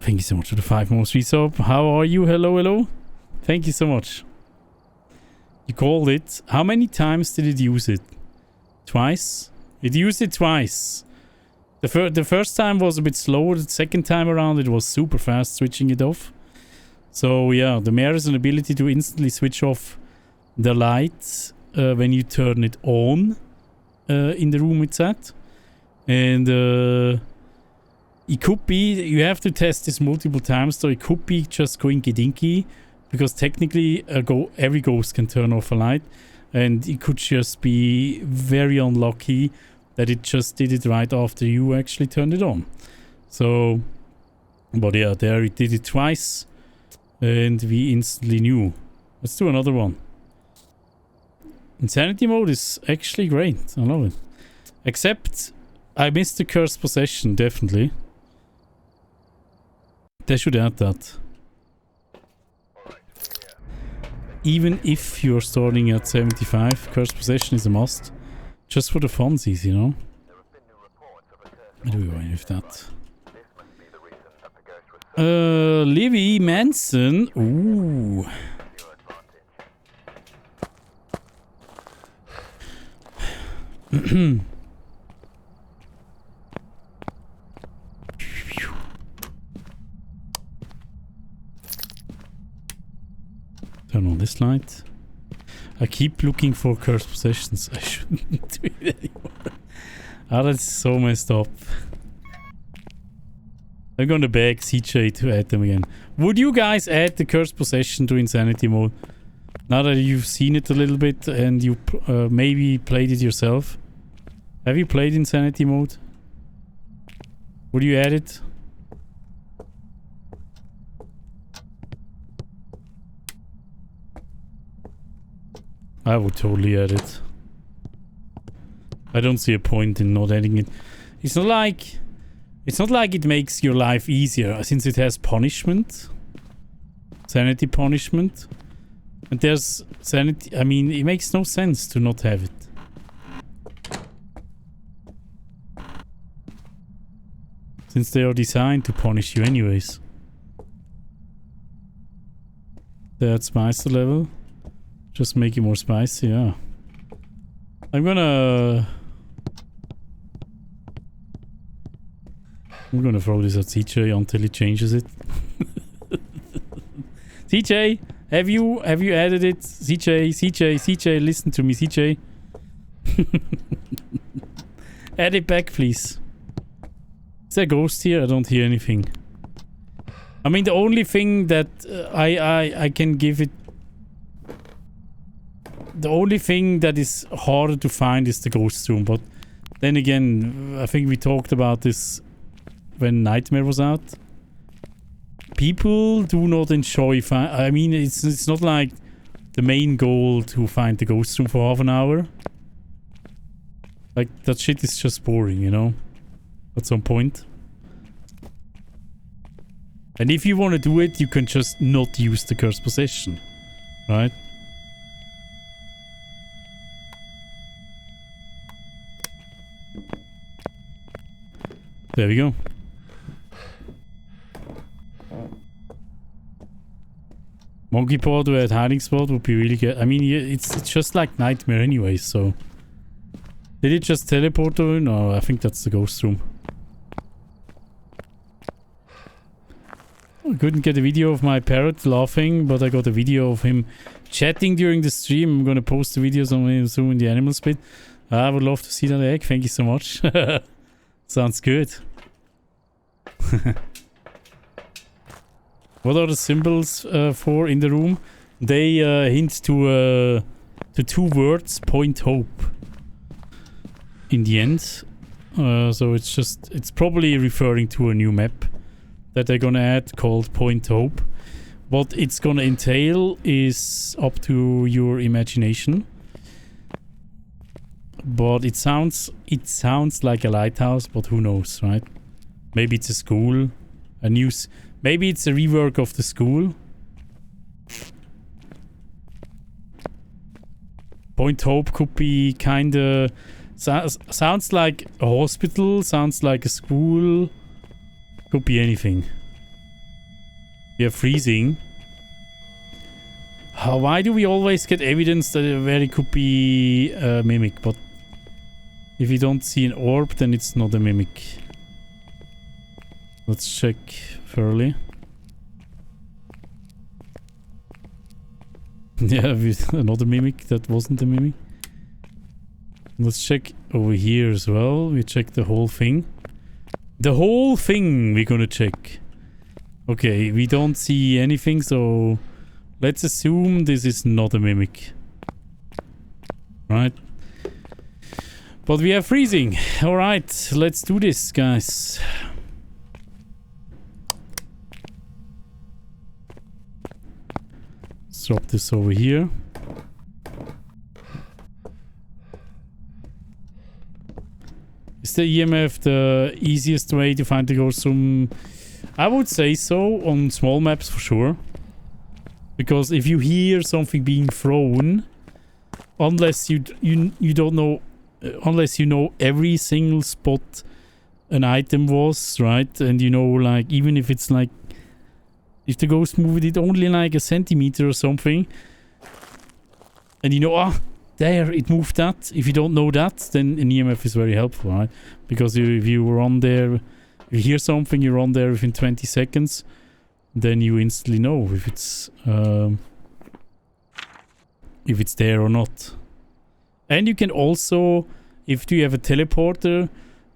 Thank you so much for the 5 more resub. How are you? Hello. Thank you so much. You called it. How many times did it use it? Twice? It used it twice. The first time was a bit slower. The second time around it was super fast switching it off. So yeah, the mare has an ability to instantly switch off the light when you turn it on in the room it's at. And it could be, you have to test this multiple times, so it could be just coinky dinky, because technically every ghost can turn off a light, and it could just be very unlucky that it just did it right after you actually turned it on. So, but yeah, there it did it twice. And we instantly knew. Let's do another one. Insanity mode is actually great. I love it. Except, I missed the cursed possession, definitely. They should add that. Even if you're starting at 75, cursed possession is a must. Just for the funsies, you know? Where do we go with that? Livy Manson. Ooh. Turn on this light. I keep looking for cursed possessions. I shouldn't do it anymore. Ah, that's so messed up. I'm gonna beg CJ to add them again. Would you guys add the cursed possession to insanity mode? Now that you've seen it a little bit and you maybe played it yourself. Have you played insanity mode? Would you add it? I would totally add it. I don't see a point in not adding it. It's not like it makes your life easier, since it has punishment. Sanity punishment. And there's sanity... I mean, it makes no sense to not have it. Since they are designed to punish you anyways. That's spicy level. Just make it more spicy, yeah. I'm I'm gonna throw this at CJ until he changes it. CJ, have you added it? CJ, listen to me, CJ. Add it back, please. Is there a ghost here? I don't hear anything. I mean, the only thing that I can give it... The only thing that is harder to find is the ghost room, but then again, I think we talked about this when Nightmare was out. People do not enjoy... I mean, it's not like the main goal to find the ghost room for half an hour. Like, that shit is just boring, you know? At some point. And if you want to do it, you can just not use the cursed possession. Right? There we go. Monkey pod at hiding spot would be really good. I mean, it's just like Nightmare anyway, so... Did it just teleport over? No, I think that's the ghost room. I couldn't get a video of my parrot laughing, but I got a video of him chatting during the stream. I'm gonna post the videos on him soon in the animal spit. I would love to see that egg. Thank you so much. Sounds good. What are the symbols for in the room? They hint to two words, point hope. In the end. So it's probably referring to a new map that they're gonna add called Point Hope. What it's gonna entail is up to your imagination. But it sounds like a lighthouse, but who knows, right? Maybe it's a school, maybe it's a rework of the school. Point Hope could be kinda sounds like a hospital, sounds like a school. Could be anything. We are freezing. Why do we always get evidence that where it could be a mimic? But if you don't see an orb, then it's not a mimic. Let's check thoroughly. Yeah, with another mimic that wasn't a mimic. Let's check over here as well. We check the whole thing. The whole thing we're gonna check. Okay, we don't see anything, so let's assume this is not a mimic. Right? But we are freezing. Alright, let's do this, guys. Let's drop this over here. Is the EMF the easiest way to find the ghost room? I would say so, on small maps for sure. Because if you hear something being thrown, unless you don't know, unless you know every single spot an item was, right? And you know, like, even if it's like, if the ghost moved it only like a centimeter or something, and you know, there, it moved that. If you don't know that, then an EMF is very helpful, right? Because if you run there, if you hear something, you run there within 20 seconds, then you instantly know if it's there or not. And you can also, if you have a teleporter,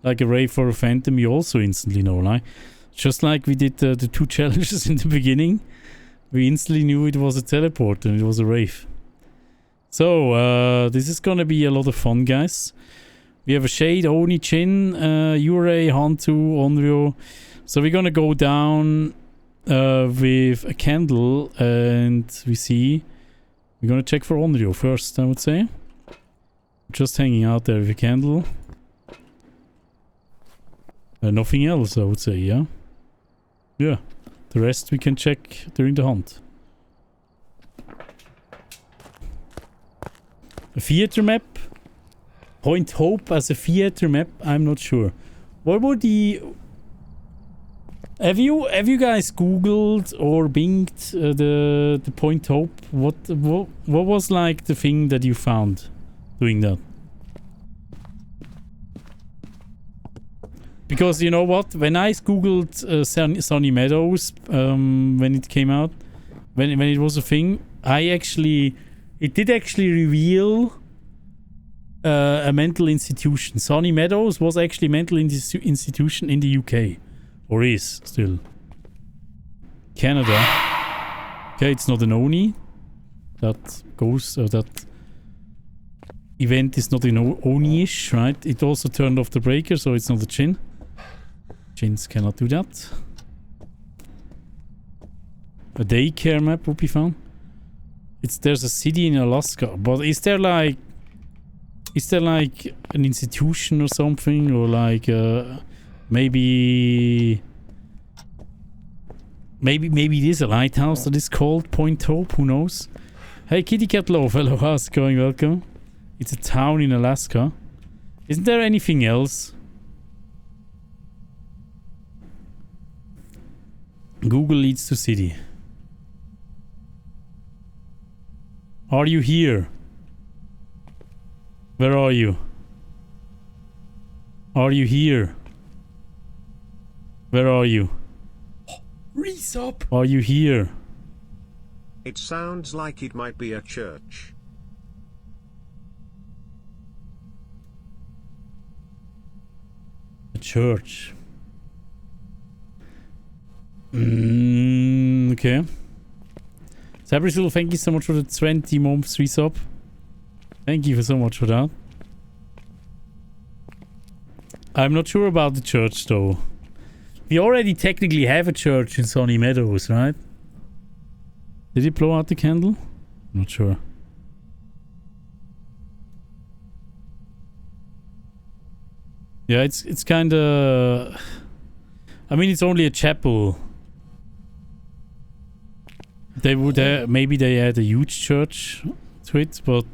like a Wraith or a Phantom, you also instantly know, right? Just like we did the two challenges in the beginning, we instantly knew it was a teleporter and it was a Wraith. So, this is gonna be a lot of fun, guys. We have a Shade, Oni, Chin, Yurei, Hantu, Onryo. So we're gonna go down with a candle and we see... We're gonna check for Onryo first, I would say. Just hanging out there with a candle. Nothing else, I would say, yeah? Yeah. The rest we can check during the hunt. A theater map? Point Hope as a theater map? I'm not sure. What would the... Have you guys googled or binged the Point Hope? What was like the thing that you found doing that? Because you know what? When I googled Sunny Meadows, when it came out, when it was a thing, it did actually reveal a mental institution. Sunny Meadows was actually a mental institution in the UK, or is still. Canada. Okay, it's not an Oni. That event is not an Oni-ish, right? It also turned off the breaker, so it's not a Jinn. Jinns cannot do that. A daycare map would be fun. There's a city in Alaska, but is there like an institution or something, or like maybe it is a lighthouse that is called Point Hope? Who knows? Hey, Kitty Cat Love, hello, how's it going? Welcome. It's a town in Alaska. Isn't there anything else? Google leads to city. Are you here? Where are you? Are you here? Where are you? Resub. Are you here? It sounds like it might be a church. A church. Okay. Sabrizul, thank you so much for the 20 months resub. Thank you so much for that. I'm not sure about the church though. We already technically have a church in Sunny Meadows, right? Did it blow out the candle? Not sure. Yeah, it's kind of... I mean, it's only a chapel. They would maybe they had a huge church to it, but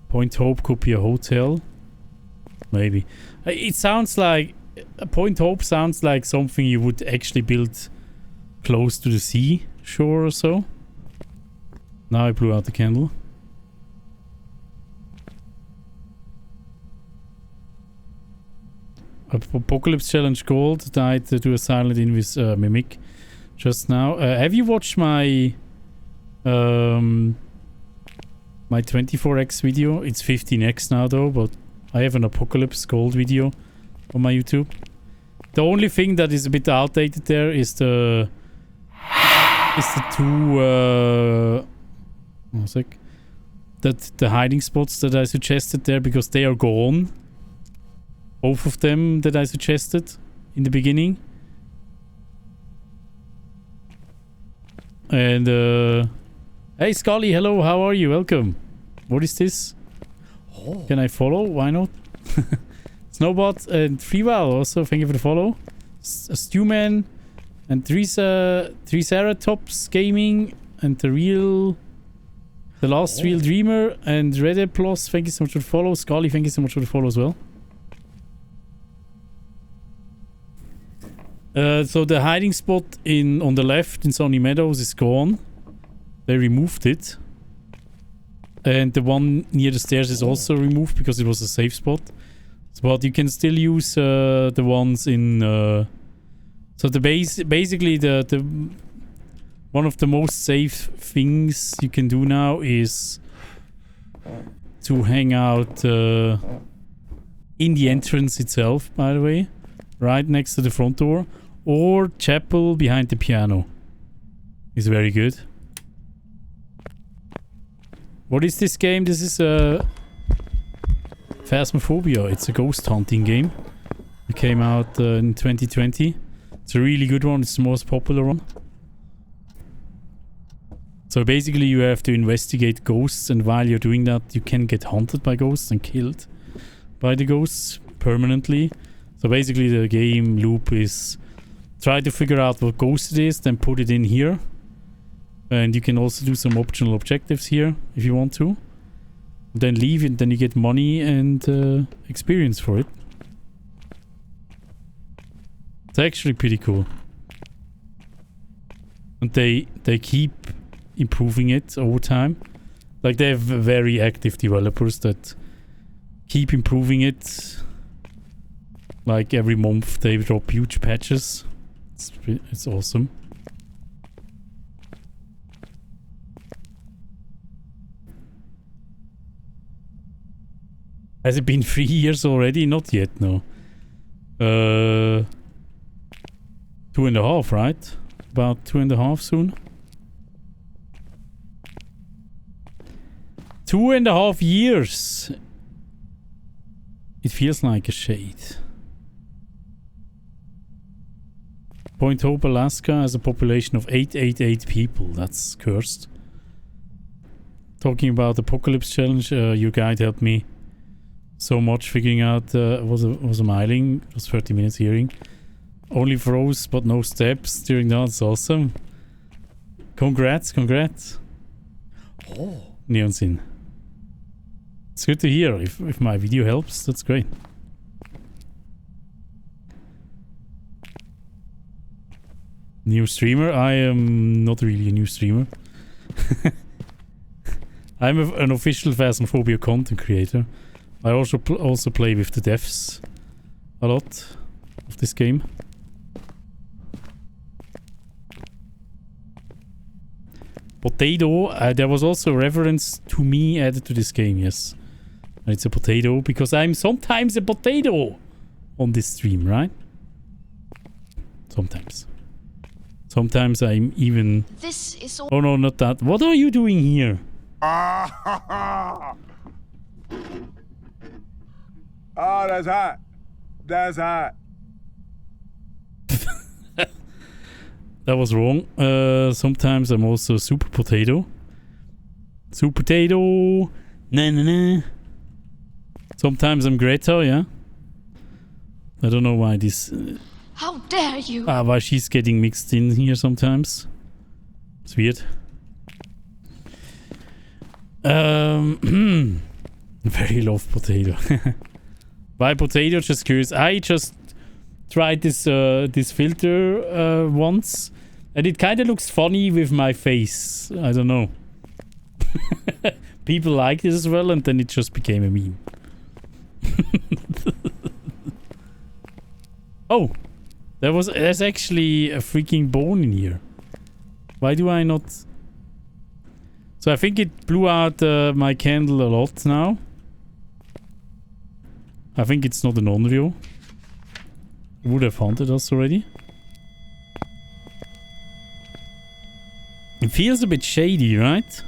Point Hope could be a hotel. Maybe. It sounds like Point Hope sounds like something you would actually build close to the sea shore or so. Now I blew out the candle. Apocalypse Challenge Gold died to do a silent in with Mimic just now. Have you watched my my 24x video? It's 15x now though, but I have an Apocalypse Gold video on my YouTube. The only thing that is a bit outdated there is the two one sec. The hiding spots that I suggested there, because they are gone. Both of them that I suggested in the beginning. And hey Scully, hello, how are you? Welcome. What is this? Oh. Can I follow? Why not? Snowbot and Freeval also, thank you for the follow. Stewman and Triceratops Gaming and the last real dreamer and Red Plus, thank you so much for the follow. Scully, thank you so much for the follow as well. So the hiding spot on the left in Sunny Meadows is gone. They removed it. And the one near the stairs is also removed because it was a safe spot. But you can still use the ones in... so basically the one of the most safe things you can do now is to hang out in the entrance itself, by the way. Right next to the front door. Or chapel behind the piano. Is very good. What is this game? This is Phasmophobia. It's a ghost hunting game. It came out in 2020. It's a really good one. It's the most popular one. So basically you have to investigate ghosts, and while you're doing that you can get hunted by ghosts and killed by the ghosts permanently. So basically the game loop is try to figure out what ghost it is, then put it in here. And you can also do some optional objectives here if you want to. Then leave it, then you get money and experience for it. It's actually pretty cool. And they keep improving it over time. Like they have very active developers that keep improving it Like every month they drop huge patches. It's awesome. Has it been 3 years already? Not yet, no. 2.5, right? About 2.5 soon. 2.5 years. It feels like a shade. Point Hope, Alaska has a population of 888 people. That's cursed. Talking about Apocalypse Challenge, your guide helped me so much figuring out was a miling. It was 30 minutes hearing. Only froze but no steps during that. It's awesome. Congrats. Oh. Neon Sin. It's good to hear. If my video helps, that's great. New streamer? I am not really a new streamer. I'm an official Phasmophobia content creator. I also play with the devs a lot of this game. Potato, there was also a reference to me added to this game, yes. And it's a potato because I'm sometimes a potato on this stream, right? Sometimes. Sometimes I'm even... This is all. Oh no, not that. What are you doing here? Oh, that's hot. That's hot. That was wrong. Sometimes I'm also super potato. Super potato. Na na na. Sometimes I'm Greta, yeah. I don't know why this... How dare you? why she's getting mixed in here sometimes. It's weird. Very love potato. Why potato? Just curious. I just tried this this filter once, and it kind of looks funny with my face. I don't know. People liked it as well, and then it just became a meme. Oh, there's actually a freaking bone in here. Why do I not? So I think it blew out my candle a lot now. I think it's not an on-reel. It would have haunted us already. It feels a bit shady, right?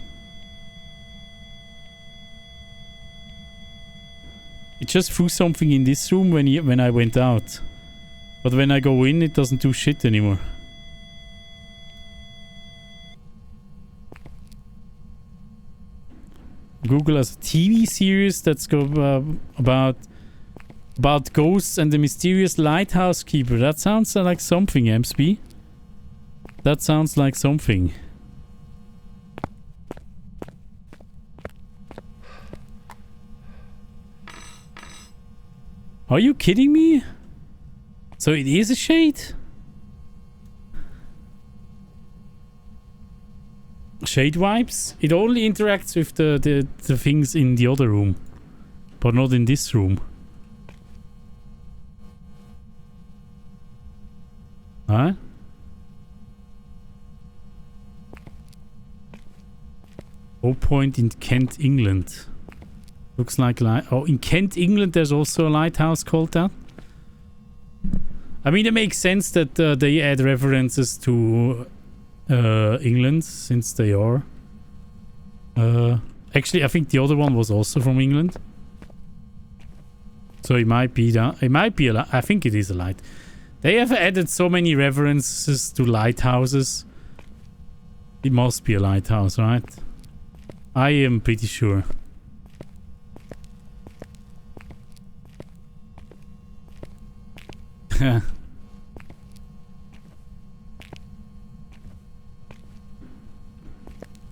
It just threw something in this room when I went out. But when I go in, it doesn't do shit anymore. Google has a TV series that's about ghosts and the mysterious lighthouse keeper. That sounds like something, MSB. That sounds like something. Are you kidding me? So it is a shade? Shade vibes? It only interacts with the things in the other room, but not in this room. Huh? Low point in Kent, England. Looks like oh, in Kent, England, there's also a lighthouse called that. I mean, it makes sense that they add references to England, since they are. Actually, I think the other one was also from England. So it might be that. It might be I think it is a light. They have added so many references to lighthouses. It must be a lighthouse, right? I am pretty sure.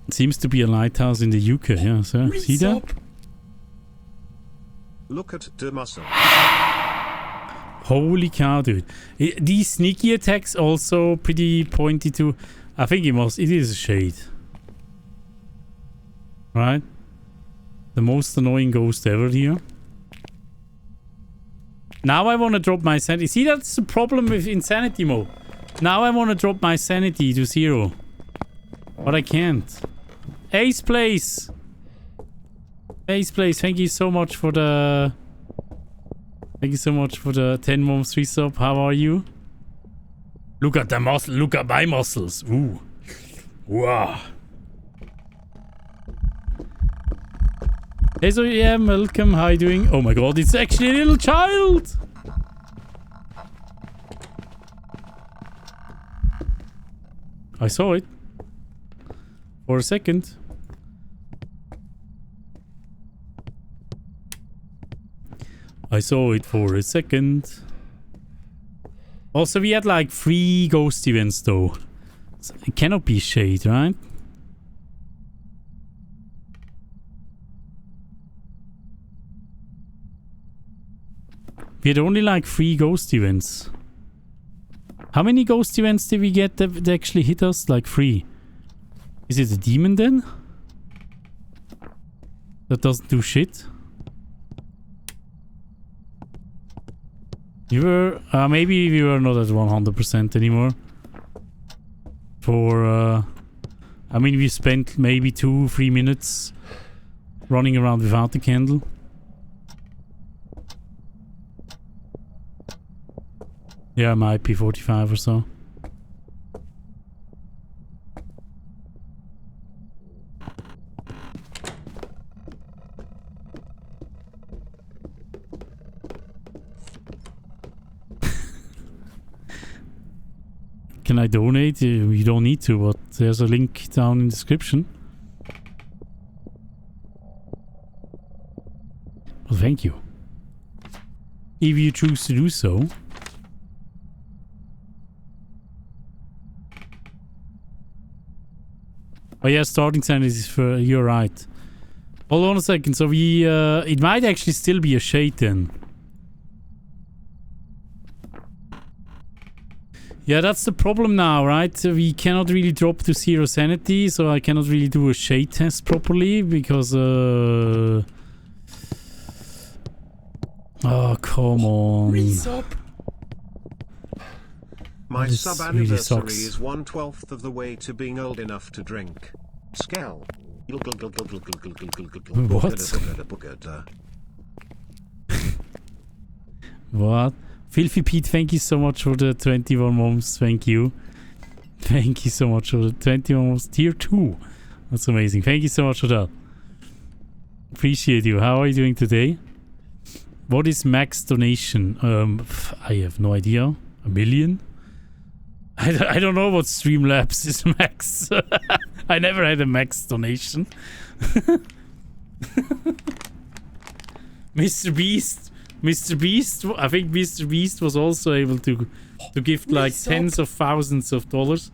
Seems to be a lighthouse in the UK, yeah, sir. See that? Look at the muscle. Holy cow, dude. These sneaky attacks also pretty pointy to... I think it is a shade. Right? The most annoying ghost ever here. Now I want to drop my sanity. See, that's the problem with insanity mode. Now I want to drop my sanity to 0. But I can't. Ace Place! Ace Place, thank you so much for the... Thank you so much for the 10 months resub. How are you? Look at the muscle. Look at my muscles. Ooh. Wow. Hey, so yeah, welcome. How are you doing? Oh my god, it's actually a little child! I saw it. For a second. I saw it for a second. Also, we had like 3 ghost events though. So it cannot be shade, right? We had only like 3 ghost events. How many ghost events did we get that actually hit us? Like 3. Is it a demon then? That doesn't do shit? You were... maybe we were not at 100% anymore. For... I mean, we spent maybe 2-3 minutes running around without the candle. Yeah, it might be 45 or so. Can I donate? You don't need to, but there's a link down in the description. Well, thank you. If you choose to do so. Oh yeah, starting sanity is for... You're right. Hold on a second. So we... it might actually still be a shade then. Yeah, that's the problem now, right? We cannot really drop to 0 sanity, so I cannot really do a shade test properly because... Oh, come on. Resub. My This sub really anniversary sucks. is 1/12 of the way to being old enough to drink. Skell. What? Filthy Pete, thank you so much for the 21 months. Thank you. Thank you so much for the 21 months. Tier 2. That's amazing. Thank you so much for that. Appreciate you. How are you doing today? What is max donation? I have no idea. $1 million? I don't know what Streamlabs is max. I never had a max donation. Mr. Beast, I think Mr. Beast was also able to gift like tens of thousands of dollars.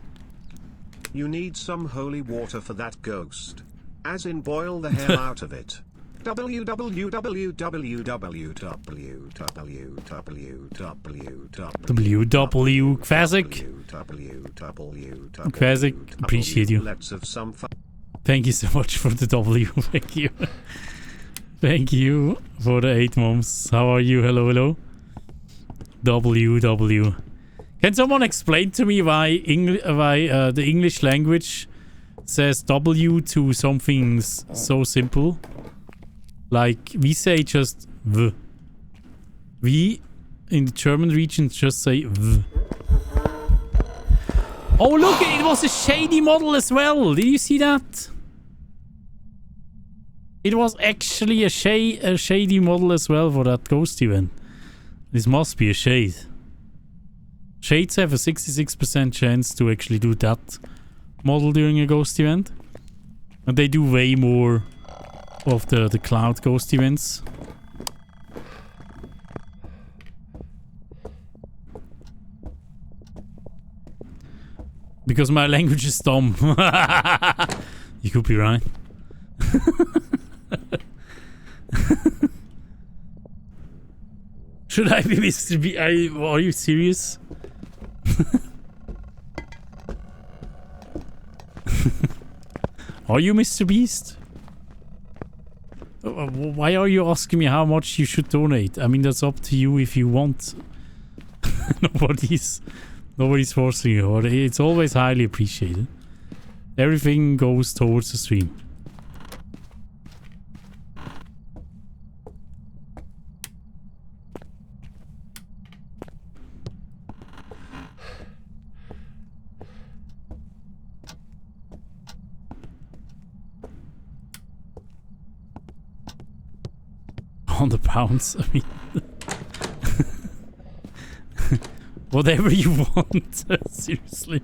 You need some holy water for that ghost. As in boil the hell out of it. WW Kvasik. Kvasik, appreciate you. Let's have some fun. Thank you so much for the W. Thank you. Thank you for the 8 months. How are you? Hello, hello. WW. Can someone explain to me why the English language says W to something so simple? Like, we say just V. We, in the German region, just say V. Oh, look! It was a shady model as well! Did you see that? It was actually a shady model as well for that ghost event. This must be a shade. Shades have a 66% chance to actually do that model during a ghost event. And they do way more of the cloud ghost events. Because my language is dumb. You could be right. Should I be Mr. B? Are you serious? Are you Mr. Beast? Why are you asking me how much you should donate? I mean, that's up to you if you want. Nobody's forcing you. Or it's always highly appreciated. Everything goes towards the stream. £100, I mean... Whatever you want, seriously.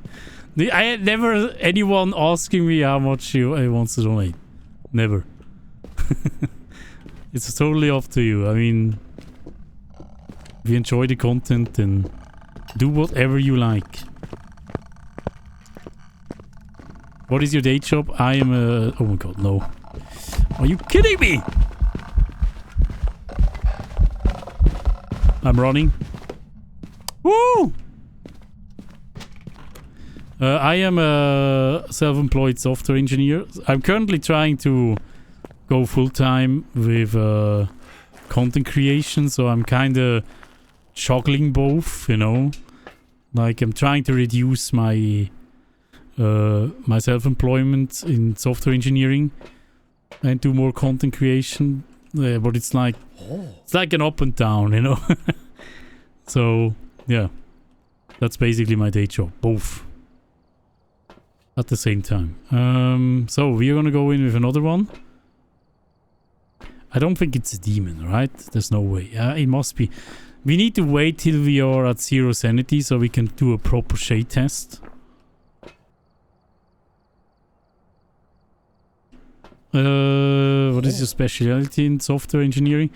I had never anyone asking me how much he wants to donate. Never. It's totally up to you. I mean... If you enjoy the content, then... Do whatever you like. What is your day job? I am a... Oh my god, no. Are you kidding me? I'm running. Woo! I am a self-employed software engineer. I'm currently trying to go full-time with content creation, so I'm kind of juggling both, you know. Like, I'm trying to reduce my my self-employment in software engineering and do more content creation. But it's like an up and down, you know. So yeah, that's basically my day job, both at the same time. So we're gonna go in with another one. I don't think it's a demon, right? There's no way. It must be. We need to wait till we are at 0 sanity so we can do a proper shade test. What is your specialty in software engineering?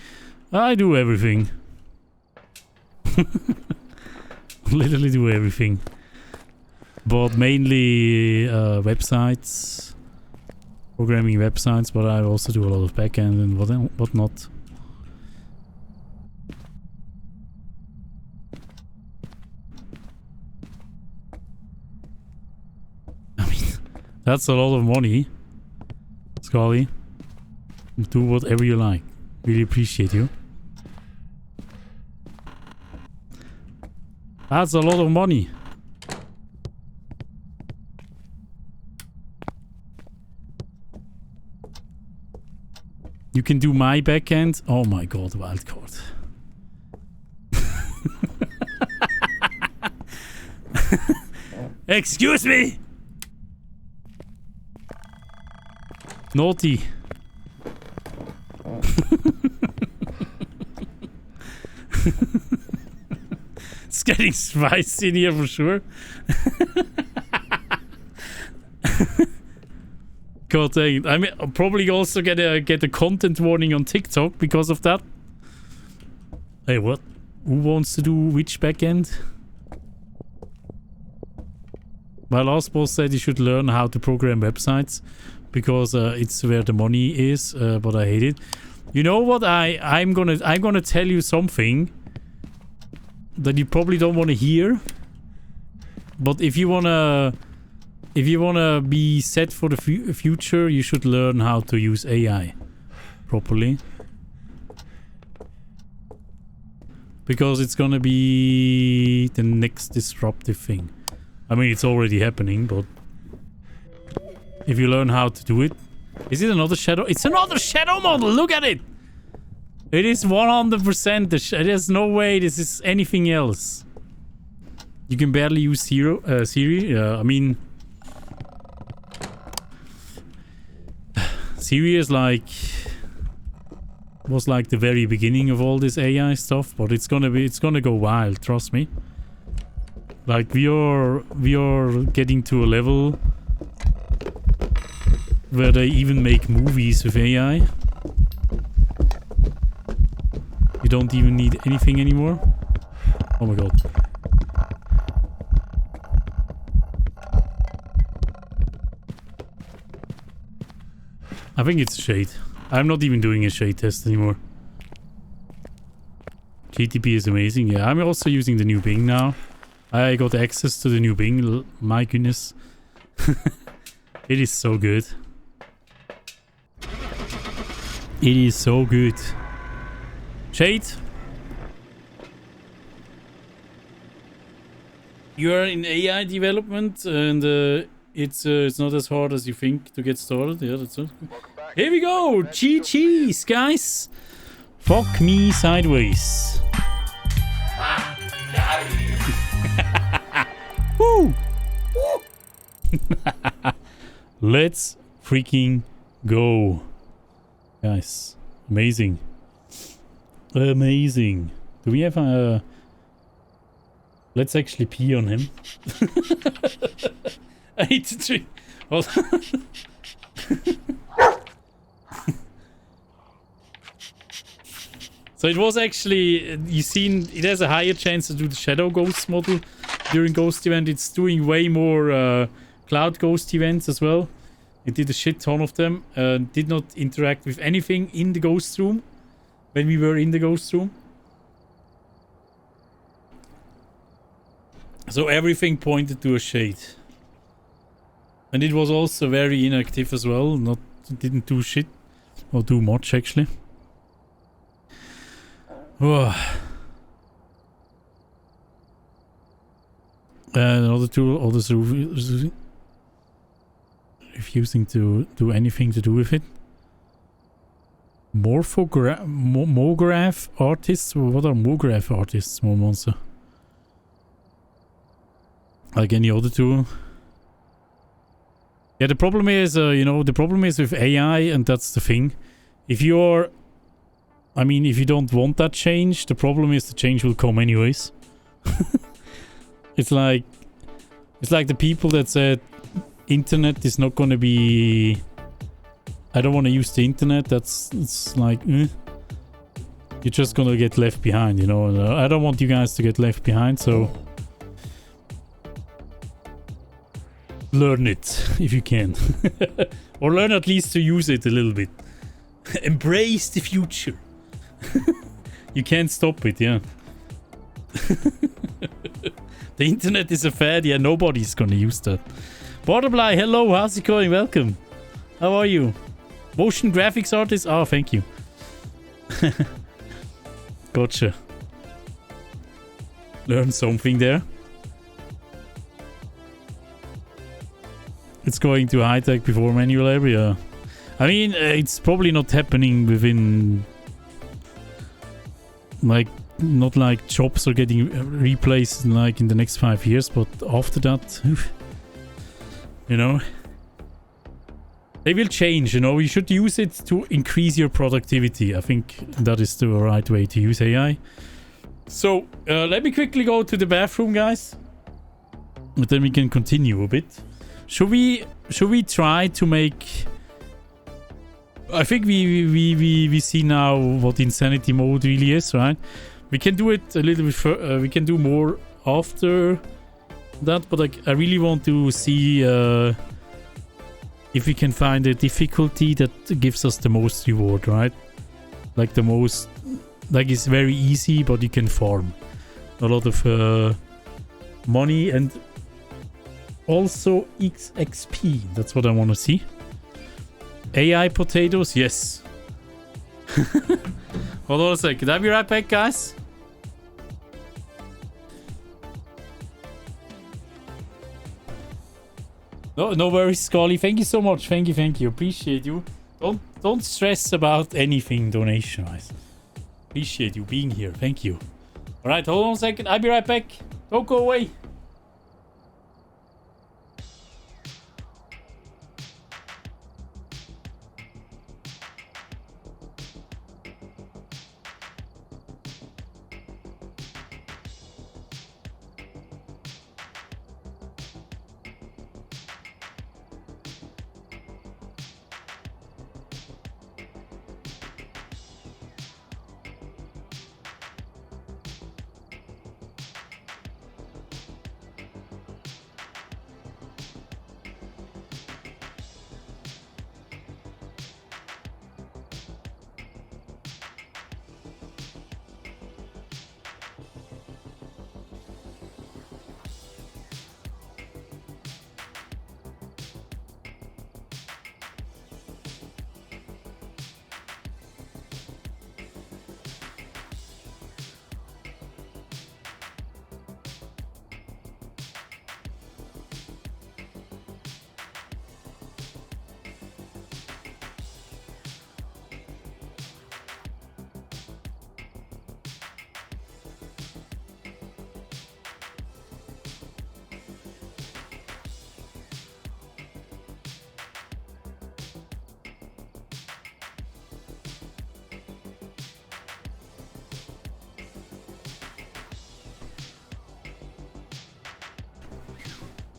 I do everything. Literally do everything. But mainly websites. Programming websites, but I also do a lot of backend and whatnot. I mean, that's a lot of money. Scully, do whatever you like. Really appreciate you. That's a lot of money. You can do my backend. Oh my god, wildcard. Excuse me! Naughty. It's getting spicy in here for sure. God dang it. I mean, I'll probably also get a content warning on TikTok because of that. Hey, what? Who wants to do which backend? My last boss said you should learn how to program websites because it's where the money is, but I hate it. You know what? I'm gonna tell you something that you probably don't want to hear. But if you wanna be set for the future, you should learn how to use AI properly. Because it's gonna be the next disruptive thing. I mean, it's already happening, but if you learn how to do it. Is it another shadow? It's another shadow model! Look at it! It is 100%. There's no way this is anything else. You can barely use Siri. I mean... Siri is like... was like the very beginning of all this AI stuff, but it's gonna go wild, trust me. Like, we are getting to a level where they even make movies with AI. You don't even need anything anymore. Oh my god. I think it's shade. I'm not even doing a shade test anymore. GTP is amazing. Yeah, I'm also using the new Bing now. I got access to the new Bing. My goodness. It is so good. It is so good. Shade? You are in AI development and it's not as hard as you think to get started. Yeah, that's it. Here we go! GG's, guys! Fuck me sideways. Woo! Let's freaking go. Guys, amazing. Amazing. Do we have a... Let's actually pee on him. 83. Hold on. So it was actually, you seen, it has a higher chance to do the Shadow Ghost model during Ghost event. It's doing way more Cloud Ghost events as well. It did a shit ton of them. Did not interact with anything in the Ghost room when we were in the Ghost room. So everything pointed to a shade. And it was also very inactive as well. Didn't do shit. Or do much actually. Another tool, others refusing to do anything to do with it. Morgraph artists? What are Morgraph artists, more monster? Like any other tool. Yeah, the problem is, the problem is with AI, and that's the thing. If you're... I mean, if you don't want that change, the problem is the change will come anyways. It's like the people that said internet is not gonna be... I don't want to use the internet. It's like, you're just gonna get left behind, you know. I don't want you guys to get left behind, so learn it if you can, or learn at least to use it a little bit. Embrace the future. You can't stop it, yeah. The internet is a fad, yeah. Nobody's gonna use that. Butterfly, hello, how's it going? Welcome. How are you? Motion graphics artist? Oh, thank you. Gotcha. Learn something there. It's going to high-tech before manual area. I mean, it's probably not happening within... Like, not like jobs are getting replaced like in the next 5 years, but after that, you know, they will change, you know. You should use it to increase your productivity. I think that is the right way to use AI. So, let me quickly go to the bathroom, guys. But then we can continue a bit. Should we try to make... I think we see now what insanity mode really is, right? We can do it a little bit we can do more after that, but I really want to see if we can find a difficulty that gives us the most reward, right? Like the most... Like it's very easy, but you can farm a lot of money and also XP. That's what I want to see. AI potatoes, yes. Hold on a second. I'll be right back, guys. No worries, Scully. Thank you so much. Thank you. Appreciate you. Don't stress about anything donation-wise. Appreciate you being here. Thank you. All right, hold on a second. I'll be right back. Don't go away.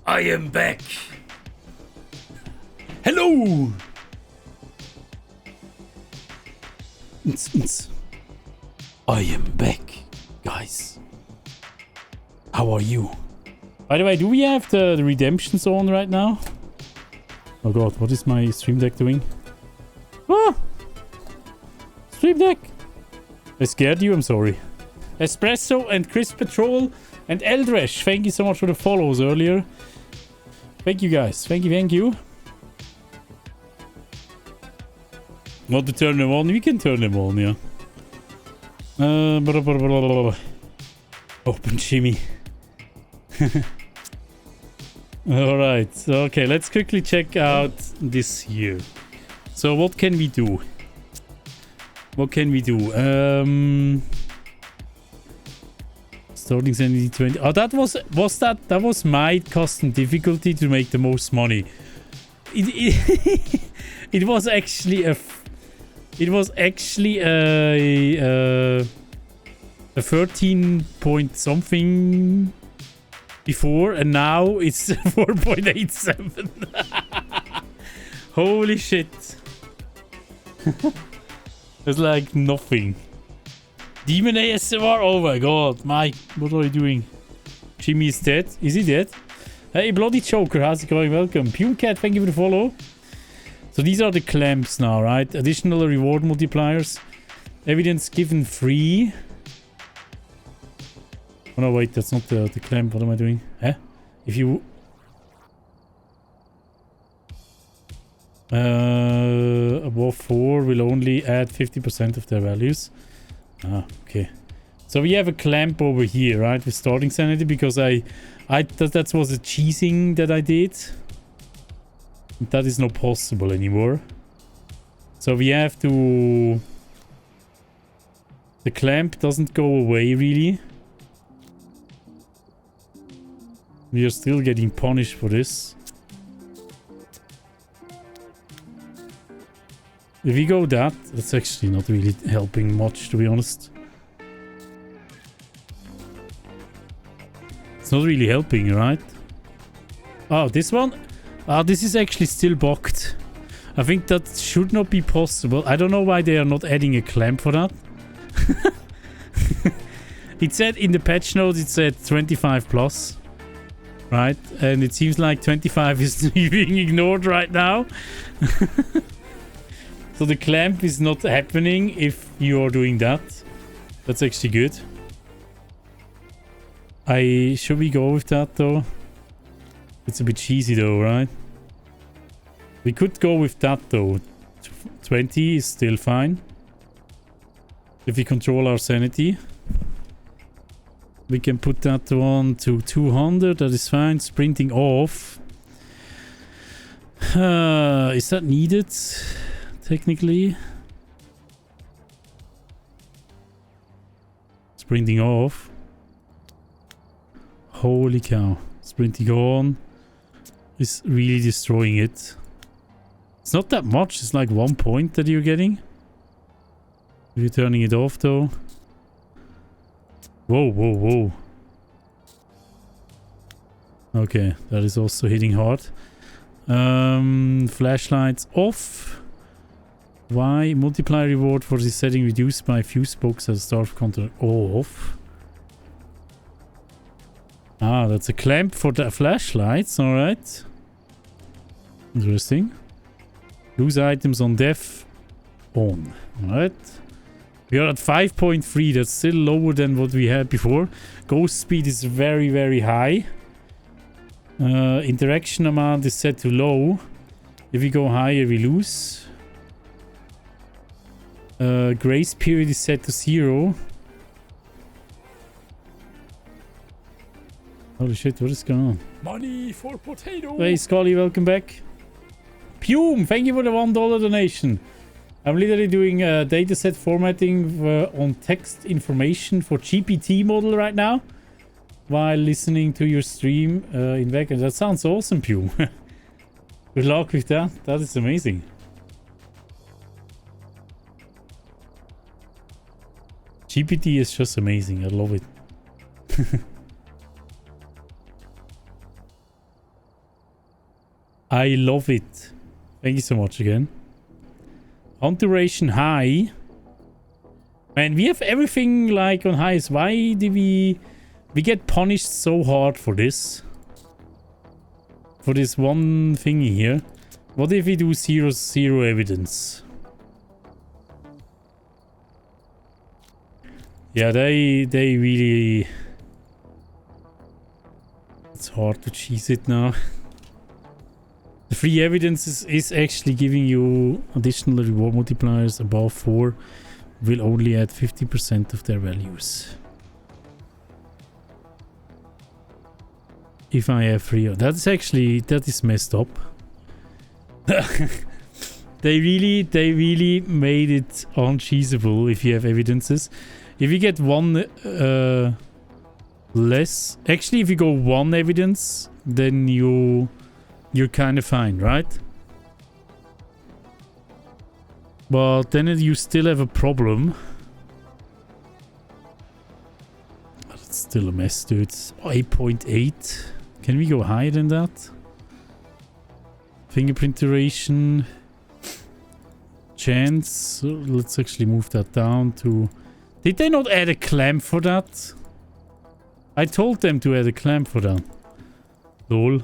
I am back. Hello. I am back, guys. How are you? By the way, do we have the redemption zone right now? Oh god, what is my stream deck doing? Ah! Stream deck! I scared you, I'm sorry. Espresso and Chris Patrol and Eldresh, thank you so much for the follows earlier. Thank you guys, thank you. Want to turn them on? We can turn them on, yeah. Open shimmy. Alright, okay, let's quickly check out this here. So what can we do? Starting sanity 20. Oh, that was my custom difficulty to make the most money. It was actually a 13 point something before, and now it's 4.87. Holy shit. It's like nothing. Demon ASMR? Oh my god, Mike, what are you doing? Jimmy is dead. Is he dead? Hey, Bloody Joker, how's it going? Welcome. Pumecat, thank you for the follow. So these are the clamps now, right? Additional reward multipliers. Evidence given free. Oh no, wait, that's not the clamp. What am I doing? Huh? If you... above 4 will only add 50% of their values. Ah, okay. So we have a clamp over here, right? With starting sanity, because that was a cheesing that I did. That is not possible anymore. So we have to... The clamp doesn't go away, really. We are still getting punished for this. If we go that's actually not really helping much, to be honest. It's not really helping, right? Oh, this one? Ah, this is actually still bugged. I think that should not be possible. I don't know why they are not adding a clamp for that. It said in the patch notes, it said 25 plus. Right? And it seems like 25 is being ignored right now. So the clamp is not happening if you're doing that. That's actually good. Should we go with that though? It's a bit cheesy though, right? We could go with that though. 20 is still fine. If we control our sanity. We can put that one to 200. That is fine. Sprinting off. Is that needed? Technically. Sprinting off. Holy cow. Sprinting on is really destroying it. It's not that much. It's like 1 point that you're getting. If you're turning it off though. Whoa, whoa, whoa. Okay, that is also hitting hard. Flashlights off. Why? Multiplier reward for this setting reduced by a few spokes at the start of control off. Ah, that's a clamp for the flashlights, alright. Interesting. Lose items on death on. Alright. We are at 5.3. That's still lower than what we had before. Ghost speed is very, very high. Interaction amount is set to low. If we go higher, we lose. Grace period is set to 0. Holy shit, what is going on? Money for potato. Hey, Scully, welcome back. Pume, thank you for the $1 donation. I'm literally doing dataset formatting on text information for GPT model right now while listening to your stream in background. That sounds awesome, Pume. Good luck with that. That is amazing. GPT is just amazing. I love it. I love it. Thank you so much again. On duration high. Man, we have everything like on highest. Why do we get punished so hard for this? For this one thingy here. What if we do zero evidence? Yeah, they really... It's hard to cheese it now. The free evidence is actually giving you additional reward multipliers above 4. Will only add 50% of their values. If I have free... That's actually... That is messed up. They really made it uncheesable if you have evidences. If you get one less... Actually, if you go 1 evidence, then you're kind of fine, right? But then you still have a problem. That's still a mess, dude. 8.8. Can we go higher than that? Fingerprint duration. Chance. Let's actually move that down to... Did they not add a clamp for that? I told them to add a clamp for that. Lol.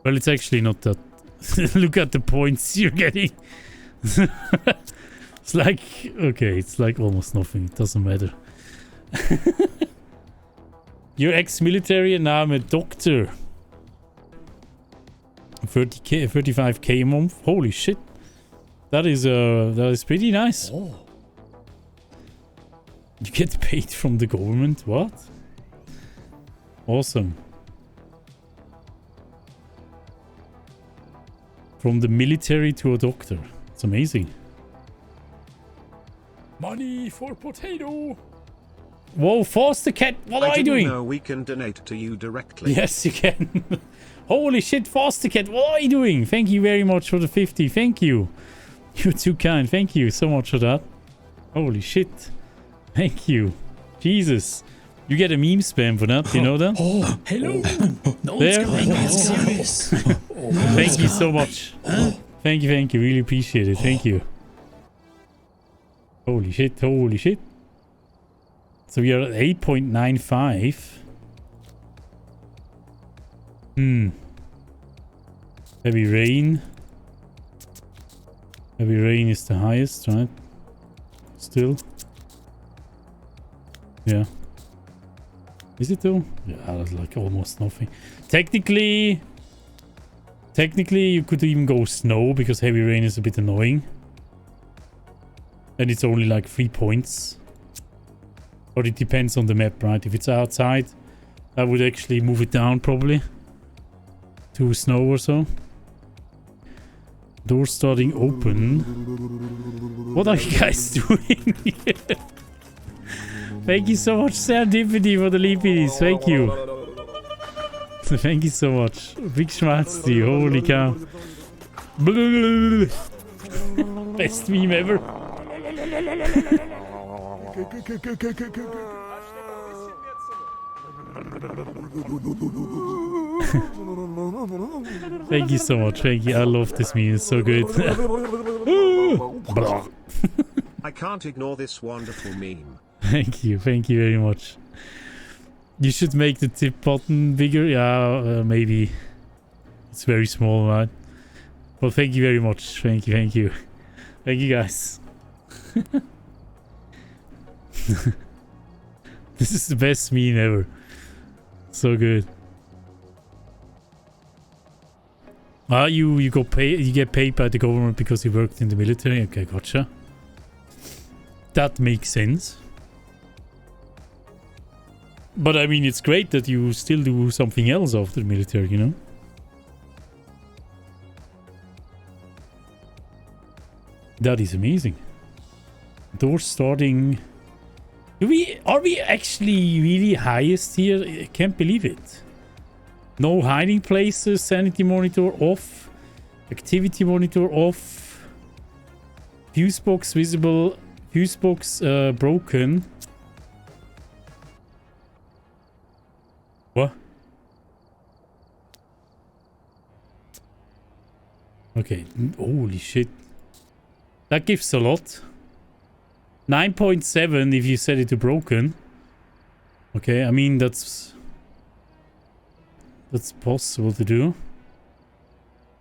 Well, it's actually not that. Look at the points you're getting. It's like... Okay, it's like almost nothing. It doesn't matter. You're ex-military and now I'm a doctor. 30k, 35k a month. Holy shit. That is pretty nice. Oh. You get paid from the government? What? Awesome. From the military to a doctor. It's amazing. Money for potato. Whoa, Foster Cat, what are you doing? No, we can donate to you directly. Yes, you can. Holy shit, Foster Cat, what are you doing? Thank you very much for the 50. Thank you. You're too kind. Thank you so much for that. Holy shit. Thank you. Jesus. You get a meme spam for that, you know that? Oh, hello. No, there. it's serious. Thank you so much. Thank you. Really appreciate it. Thank you. Holy shit, holy shit. So we are at 8.95. Heavy rain. Heavy rain is the highest, right? Still. Yeah. Is it though? Yeah, that's like almost nothing. Technically, you could even go snow because heavy rain is a bit annoying. And it's only like 3 points. But it depends on the map, right? If it's outside, I would actually move it down probably to snow or so. Door starting open. What are you guys doing here? Thank you so much, Serendipity, for the leapies. Thank you. Thank you so much. Big schmatz to you. Holy cow. Best meme ever. Thank you so much. Thank you. I love this meme. It's so good. I can't ignore this wonderful meme. Thank you very much. You should make the tip button bigger. Yeah, maybe. It's very small, right? Well, thank you very much. Thank you. Thank you, guys. This is the best meme ever. So good. You get paid by the government because you worked in the military. Okay, gotcha. That makes sense. But I mean, it's great that you still do something else after the military, you know? That is amazing. Door starting... Are we actually really highest here? I can't believe it. No hiding places, sanity monitor off, activity monitor off, fuse box visible, fuse box broken. What? Okay, holy shit. That gives a lot. 9.7 if you set it to broken. Okay, I mean that's possible to do.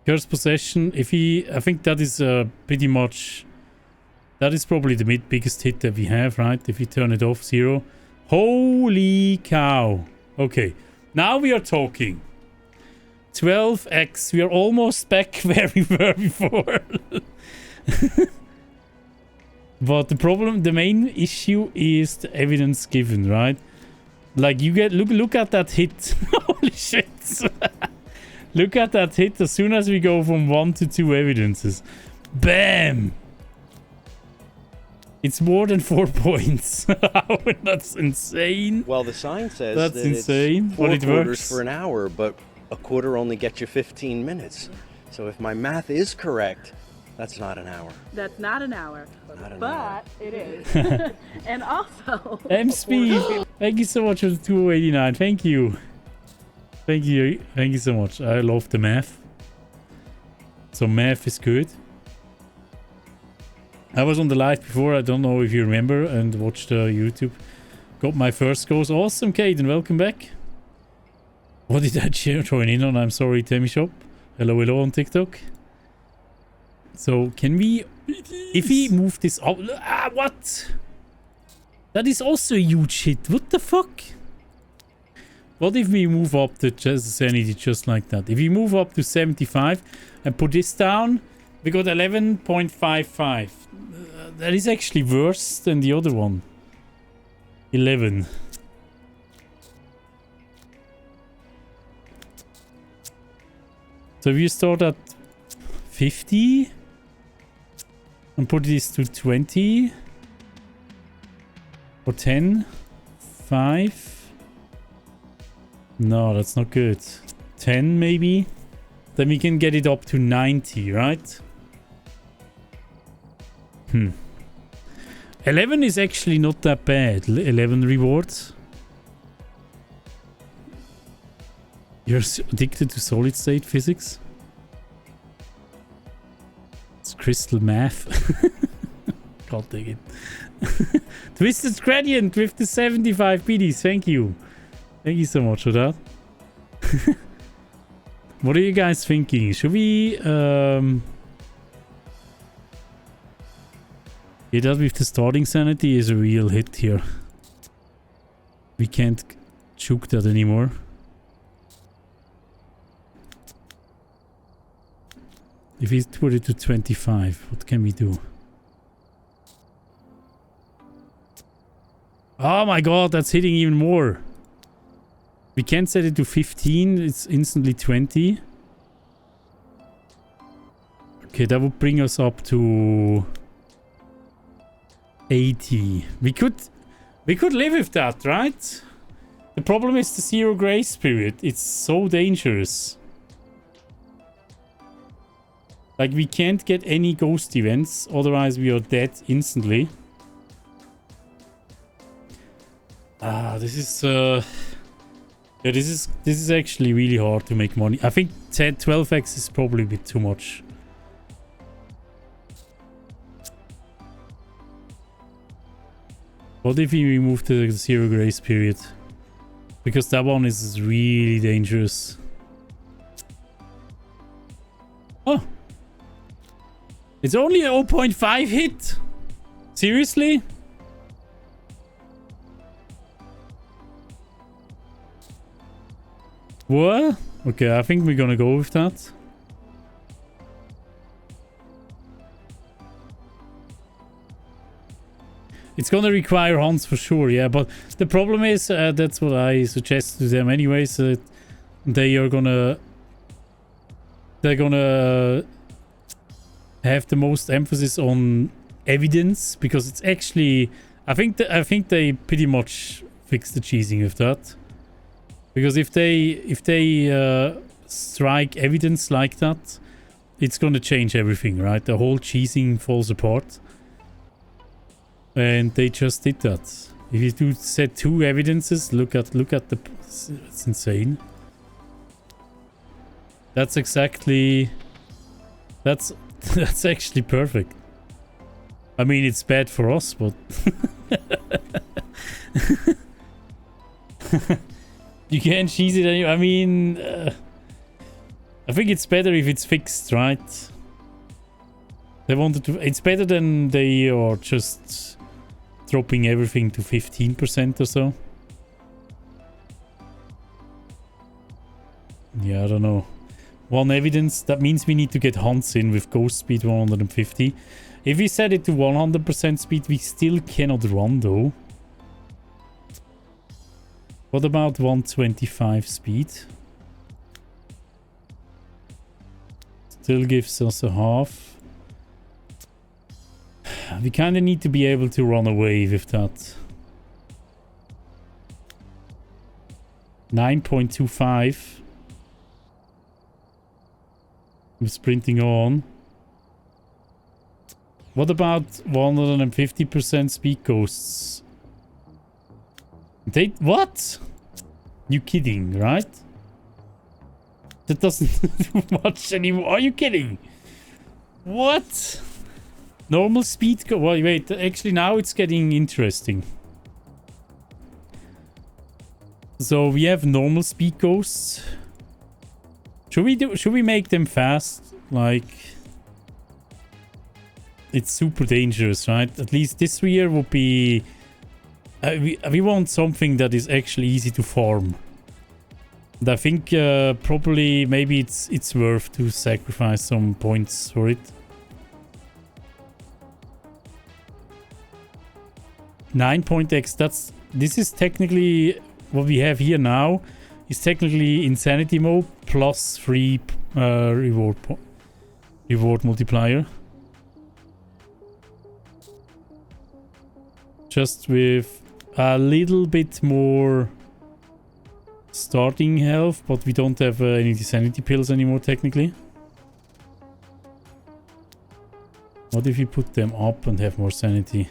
Cursed possession, if he... I think that is pretty much... That is probably the biggest hit that we have, right? If you turn it off, 0. Holy cow. Okay, now we are talking. 12x, we are almost back where we were before. But the problem, the main issue is the evidence given, right? Like you get, look at that hit. Holy shit. Look at that hit as soon as we go from 1 to 2 evidences. Bam! It's more than 4 points. That's insane. Well, the sign says that's that insane. it's 4 but it quarters works. for an hour, but a quarter only gets you 15 minutes. So if my math is correct, that's not an hour. That's not an hour, Not an but hour. it is. And also... M-Speed, thank you so much for the 289. Thank you. Thank you so much. I love the math. So math is good. I was on the live before, I don't know if you remember, and watched YouTube. Got my first goals. Awesome, Caden, welcome back. What did I join in on? I'm sorry, Temi Shop. Hello on TikTok. So, can we... If we move this up... Ah, what? That is also a huge hit. What the fuck? What if we move up the sanity just like that? If we move up to 75 and put this down, we got 11.55. That is actually worse than the other one. 11. So if you start at 50 and put this to 20 or 10, 5. No, that's not good. 10 maybe. Then we can get it up to 90, right? 11 is actually not that bad. 11 rewards. You're addicted to solid state physics? It's crystal math. God dang it. Twisted Gradient with the 75 BDs. Thank you. Thank you so much for that. What are you guys thinking? Should we... Yeah, that with the starting sanity is a real hit here. We can't juke that anymore. If we put it to 25, what can we do? Oh my god, that's hitting even more. We can't set it to 15, it's instantly 20. Okay, that would bring us up to 80. We could live with that, right? The problem is the 0 grace period. It's so dangerous. Like, we can't get any ghost events, otherwise we are dead instantly. Ah, this is yeah, this is actually really hard to make money. I think 12x is probably a bit too much. What if we remove the 0 grace period? Because that one is really dangerous. Oh! It's only a 0.5 hit? Seriously? What? Okay, I think we're gonna go with that. It's gonna require hunts for sure, yeah, but the problem is, that's what I suggest to them anyways, they're gonna have the most emphasis on evidence, because it's actually, I think they pretty much fixed the cheesing with that. Because if they strike evidence like that, it's gonna change everything, right? The whole cheesing falls apart. And they just did that. If you do set 2 evidences, look at the... It's insane. That's exactly That's actually perfect. I mean, it's bad for us, but you can't cheese it anyway. I mean, I think it's better if it's fixed, right? They wanted to. It's better than they are just dropping everything to 15% or so. Yeah, I don't know. One evidence, that means we need to get hunts in with ghost speed 150. If we set it to 100% speed, we still cannot run though. What about 125 speed? Still gives us a half. We kind of need to be able to run away with that. 9.25. I'm sprinting on. What about 150% speed ghosts? They... What? You kidding, right? That doesn't do much anymore. Are you kidding? What? Normal speed go... Wait, actually now it's getting interesting. So we have normal speed ghosts. Should we make them fast? Like... It's super dangerous, right? At least this year would be... we want something that is actually easy to farm. And I think probably maybe it's worth to sacrifice some points for it. 9.x, this is technically what we have here now is technically insanity mode plus 3 reward multiplier. Just with a little bit more starting health, but we don't have any sanity pills anymore technically. What if we put them up and have more sanity?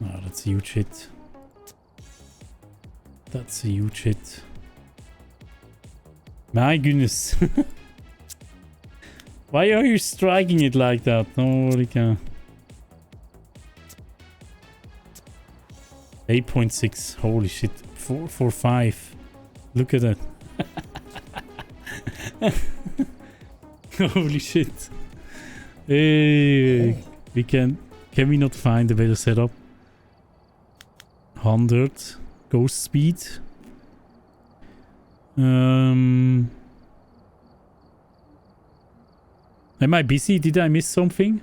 Oh, that's a huge hit. That's a huge hit. My goodness. Why are you striking it like that? Nobody can. 8.6. Holy shit. 4.5. Look at that. Holy shit. Hey, we can we not find a better setup? 100 ghost speed. Am I busy? Did I miss something?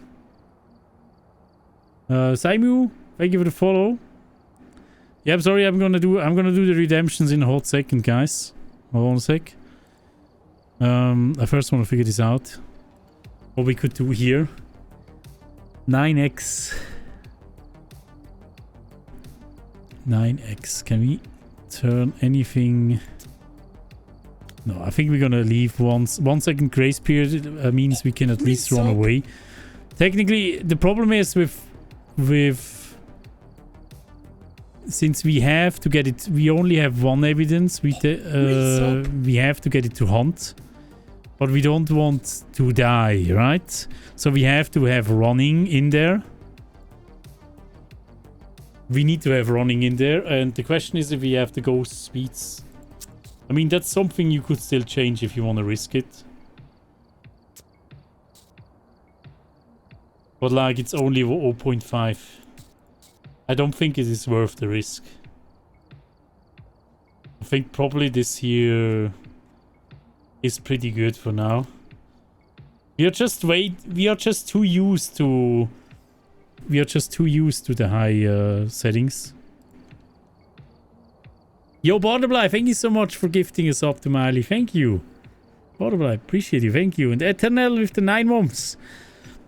Saimu, thank you for the follow. Yeah, I'm sorry. I'm gonna do the redemptions in a hot second, guys. Hold on a sec. I first want to figure this out. What we could do here. 9x. 9x. Can we turn anything? No, I think we're gonna leave 1 second grace period. Means we can at least run away. Technically, the problem is with since we have to get it, we only have 1 evidence. We have to get it to hunt, but we don't want to die, right? So we have to have running in there. We need to have running in there, and the question is if we have the ghost speeds. I mean, that's something you could still change if you want to risk it. But like, it's only 0.5. I don't think it is worth the risk. I think probably this here is pretty good for now. We are just too used to the high settings. Yo, Butterfly, thank you so much for gifting us up to Miley. Thank you. Butterfly, appreciate you. Thank you. And Eternal with the 9 months.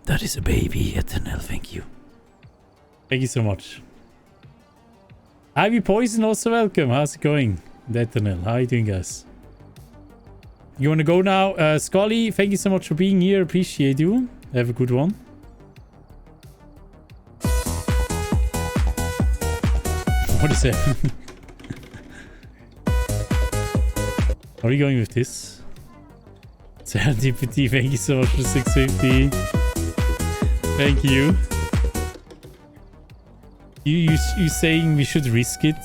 That is a baby, Eternal. Thank you. Thank you so much. Ivy Poison, also welcome. How's it going? Eternal, how are you doing, guys? You want to go now? Scully, thank you so much for being here. Appreciate you. Have a good one. What is that? Are we going with this? Serendipity, thank you so much for 650. Thank you. You saying we should risk it?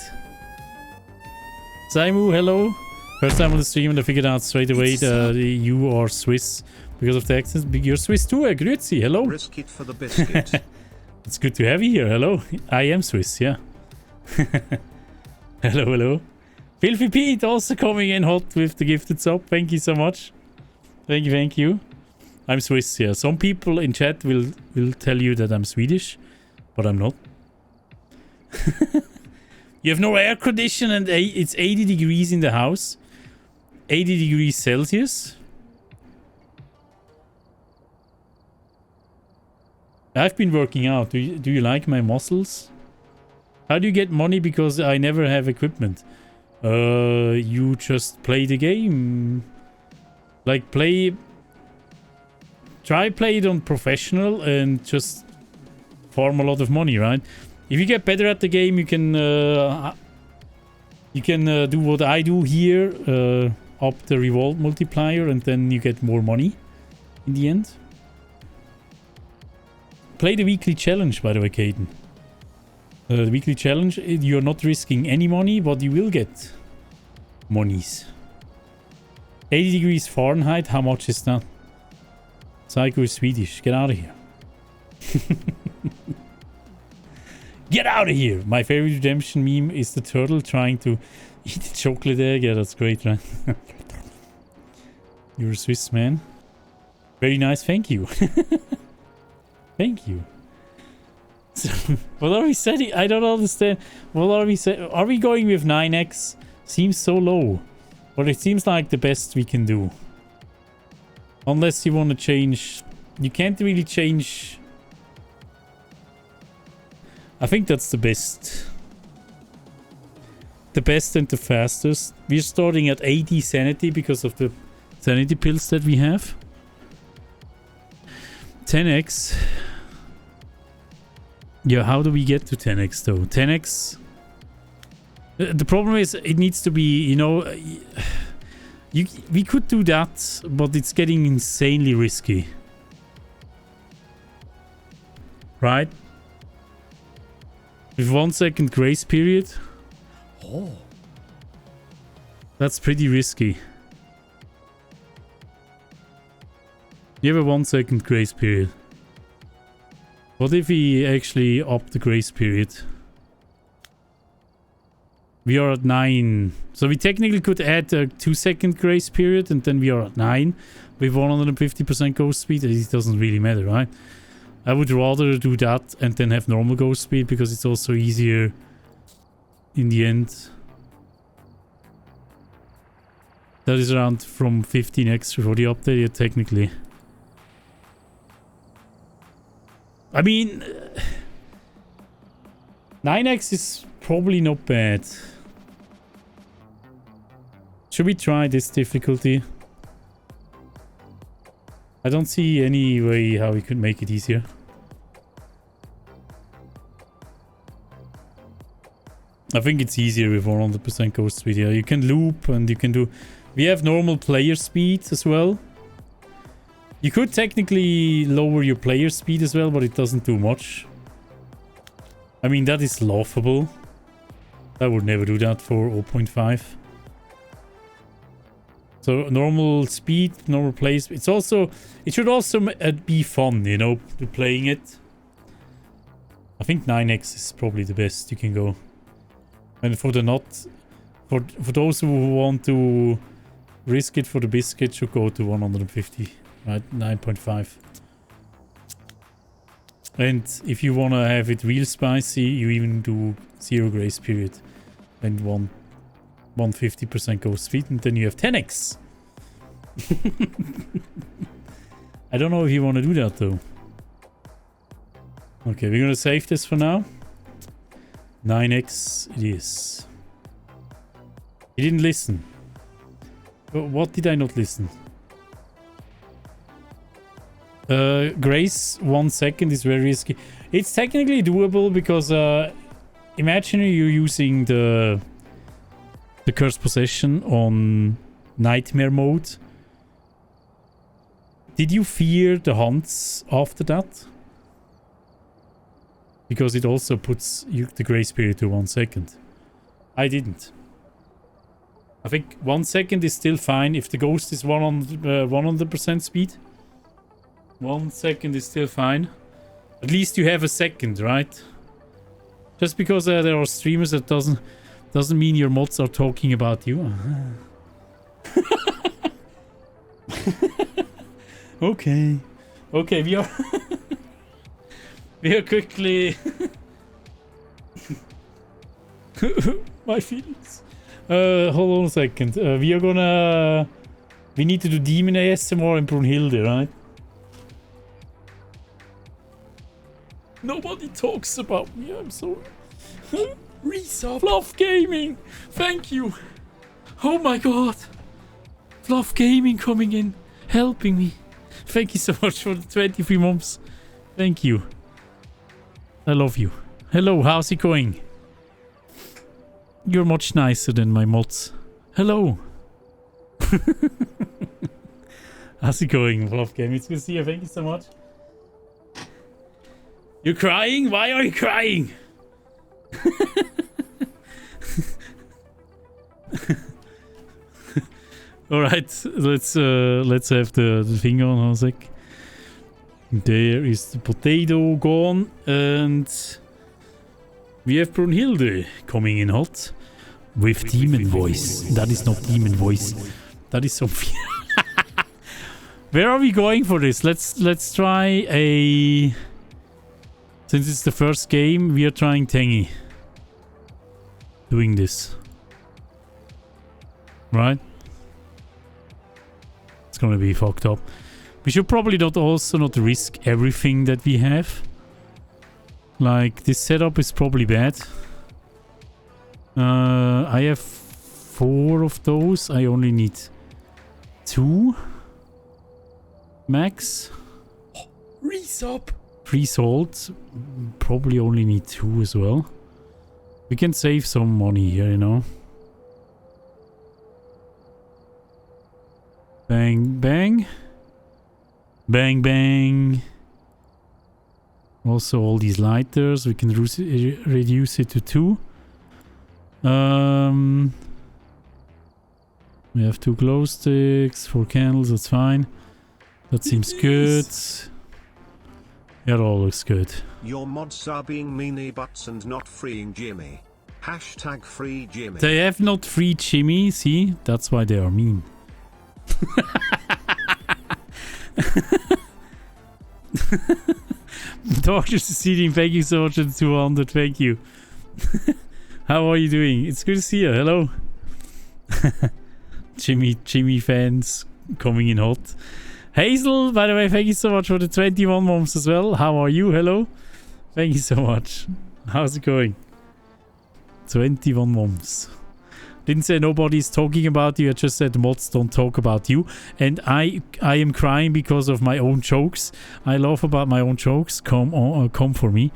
Saimu, hello. First time on the stream and I figured out straight away that you are Swiss because of the accent. You're Swiss too, grüezi, hello. Risk it for the biscuit. It's good to have you here, hello. I am Swiss, yeah. Hello. Filthy Pete also coming in hot with the gifted sub. Thank you so much. Thank you. I'm Swiss, yeah. Some people in chat will tell you that I'm Swedish, but I'm not. You have no air condition and it's 80 degrees in the house. 80 degrees Celsius. I've been working out. Do you like my muscles? How do you get money? Because I never have equipment. You just play the game. Like try play it on professional and just farm a lot of money, right? If you get better at the game, you can do what I do here, up the revolt multiplier, and then you get more money in the end. Play the weekly challenge, by the way, Caden. The weekly challenge, you're not risking any money, but you will get monies. 80 degrees Fahrenheit, how much is that? Psycho is Swedish, get out of here. Get out of here! My favorite redemption meme is the turtle trying to eat the chocolate egg. Yeah, that's great, right? You're a Swiss man. Very nice, thank you. Thank you. So, what are we setting? I don't understand. What are we saying? Are we going with 9x? Seems so low. But it seems like the best we can do. Unless you want to change... You can't really change... I think that's the best. The best and the fastest. We're starting at 80 sanity because of the sanity pills that we have. 10x. Yeah, how do we get to 10x though? 10x... The problem is it needs to be, you know... we could do that, but it's getting insanely risky. Right? With 1 second grace period. Oh. That's pretty risky. You have a 1 second grace period. What if we actually up the grace period? We are at 9. So we technically could add a 2 second grace period and then we are at 9 with 150% ghost speed. It doesn't really matter, right? I would rather do that and then have normal ghost speed because it's also easier in the end. That is around from 15x for the update, yeah, technically. I mean, 9x is probably not bad. Should we try this difficulty? I don't see any way how we could make it easier. I think it's easier with 100% ghost speed. Yeah, you can loop and you can do... We have normal player speed as well. You could technically lower your player speed as well, but it doesn't do much. I mean, that is laughable. I would never do that for 0.5. So normal speed, normal play speed. It's also... It should also be fun, you know, playing it. I think 9x is probably the best you can go. And for the not... For those who want to risk it for the biscuit, should go to 150. Right? 9.5. And if you want to have it real spicy, you even do 0 grace period. And 150% ghost speed. And then you have 10x. I don't know if you want to do that though. Okay, we're going to save this for now. 9x it is. You didn't listen. What did I not listen? Grace 1 second is very risky. It's technically doable because imagine you're using the Cursed Possession on Nightmare mode. Did you fear the hunts after that? Because it also puts you the grace period to 1 second. I didn't. I think 1 second is still fine if the ghost is 100% speed. 1 second is still fine. At least you have a second, right? Just because there are streamers, that doesn't mean your mods are talking about you. Okay. Okay, we are quickly my feelings. Hold on a second. We need to do Demon ASMR in Brunhilde, right? Nobody talks about me, I'm sorry. Resub. Fluff Gaming, thank you. Oh my god. Fluff Gaming coming in, helping me. Thank you so much for the 23 months. Thank you. I love you. Hello, how's it going? You're much nicer than my mods. Hello. How's it going, Fluff Gaming? It's good to see you. Thank you so much. You're crying? Why are you crying? All right, let's have the thing on a sec. There is the potato gone, and we have Brunhilde coming in hot with demon voice. That is not demon voice. That is something. Where are we going for this? Let's try a. Since it's the first game, we are trying Tangy. Doing this. Right? It's gonna be fucked up. We should probably not risk everything that we have. Like, this setup is probably bad. I have 4 of those. I only need 2. Max. Resub. 3 salt. Probably only need 2 as well. We can save some money here, you know. Bang, bang. Bang, bang. Also, all these lighters, we can reduce it to 2. We have 2 glow sticks, 4 candles, that's fine. That seems good. It all looks good. Your mods are being meanie butts and not freeing Jimmy. Hashtag free Jimmy. They have not free Jimmy, see? That's why they are mean. Doctor Cecilia, thank you so much for the 200, thank you. How are you doing? It's good to see you, hello. Jimmy fans coming in hot. Hazel, by the way, thank you so much for the 21 months as well. How are you? Hello. Thank you so much. How's it going? 21 months. Didn't say nobody's talking about you. I just said mods don't talk about you. And I am crying because of my own jokes. I laugh about my own jokes. Come on, come for me.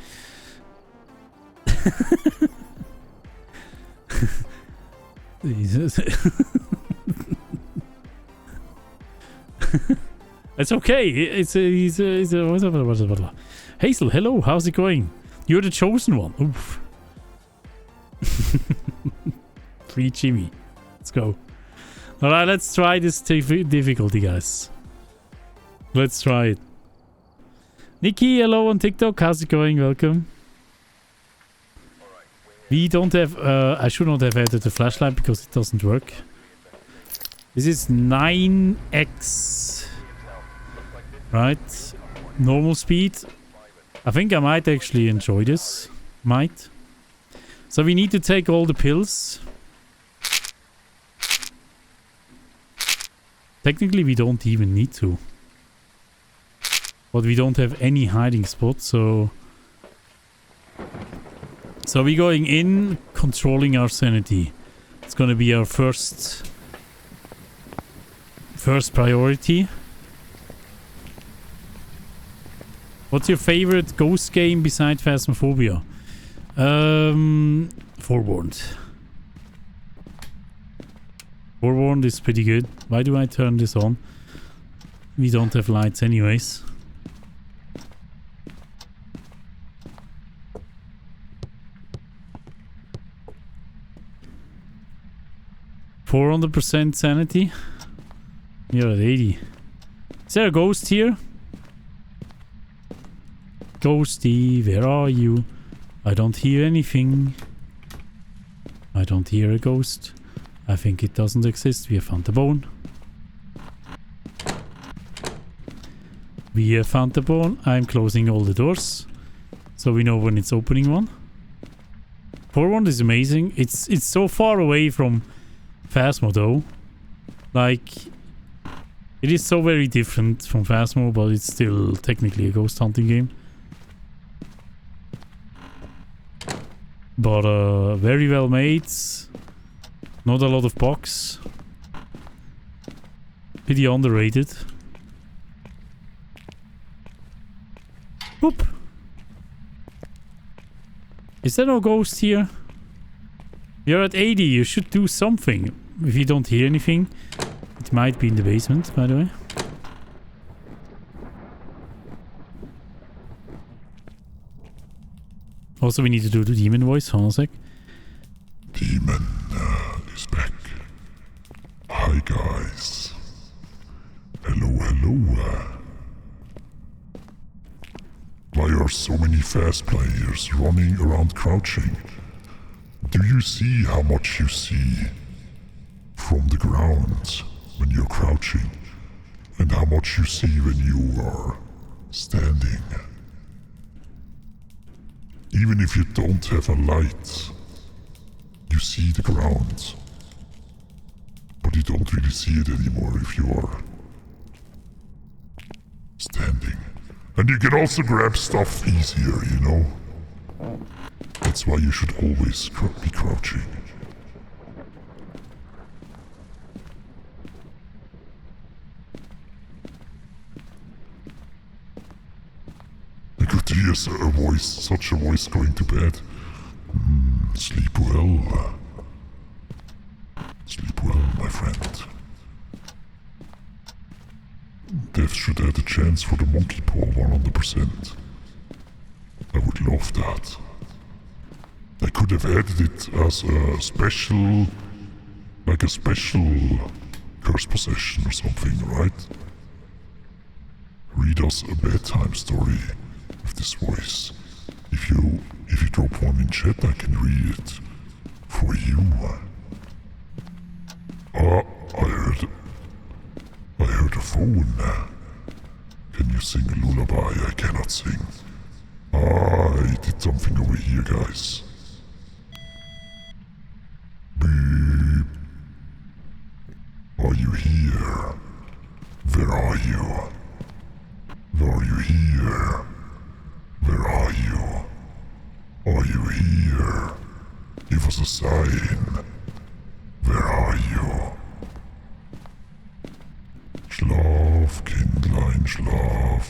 It's okay. It's Hazel, hello. How's it going? You're the chosen one. Oof. Free Jimmy. Let's go. Alright, let's try this difficulty, guys. Let's try it. Nikki, hello on TikTok. How's it going? Welcome. We don't have... I should not have added the flashlight because it doesn't work. This is 9x. Right. Normal speed. I think I might actually enjoy this. Might. So we need to take all the pills. Technically we don't even need to. But we don't have any hiding spots, so... So we're going in, controlling our sanity. It's gonna be our first priority. What's your favorite ghost game besides Phasmophobia? Forewarned. Forewarned is pretty good. Why do I turn this on? We don't have lights anyways. %400 sanity. We are at 80. Is there a ghost here? Ghosty, where are you? I don't hear anything. I don't hear a ghost. I think it doesn't exist. We have found the bone. We have found the bone. I'm closing all the doors, so we know when it's opening one. 4-1 is amazing. It's so far away from Phasmo though. Like, it is so very different from Phasmo, but it's still technically a ghost hunting game. But very well made. Not a lot of bugs. Pretty underrated. Whoop! Is there no ghost here? You're at 80, you should do something. If you don't hear anything, it might be in the basement, by the way. Also, we need to do the demon voice. Hold on a sec. Demon is back. Hi guys. Hello, hello. Why are so many fast players running around crouching? Do you see how much you see from the ground when you're crouching? And how much you see when you are standing? Even if you don't have a light, you see the ground. But you don't really see it anymore if you are standing. And you can also grab stuff easier, you know? That's why you should always be crouching. I could hear a voice, such a voice going to bed. Sleep well. Sleep well, my friend. Death should add a chance for the monkey paw 100%. I would love that. I could have added it as a special, like a special curse possession or something, right? Read us a bedtime story with this voice. If you drop one in chat, I can read it for you. I heard a phone. Can you sing a lullaby? I cannot sing. I did something over here, guys. Beep. Are you here? Where are you? Are you here? Where are you? Are you here? Give us a sign. Where are you? Schlaf, Kindlein, schlaf.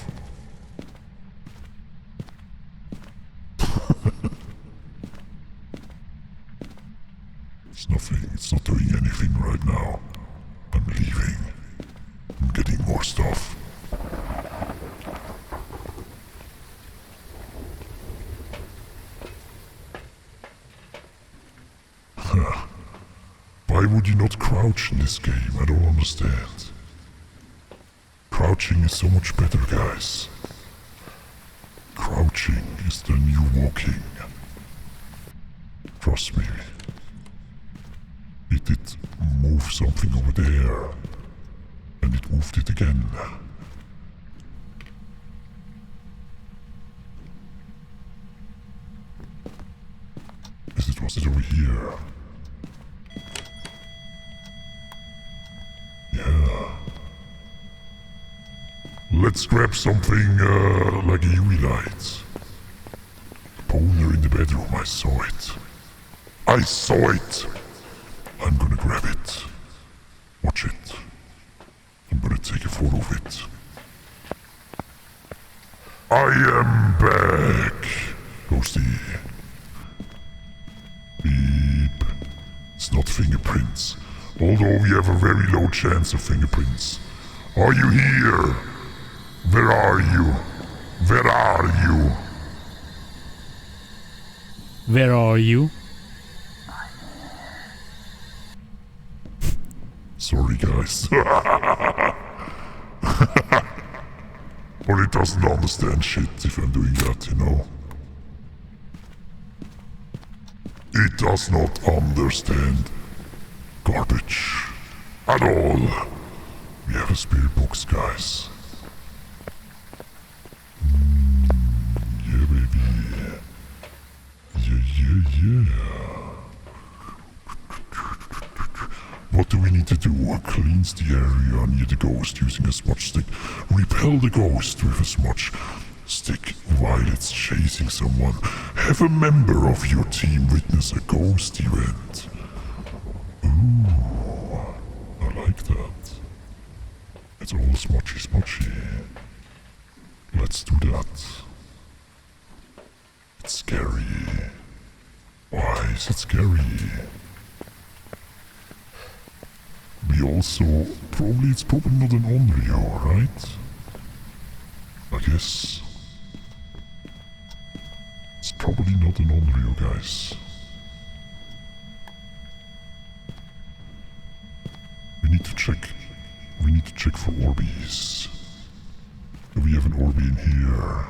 It's nothing. It's not doing anything right now. I'm leaving. I'm getting more stuff. Why would you not crouch in this game? I don't understand. Crouching is so much better, guys. Crouching is the new walking. Trust me. It did move something over there. And it moved it again. Was it over here? Yeah. Let's grab something like a UV light. Boner in the bedroom, I saw it. I saw it! I'm gonna grab it. Watch it. I'm gonna take a photo of it. I am back! Ghosty. Beep. It's not fingerprints. Although we have a very low chance of fingerprints. Are you here? Where are you? Where are you? Where are you? Sorry, guys. But it doesn't understand shit if I'm doing that, you know? It does not understand garbage at all. We have a spirit box, guys. Yeah, baby. Yeah. What do we need to do? Cleanse the area near the ghost using a smudge stick. Repel the ghost with a smudge stick while it's chasing someone. Have a member of your team witness a ghost event. Ooh, I like that. It's all smudgy. Let's do that. It's scary. Why is it scary? We also... it's probably not an Onryo, right? I guess... It's probably not an Onryo, guys. We need to check for Orbeez. Do we have an Orbe in here?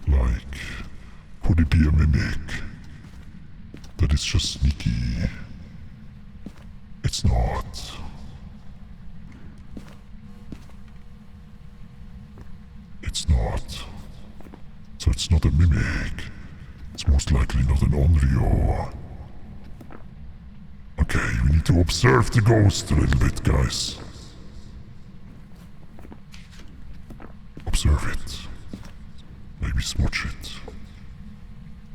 Like... Could it be a mimic? That is just sneaky. It's not. It's not. So it's not a mimic. It's most likely not an Onryo. Okay, we need to observe the ghost a little bit, guys. Observe it. Maybe smudge it.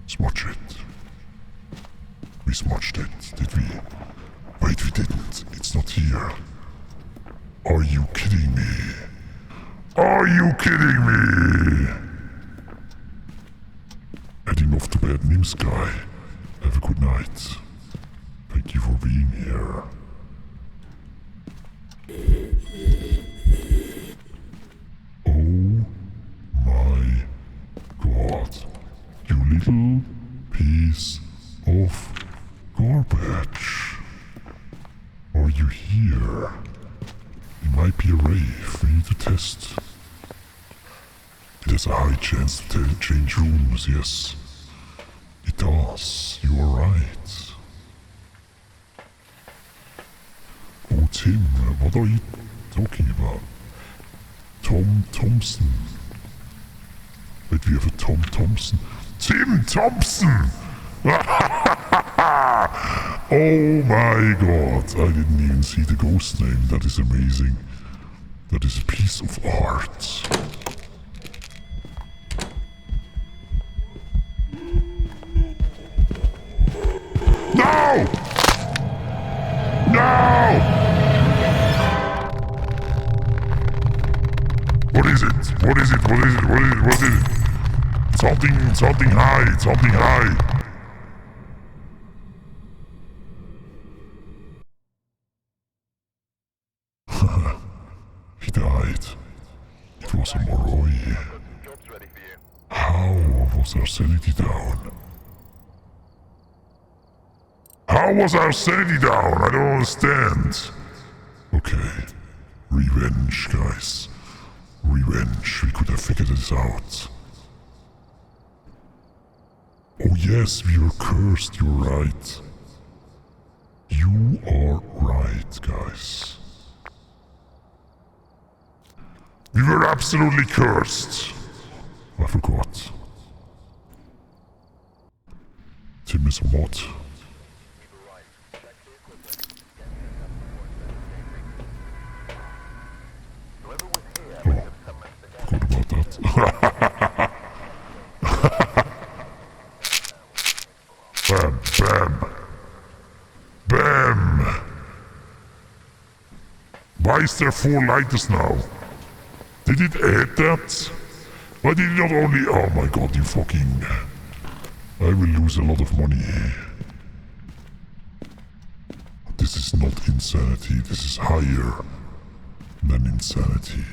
Smudge it. We smudged it, did we? Wait, we didn't. It's not here. Are you kidding me? Are you kidding me? Heading off to bed, Nimsky. Have a good night. Thank you for being here. Oh my god. You little piece of garbage. Are you here? It might be a rave. We need to test. It has a high chance to change rooms, yes. It does. You are right. Oh, Tim, what are you talking about? Tom Thompson. Wait, we have a Tom Thompson. Tim Thompson! Oh my god, I didn't even see the ghost name. That is amazing. That is a piece of art. No! No! What is it? What is it? What is it? What is it? What is it? Something high. Something high. He died. It was a Moroi. Job's ready for you. How was our sanity down? How was our sanity down? I don't understand. Okay. Revenge, guys. Revenge. We could have figured this out. Oh yes, we were cursed. You're right. You are right, guys. We were absolutely cursed. I forgot. Tim is what? Oh, forgot about that. Bam, bam. Bam! Why is there 4 lighters now? Did it add that? Why did it not only... Oh my god, you fucking... I will lose a lot of money. This is not insanity, this is higher. than insanity.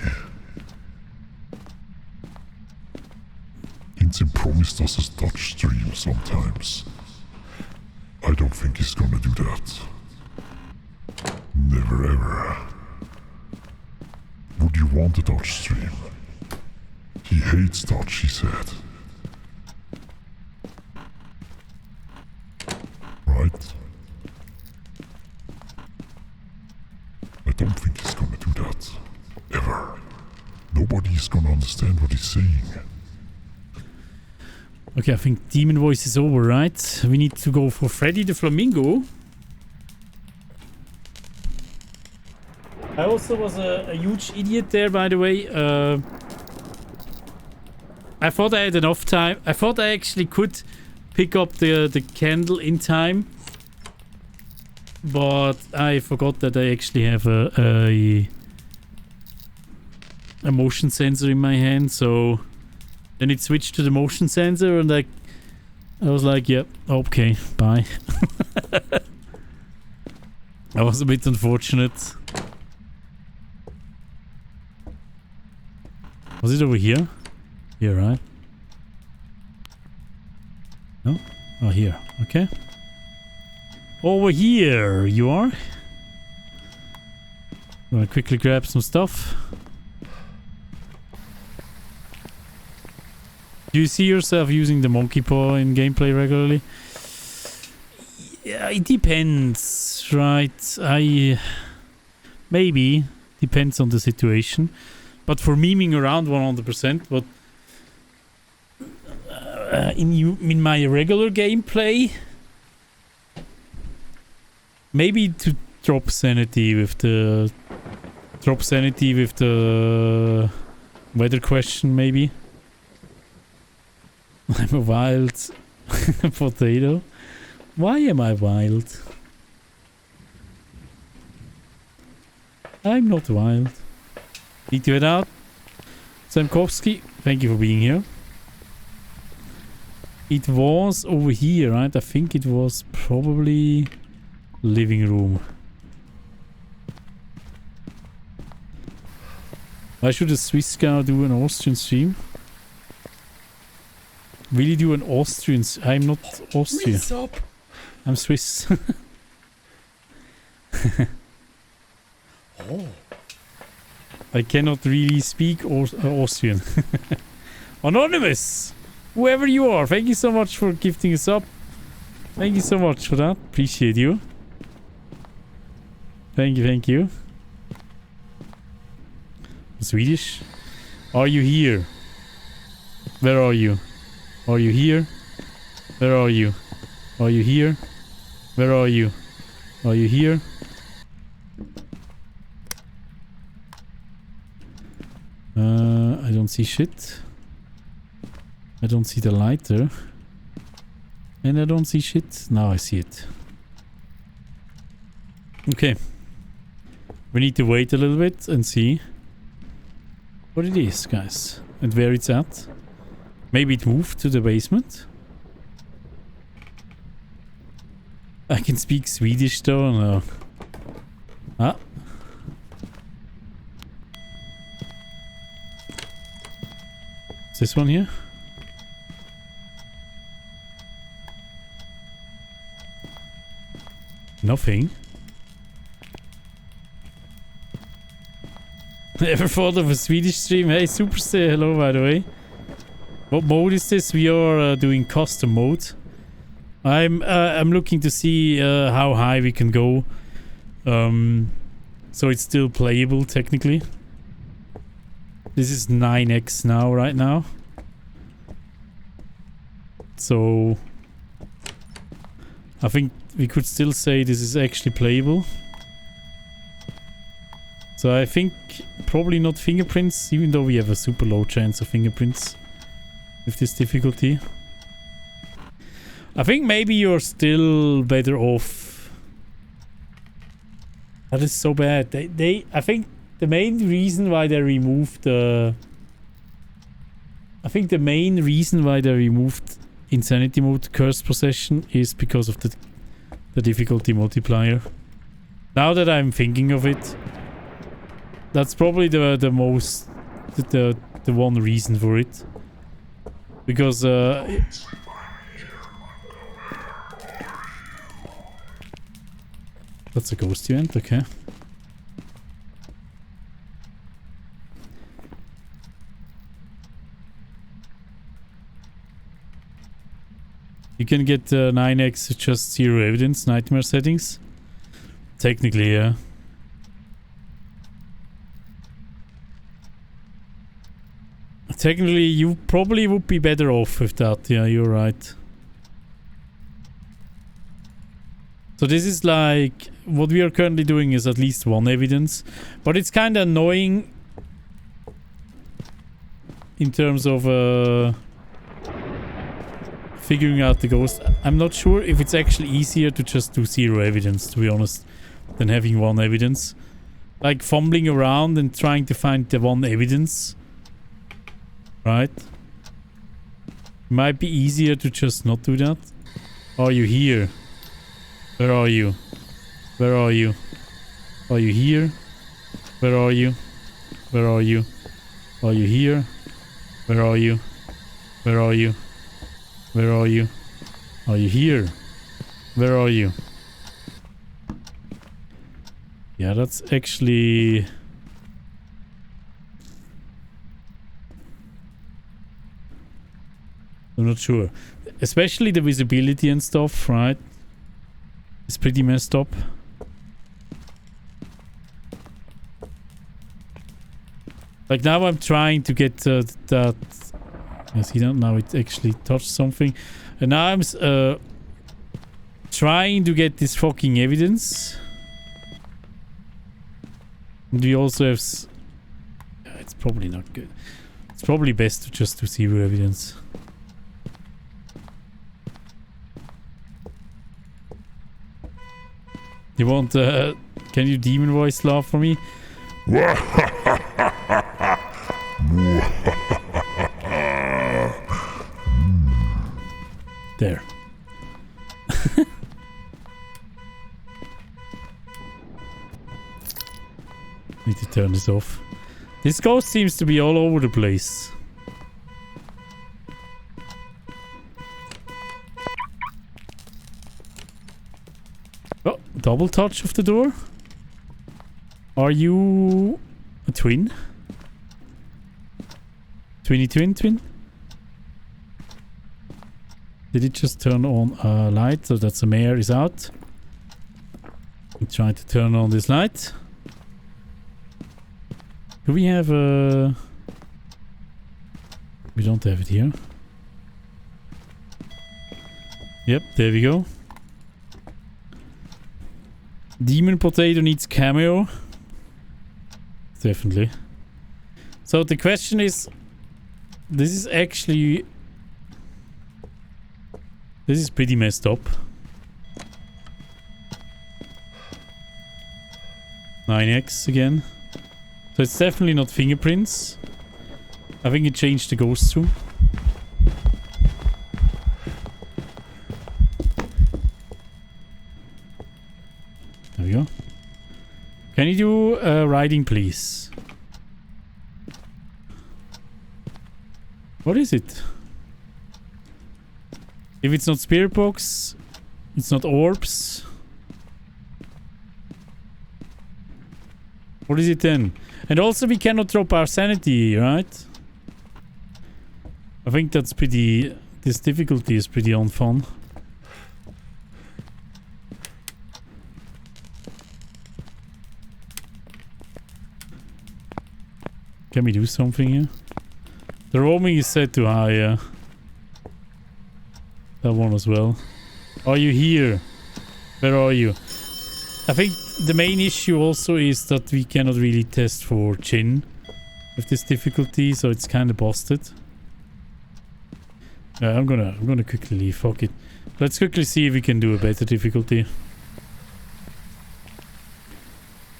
Vincent promised us a touch stream sometimes. I don't think he's gonna do that. Never ever. Would you want a touch stream? He hates touch, he said. Right? I don't think he's gonna do that. Ever. Nobody's gonna understand what he's saying. Okay, I think Demon Voice is over, right? We need to go for Freddy the Flamingo. I also was a huge idiot there, by the way. I thought I had enough time. I thought I actually could pick up the candle in time. But I forgot that I actually have a motion sensor in my hand, so then it switched to the motion sensor and I was like, yep, yeah, okay, bye. That was a bit unfortunate. Was it over here? Here, right? No? Oh, here. Okay. Over here you are. I'm gonna quickly grab some stuff. Do you see yourself using the monkey paw in gameplay regularly? Yeah, it depends, right? Maybe. Depends on the situation. But for memeing around 100%, but in my regular gameplay, maybe to drop sanity with the weather question, maybe. I'm a wild potato. Why am I wild? I'm not wild. Need to head out. Samkowski, thank you for being here. It was over here, right? I think it was probably living room. Why should a Swiss guy do an Austrian stream? Really do an Austrian? I'm not Austrian. I'm Swiss. Oh. I cannot really speak Austrian. Anonymous! Whoever you are, thank you so much for gifting us up. Thank you so much for that. Appreciate you. Thank you, thank you. Swedish? Are you here? Where are you? Are you here? Where are you? Are you here? Where are you? Are you here? I don't see shit. I don't see the lighter. And I don't see shit. Now I see it. Okay. We need to wait a little bit and see what it is, guys. And where it's at. Maybe it moved to the basement. I can speak Swedish though. No. Ah. Is this one here? Nothing. Ever thought of a Swedish stream? Hey, Super, say hello, by the way. What mode is this? We are doing custom mode. I'm looking to see how high we can go. So it's still playable technically. This is 9x now, right now. So I think we could still say this is actually playable. So I think probably not fingerprints, even though we have a super low chance of fingerprints with this difficulty. I think maybe you're still better off. That is so bad. I think the main reason why they removed Insanity Mode Cursed Possession is because of the difficulty multiplier. Now that I'm thinking of it, That's probably the most the one reason for it. Because that's a ghost event, okay. You can get 9x with just 0 evidence, nightmare settings. Technically, yeah. Technically, you probably would be better off with that. Yeah, you're right. So this is like... What we are currently doing is at least 1 evidence. But it's kind of annoying... in terms of... figuring out the ghost. I'm not sure if it's actually easier to just do 0 evidence, to be honest, than having 1 evidence. Like fumbling around and trying to find the 1 evidence. Right? Might be easier to just not do that. Are you here? Where are you? Where are you? Are you here? Where are you? Where are you? Are you here? Where are you? Where are you? Where are you? Are you here? Where are you? Yeah, that's actually... I'm not sure. Especially the visibility and stuff, right? It's pretty messed up. Like now I'm trying to get that... You see that? Now it actually touched something. And now I'm trying to get this fucking evidence. And we also have... Yeah, it's probably not good. It's probably best to just do 0 evidence. You want... can you demon voice laugh for me? There. Need to turn this off. This ghost seems to be all over the place. Oh, double touch of the door. Are you a twin? Twin? Did it just turn on a light so that the mayor is out? I'm trying to turn on this light. Do we have a... We don't have it here. Yep, there we go. Demon Potato needs cameo. Definitely. So the question is... This is actually... This is pretty messed up. 9x again. So it's definitely not fingerprints. I think it changed the ghost too. There we go. Can you do writing, please? What is it? If it's not spirit box, it's not orbs. What is it then? And also we cannot drop our sanity, right? I think that's pretty... This difficulty is pretty unfun. Can we do something here? The roaming is set to high, yeah. That one as well. Are you here? Where are you? I think the main issue also is that we cannot really test for Jinn with this difficulty, so it's kind of busted. I'm gonna quickly leave. Fuck it. Let's quickly see if we can do a better difficulty.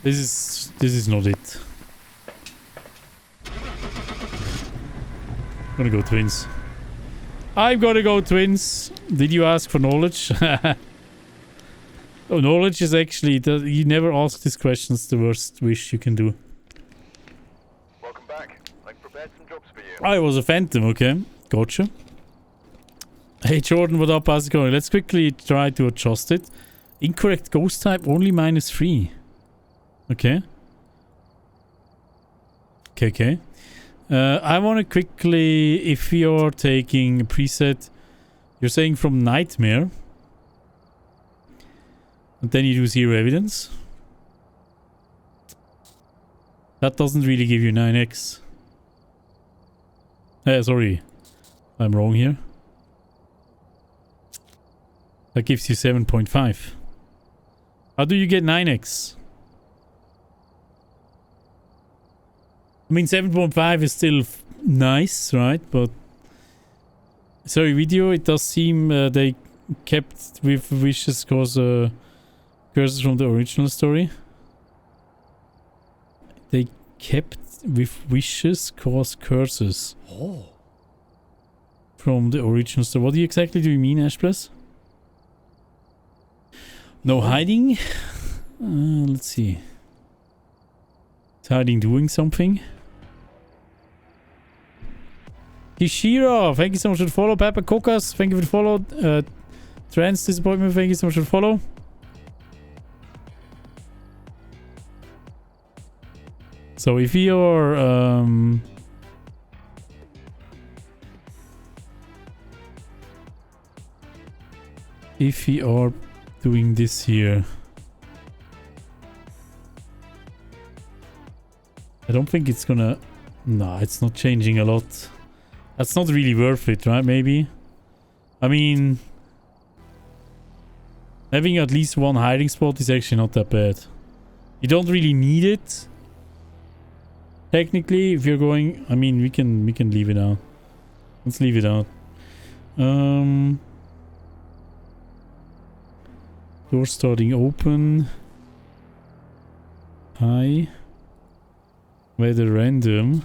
This is not it. I'm gonna go twins. I'm gonna go twins. Did you ask for knowledge? Oh, knowledge is actually... You never ask these questions, the worst wish you can do. for you. Oh, it was a phantom, okay. Gotcha. Hey Jordan, what up? How's it going? Let's quickly try to adjust it. Incorrect ghost type, only -3. Okay. Okay. I want to quickly, if you're taking a preset, you're saying from Nightmare. And then you do 0 evidence. That doesn't really give you 9x. Sorry. I'm wrong here. That gives you 7.5. How do you get 9x? I mean, 7.5 is still nice, right? But... Sorry, video, it does seem they kept with wishes cause curses from the original story. They kept with wishes cause curses. Oh. From the original story. What exactly do you mean, Ashbless? No hiding? Let's see. Is hiding doing something? Kishira, thank you so much for the follow. Pepper Cocas, thank you for the follow. Trans Disappointment, thank you so much for the follow. So if you're if we are doing this here, I don't think it's gonna... No, it's not changing a lot. That's not really worth it, right? Maybe. I mean, having at least one hiding spot is actually not that bad. You don't really need it. Technically, if you're going... I mean, we can leave it out. Let's leave it out. Door starting open. High. Weather random.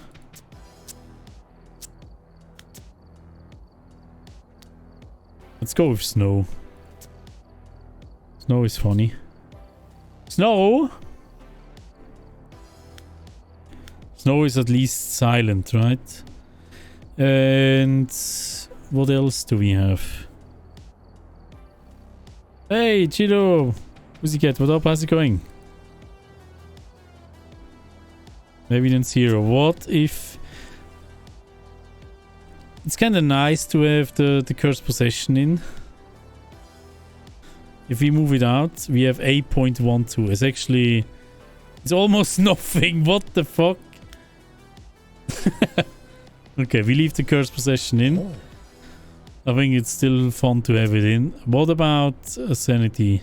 Let's go with snow. Snow is funny. Snow? Snow is at least silent, right? And what else do we have? Hey, Chido! Pussycat, what up? How's it going? Maybe then 0. What if... It's kind of nice to have the cursed possession in. If we move it out, we have 8.12. It's actually... It's almost nothing. What the fuck? Okay, we leave the cursed possession in. Oh. I think it's still fun to have it in. What about sanity?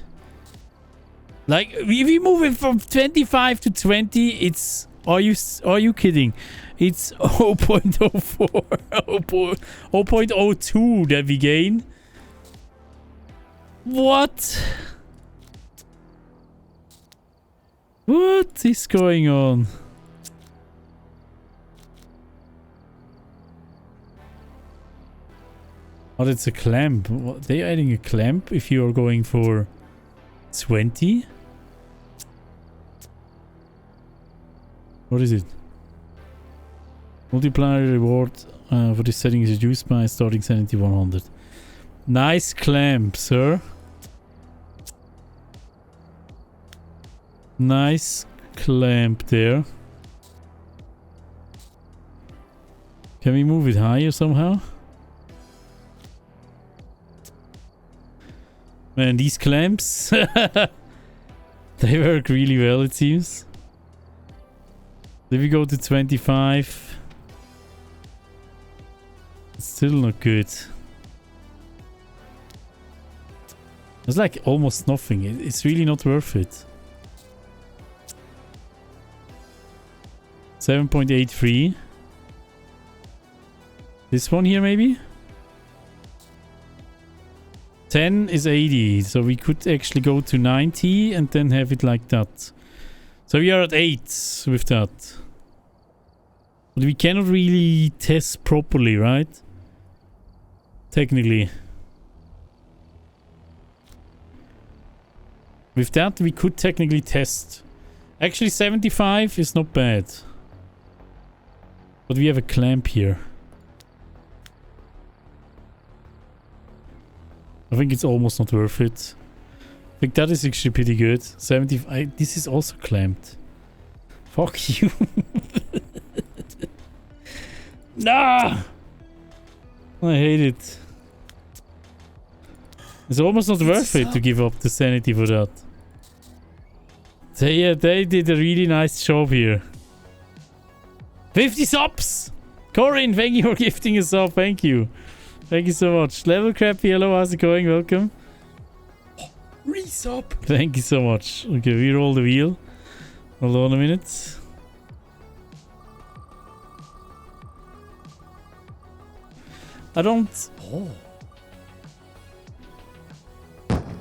Like, if we move it from 25 to 20, it's... Are you kidding? It's 0.04, 0.02 that we gain. What? What is going on? Oh, that's a clamp. What, they're adding a clamp if you are going for 20? What is it? Multiplier reward for this setting is reduced by starting sanity 100. Nice clamp, sir. Nice clamp there. Can we move it higher somehow? Man, these clamps, they work really well, it seems. If we go to 25, it's still not good. It's like almost nothing. It's really not worth it. 7.83. This one here maybe? 10 is 80, so we could actually go to 90 and then have it like that. So we are at 8 with that. But we cannot really test properly, right? Technically. With that, we could technically test. Actually, 75 is not bad. But we have a clamp here. I think it's almost not worth it. I think that is actually pretty good. 70. This is also clamped. Fuck you. Nah! I hate it. It's almost not worth it to give up the sanity for that. They did a really nice job here. 50 subs! Corin, thank you for gifting a sub. Thank you. Thank you so much. Level Crappy, hello, how's it going? Welcome. Resub. Thank you so much. Okay, we roll the wheel. Hold on a minute. I don't... Oh.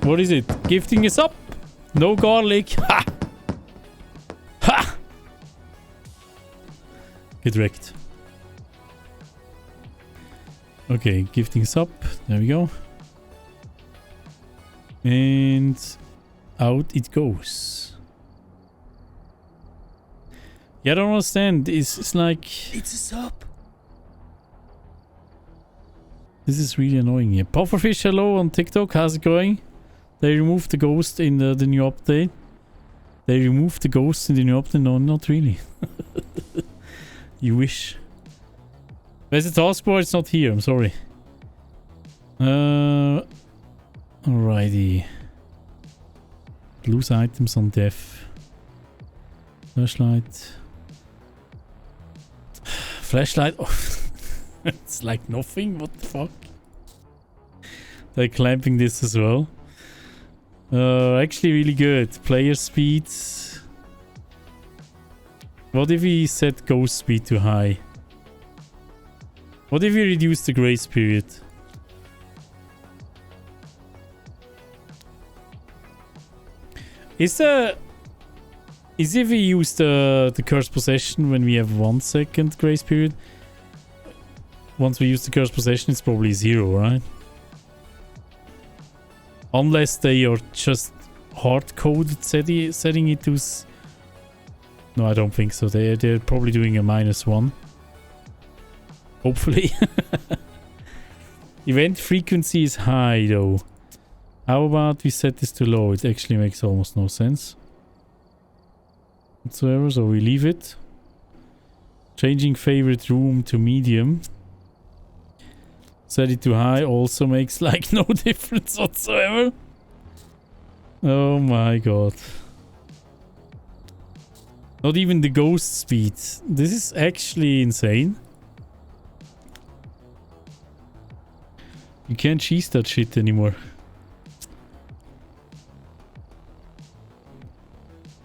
What is it? Gifting us up? No garlic. Ha! Ha! Get wrecked. Okay, gifting us up. There we go. And out it goes. Yeah, I don't understand. It's like... It's a sub. This is really annoying here. Pufferfish, hello on TikTok. How's it going? They removed the ghost in the new update. They removed the ghost in the new update. No, not really. You wish. Where's the taskbar? It's not here. I'm sorry. Alrighty. Lose items on death. Flashlight. Flashlight. Oh. It's like nothing. What the fuck? They're clamping this as well. Actually really good. Player speed. What if we set ghost speed to high? What if we reduce the grace period? Is if we use the cursed possession when we have 1 second grace period? Once we use the cursed possession, it's probably 0, right? Unless they are just hard-coded setting it to... No, I don't think so. They're probably doing a -1. Hopefully. Event frequency is high, though. How about we set this to low? It actually makes almost no sense whatsoever, so we leave it. Changing favorite room to medium. Set it to high also makes like no difference whatsoever. Oh my god. Not even the ghost speed. This is actually insane. You can't cheese that shit anymore.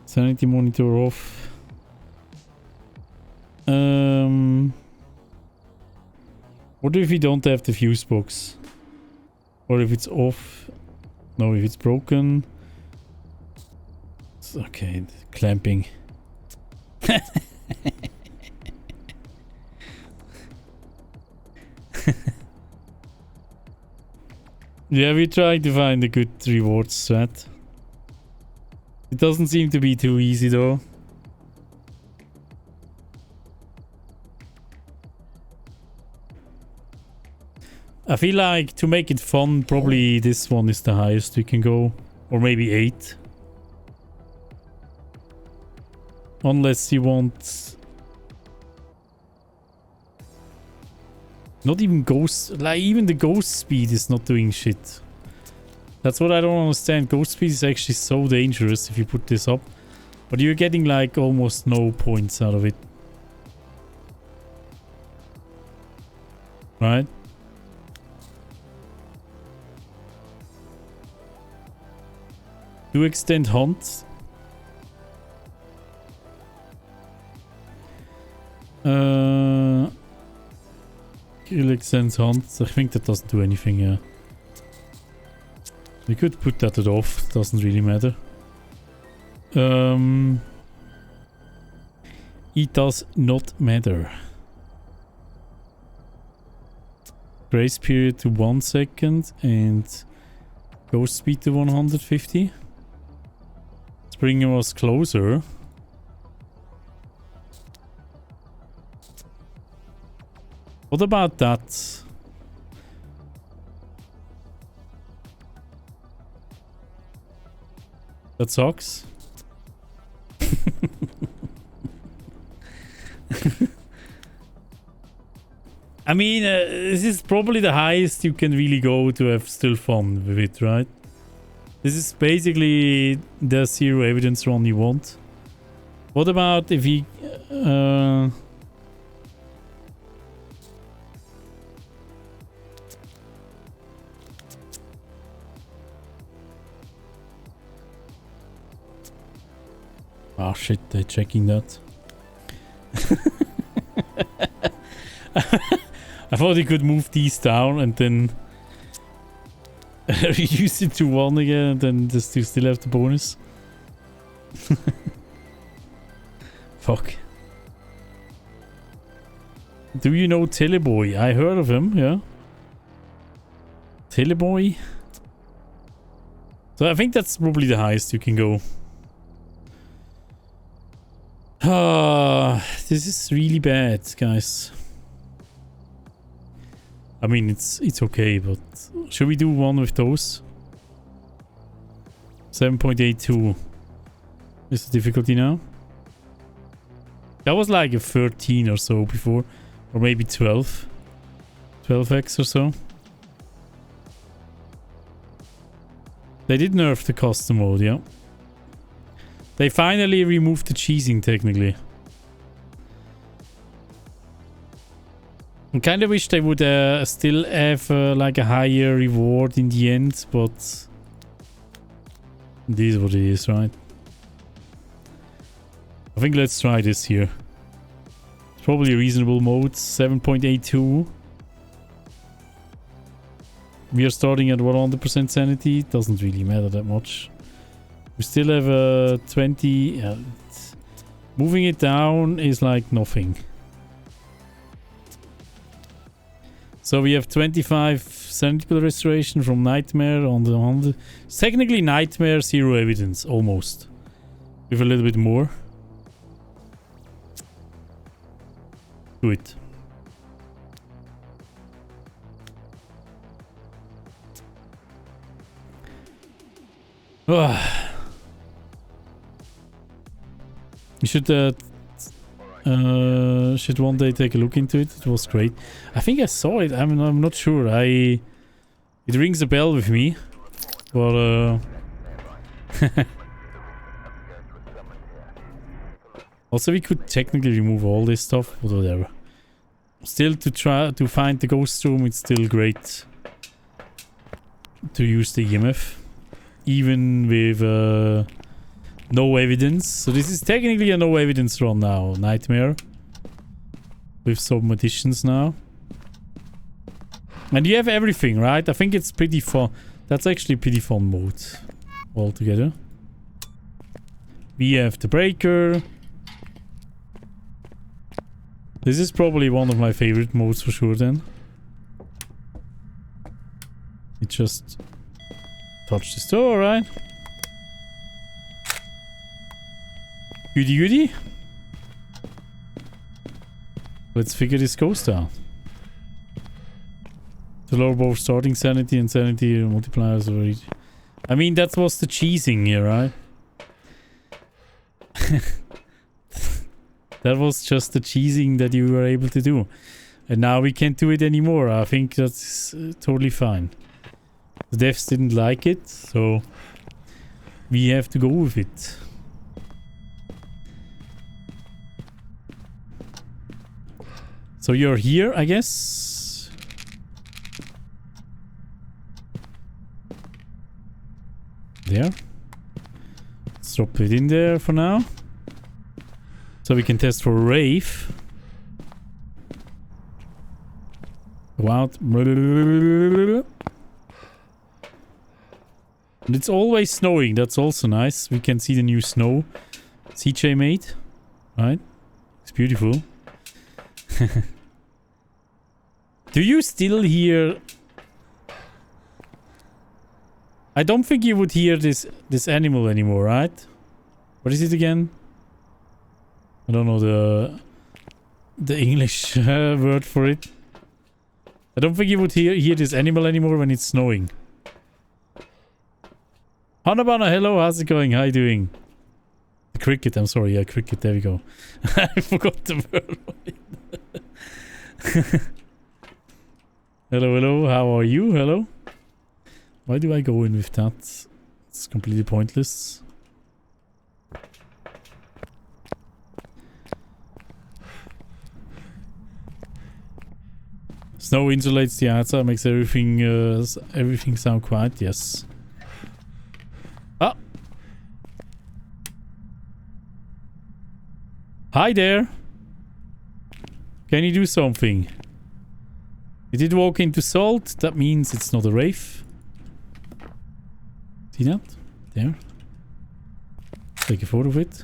Sanity monitor off. What if we don't have the fuse box? Or if it's off? No, if it's broken. Okay, clamping. Yeah, we're trying to find a good reward strat. It doesn't seem to be too easy though. I feel like to make it fun, probably this one is the highest we can go. Or maybe 8. Unless you want... Not even ghost... Like, even the ghost speed is not doing shit. That's what I don't understand. Ghost speed is actually so dangerous if you put this up. But you're getting like almost no points out of it. Right? To extend hunt. Kill extends hunt. I think that doesn't do anything, yeah. We could put that off. Doesn't really matter. It does not matter. Grace period to 1 second and ghost speed to 150. It's bringing us closer. What about that? That sucks. I mean, this is probably the highest you can really go to have still fun with it, right? This is basically the zero evidence run you want. What about if he... Oh shit, they're checking that. I thought he could move these down and then reduce it to 1 again and then just to still have the bonus. Fuck. Do you know Teleboy? I heard of him, yeah. Teleboy? So I think that's probably the highest you can go. This is really bad, guys. I mean, it's okay, but should we do one with those? 7.82 is the difficulty now. That was like a 13 or so before, or maybe 12. 12x or so. They did nerf the custom mode, yeah. They finally removed the cheesing, technically. I kind of wish they would still have like a higher reward in the end, but it is what it is, right? I think let's try this here. It's probably a reasonable mode. 7.82. We are starting at 100% sanity. It doesn't really matter that much. We still have 20. Moving it down is like nothing. So we have 25 sanity restoration from Nightmare on the 100. It's technically Nightmare, zero evidence, almost. With a little bit more. Do it. You should one day take a look into it. It was great. I think I saw it. I'm not sure. It rings a bell with me, but also we could technically remove all this stuff, but whatever. Still, to try to find the ghost room, it's still great to use the EMF, even with no evidence. So this is technically a no evidence run now, Nightmare. With some additions now. And you have everything, right? I think it's pretty fun. That's actually a pretty fun mode altogether. We have the breaker. This is probably one of my favorite modes for sure then. It just touch this door, right? Goody goody. Let's figure this ghost out. To lower both starting sanity and sanity multipliers already. I mean, that was the cheesing here, right? That was just the cheesing that you were able to do. And now we can't do it anymore. I think that's totally fine. The devs didn't like it, so we have to go with it. So you're here, I guess. There. Let's drop it in there for now. So we can test for Wraith. Go out. And it's always snowing. That's also nice. We can see the new snow CJ made. Right? It's beautiful. Do you still hear... I don't think you would hear this animal anymore, right? What is it again? I don't know the English word for it. I don't think you would hear this animal anymore when it's snowing. Hanabana, hello, how's it going? How you doing? Cricket, I'm sorry, yeah, cricket, there we go. I forgot the word. Hello, hello, how are you? Hello? Why do I go in with that? It's completely pointless. Snow insulates the outside, makes everything sound quiet, yes. Ah! Hi there! Can you do something? You did walk into salt, that means it's not a wraith. See that? There. Take a photo of it.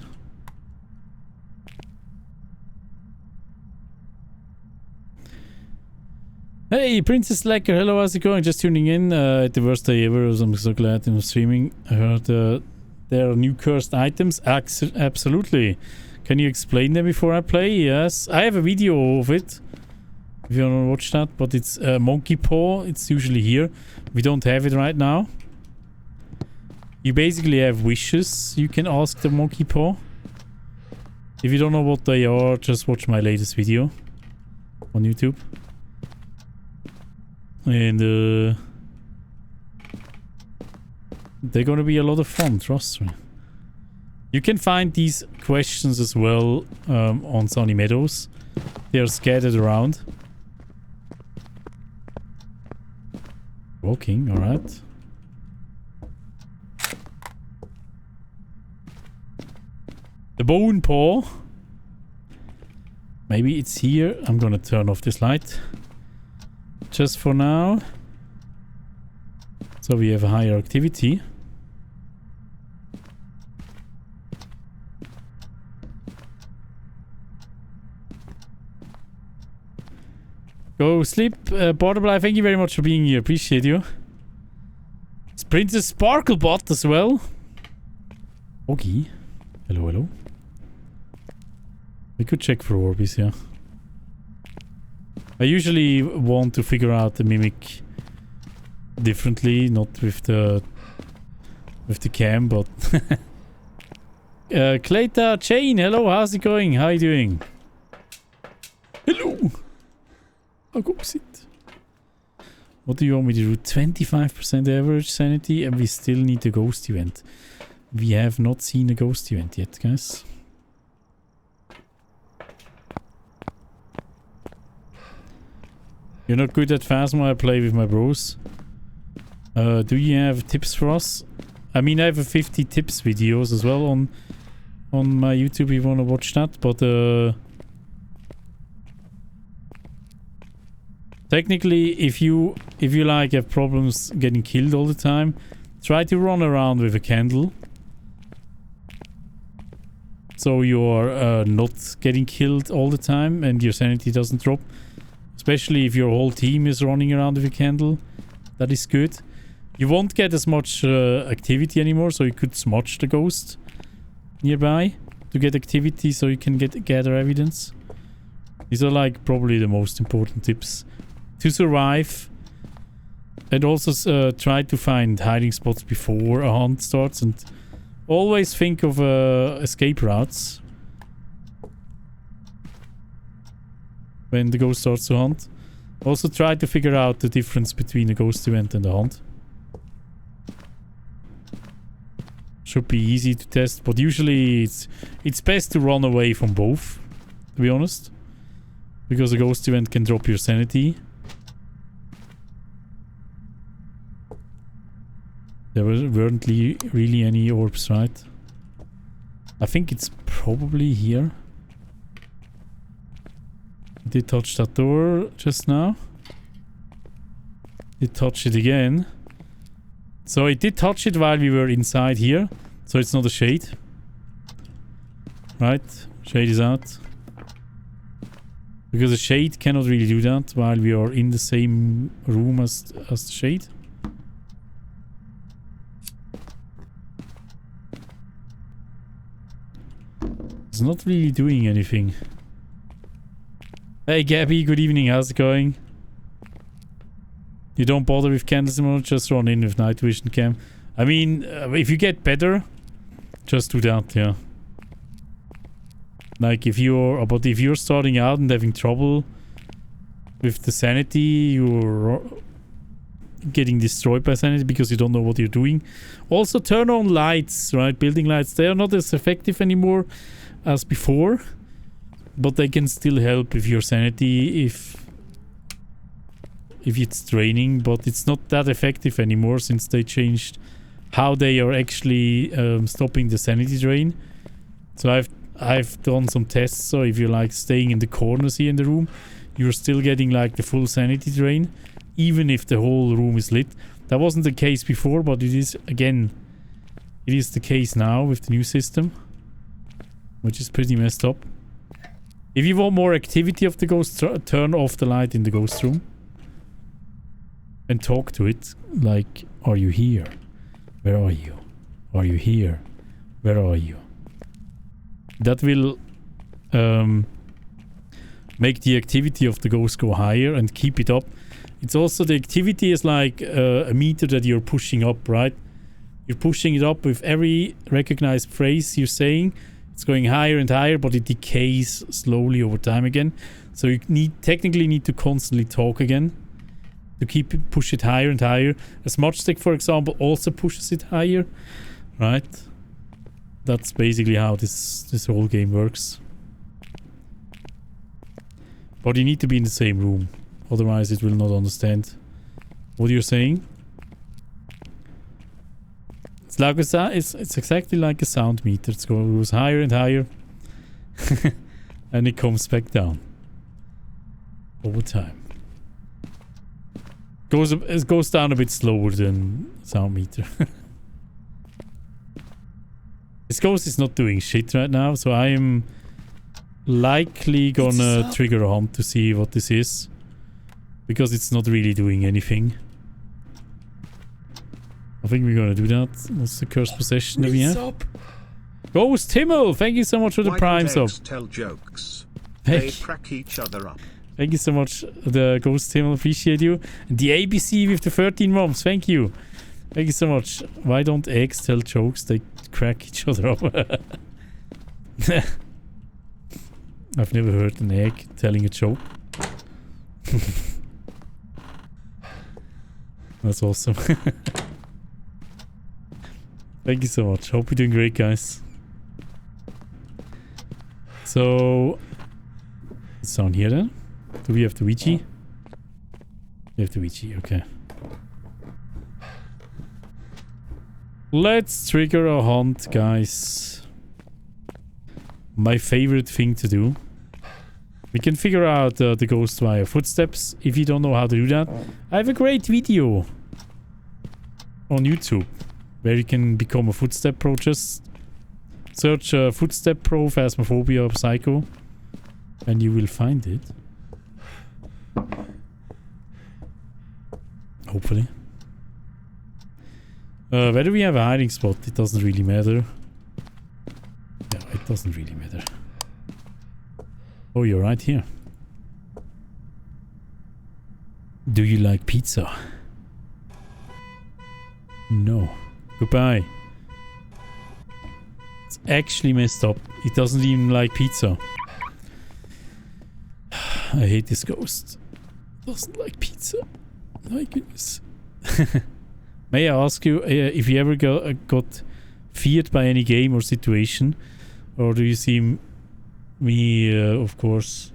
Hey, Princess Lecker, hello, how's it going? Just tuning in at the worst day ever. I'm so glad I'm streaming. I heard there are new cursed items. Absolutely. Can you explain them before I play? Yes. I have a video of it. If you want to watch that, but it's monkey paw. It's usually here. We don't have it right now. You basically have wishes. You can ask the monkey paw. If you don't know what they are, just watch my latest video on YouTube. And they're gonna be a lot of fun, trust me. You can find these questions as well on Sunny Meadows. They are scattered around. Walking, alright. The bone paw. Maybe it's here. I'm gonna turn off this light. Just for now. So we have a higher activity. Go sleep, Butterfly. Thank you very much for being here. Appreciate you. It's Princess Sparklebot as well. Okay. Hello, hello. We could check for Orbeez, yeah. I usually want to figure out the mimic differently, not with the cam, but Clayta Chain, hello, how's it going? How are you doing? Hello. How goes it? What do you want me to do? 25% average sanity, and we still need a ghost event. We have not seen a ghost event yet, guys. You're not good at Phasmo, I play with my bros. Do you have tips for us? I mean, I have a 50 tips videos as well on my YouTube if you want to watch that, but technically if you like have problems getting killed all the time, try to run around with a candle. So you're not getting killed all the time and your sanity doesn't drop. Especially if your whole team is running around with a candle. That is good. You won't get as much activity anymore, so you could smudge the ghost nearby to get activity so you can gather evidence. These are like probably the most important tips to survive. And also try to find hiding spots before a hunt starts, and always think of escape routes when the ghost starts to hunt. Also try to figure out the difference between a ghost event and a hunt. Should be easy to test, but usually it's best to run away from both, to be honest. Because a ghost event can drop your sanity. There weren't really any orbs, right? I think it's probably here. Did touch that door just now. Did touch it again. So it did touch it while we were inside here. So it's not a shade. Right? Shade is out. Because a shade cannot really do that while we are in the same room as the shade. It's not really doing anything. Hey Gabby, good evening, how's it going? You don't bother with candles anymore, just run in with night vision cam. I mean, if you get better, just do that, yeah. Like if you're starting out and having trouble with the sanity, you're getting destroyed by sanity because you don't know what you're doing. Also turn on lights, right? Building lights, they are not as effective anymore as before, but they can still help with your sanity if it's draining, but it's not that effective anymore since they changed how they are actually stopping the sanity drain. So I've done some tests, so if you're like staying in the corners here in the room, you're still getting like the full sanity drain, even if the whole room is lit. That wasn't the case before, but it is, again, it is the case now with the new system, which is pretty messed up. If you want more activity of the ghost, turn off the light in the ghost room and talk to it, like, are you here? Where are you? Are you here? Where are you? That will make the activity of the ghost go higher and keep it up. It's also, the activity is like a meter that you're pushing up, right? You're pushing it up with every recognized phrase you're saying. It's going higher and higher, but it decays slowly over time again. So you technically need to constantly talk again to push it higher and higher. A smudge stick, for example, also pushes it higher, right? That's basically how this whole game works. But you need to be in the same room, otherwise it will not understand what you're saying. It's like it's exactly like a sound meter. It goes higher and higher, and it comes back down over time. It goes down a bit slower than sound meter. This ghost is not doing shit right now, so I am likely gonna trigger a hunt to see what this is, because it's not really doing anything. I think we're gonna do that. What's the cursed possession that we have? Ghost Himmel, thank you so much for the prime sub. Tell jokes. They crack each other up. Thank you so much, the Ghost Himmel, appreciate you. And the ABC with the 13 months, thank you. Thank you so much. Why don't eggs tell jokes? They crack each other up. I've never heard an egg telling a joke. That's awesome. Thank you so much. Hope you're doing great, guys. So, it's down here then. Do we have the Ouija? We have the Ouija, okay. Let's trigger a hunt, guys. My favorite thing to do. We can figure out the ghost via footsteps. If you don't know how to do that, I have a great video on YouTube where you can become a footstep pro. Just search footstep pro Phasmophobia Psycho and you will find it. Hopefully. Where do we have a hiding spot? It doesn't really matter. Yeah, it doesn't really matter. Oh, you're right here. Do you like pizza? No. Goodbye. It's actually messed up. It doesn't even like pizza. I hate this ghost. It doesn't like pizza. My goodness. May I ask you if you ever got feared by any game or situation? Or do you see me, of course,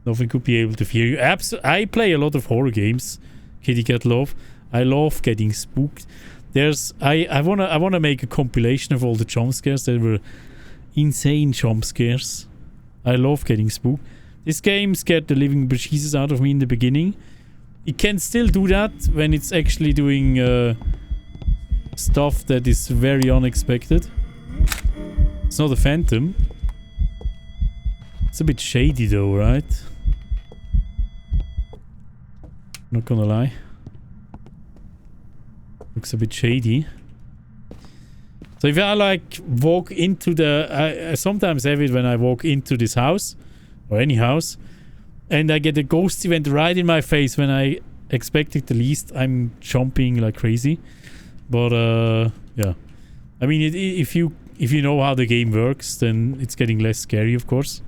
nothing could be able to fear you? I play a lot of horror games. Kitty Cat Love. I love getting spooked. I wanna make a compilation of all the jump scares. They were insane jump scares. I love getting spooked. This game scared the living bejesus out of me in the beginning. It can still do that when it's actually doing stuff that is very unexpected. It's not a phantom. It's a bit shady though, right? Not gonna lie. Looks a bit shady. So if I like walk into I sometimes have it when I walk into this house or any house and I get a ghost event right in my face when I expect it the least. I'm jumping like crazy. But yeah, I mean, if you know how the game works, then it's getting less scary, of course.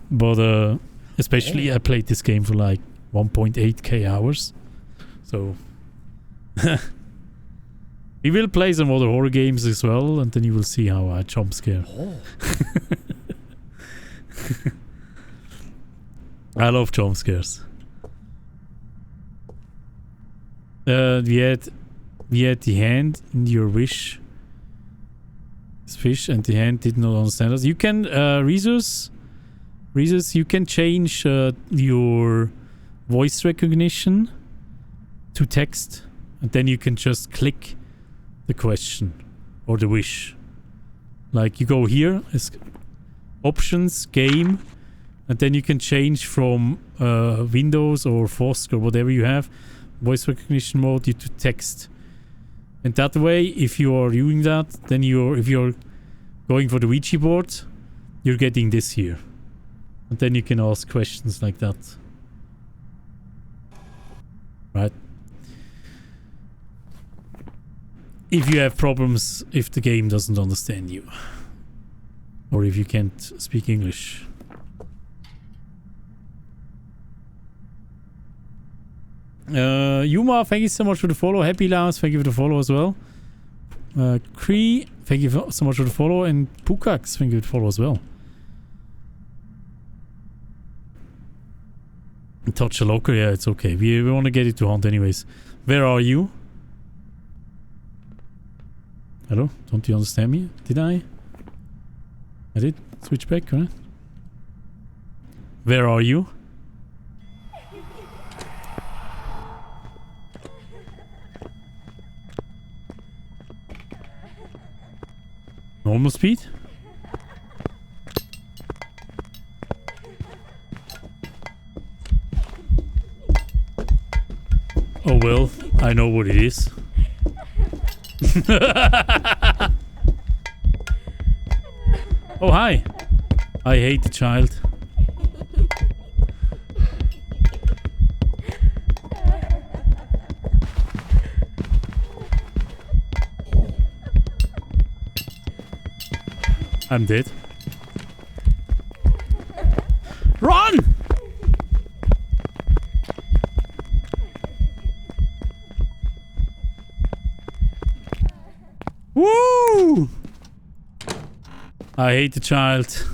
But especially I played this game for like 1.8k hours, so we will play some other horror games as well, and then you will see how I jump scare. I love jump scares. We had the hand in your wish. This fish, and the hand did not understand us. You can Rezus, you can change your voice recognition to text, and then you can just click the question or the wish. Like you go here, options, game, and then you can change from Windows or Fosk or whatever you have, voice recognition mode, to text. And that way, if you are doing that, then if you're going for the Ouija board, you're getting this here. And then you can ask questions like that. Right? If you have problems, if the game doesn't understand you. Or if you can't speak English. Yuma, thank you so much for the follow. Happy Laos, thank you for the follow as well. Cree, thank you so much for the follow. And Pukax, thank you for the follow as well. Touch a locker, yeah, it's okay. We want to get it to hunt anyways. Where are you? Hello? Don't you understand me? Did I? I did. Switch back, right? Where are you? Normal speed? Oh well, I know what it is. Oh hi. I hate the child. I'm dead. Run! Woo! I hate the child.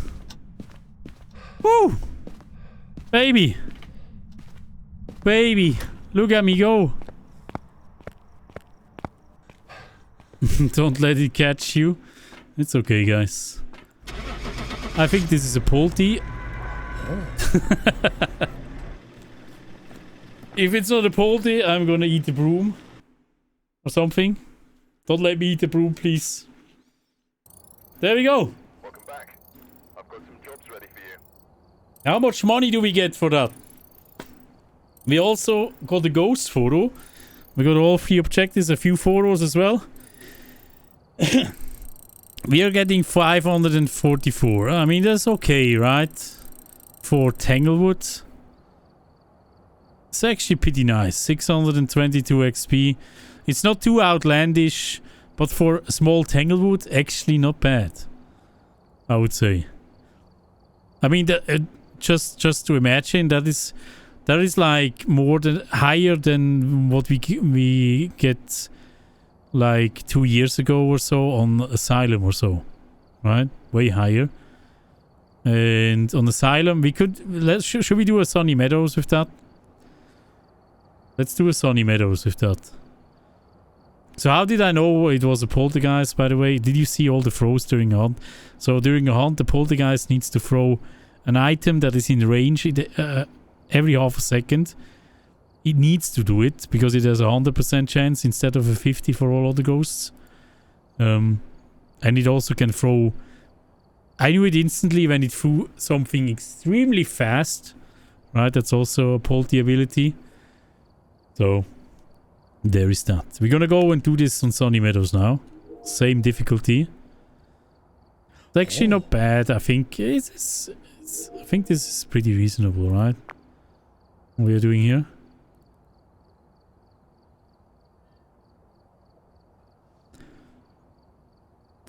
Woo! Baby! Baby! Look at me go! Don't let it catch you. It's okay, guys. I think this is a polty. If it's not a polty, I'm gonna eat the broom. Or something. Don't let me eat the broom, please. There we go. Welcome back. I've got some jobs ready for you. How much money do we get for that? We also got a ghost photo. We got all 3 objectives, a few photos as well. We are getting 544. I mean, that's okay, right? For Tanglewood. It's actually pretty nice. 622 XP. It's not too outlandish, but for small Tanglewood, actually not bad. I would say. I mean, just to imagine, that is like higher than what we get like 2 years ago or so on Asylum or so, right? Way higher. And on Asylum, we could should we do a Sunny Meadows with that? Let's do a Sunny Meadows with that. So how did I know it was a poltergeist, by the way? Did you see all the throws during a hunt? So during a hunt, the poltergeist needs to throw an item that is in range every half a second. It needs to do it because it has a 100% chance instead of a 50 for all other ghosts. And it also can throw... I knew it instantly when it threw something extremely fast. Right, that's also a polty ability. So, there is that. We're gonna go and do this on Sunny Meadows now. Same difficulty. It's actually not bad. I think I think this is pretty reasonable, right? What we are doing here.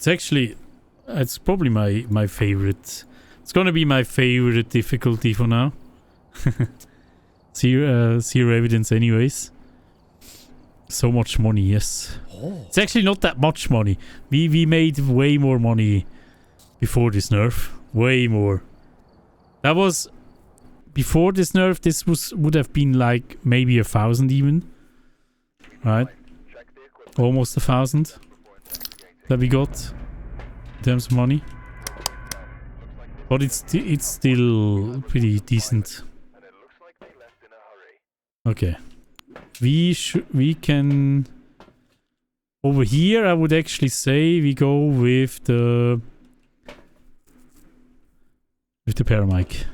It's actually... It's probably my favorite. It's gonna be my favorite difficulty for now. Zero evidence anyways. So much money, yes. It's actually not that much money. We made way more money before this nerf. Way more. That was... Before this nerf, this would have been like maybe 1,000 even. Right? Almost 1,000 that we got in terms of money. But it's still pretty decent. Okay. We can... Over here, I would actually say we go with the paramic.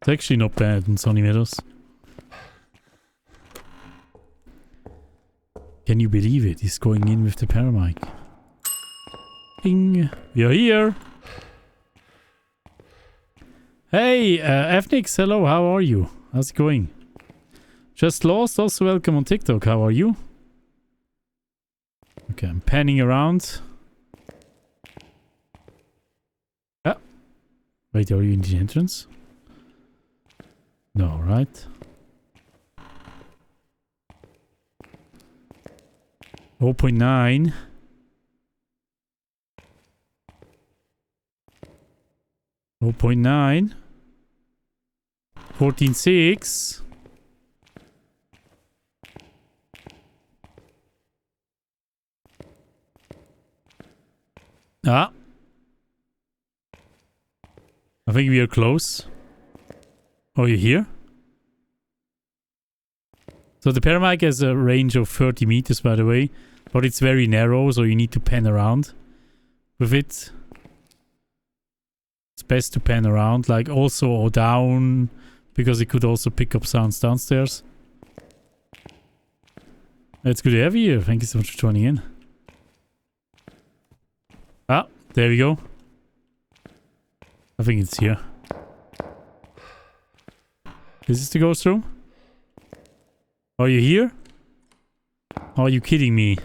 It's actually not bad in Sunny Meadows. Can you believe it? He's going in with the paramic. Bing! We are here! Hey, Fnix, hello, how are you? How's it going? Just lost, also welcome on TikTok, how are you? Okay, I'm panning around. Ah. Wait, are you in the entrance? No, right? .9. .9. 14.6. Ah. I think we are close. Oh, you're here? So the paramic has a range of 30 meters, by the way. But it's very narrow, so you need to pan around with it. It's best to pan around, like also or down, because it could also pick up sounds downstairs. It's good to have you here. Thank you so much for joining in. Ah, there we go. I think it's here. Is this the ghost room? Are you here? Are you kidding me?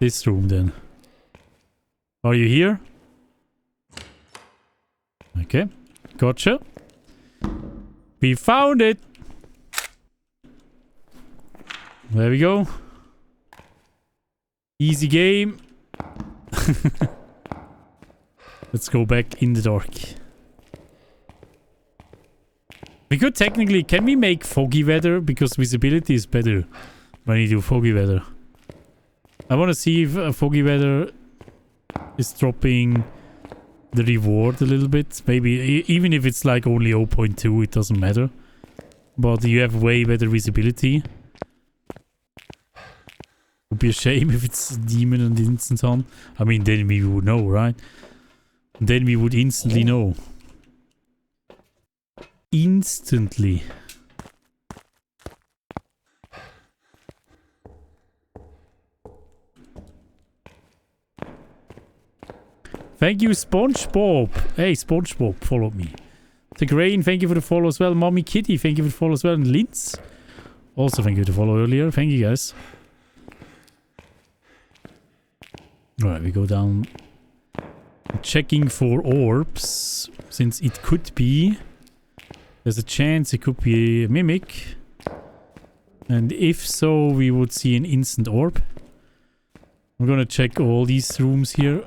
This room then. Are you here? Okay. Gotcha. We found it! There we go. Easy game. Let's go back in the dark. We could technically... Can we make foggy weather? Because visibility is better when you do foggy weather. I want to see if foggy weather is dropping the reward a little bit. Maybe even if it's like only 0.2, it doesn't matter. But you have way better visibility. Would be a shame if it's demon and instant on. I mean, then we would know, right? Then we would instantly know. Instantly. Thank you, SpongeBob. Hey, SpongeBob, follow me. The Grain, thank you for the follow as well. Mommy Kitty, thank you for the follow as well. And Linz, also thank you for the follow earlier. Thank you, guys. Alright, we go down. Checking for orbs, since it could be... There's a chance it could be a mimic. And if so, we would see an instant orb. I'm gonna check all these rooms here.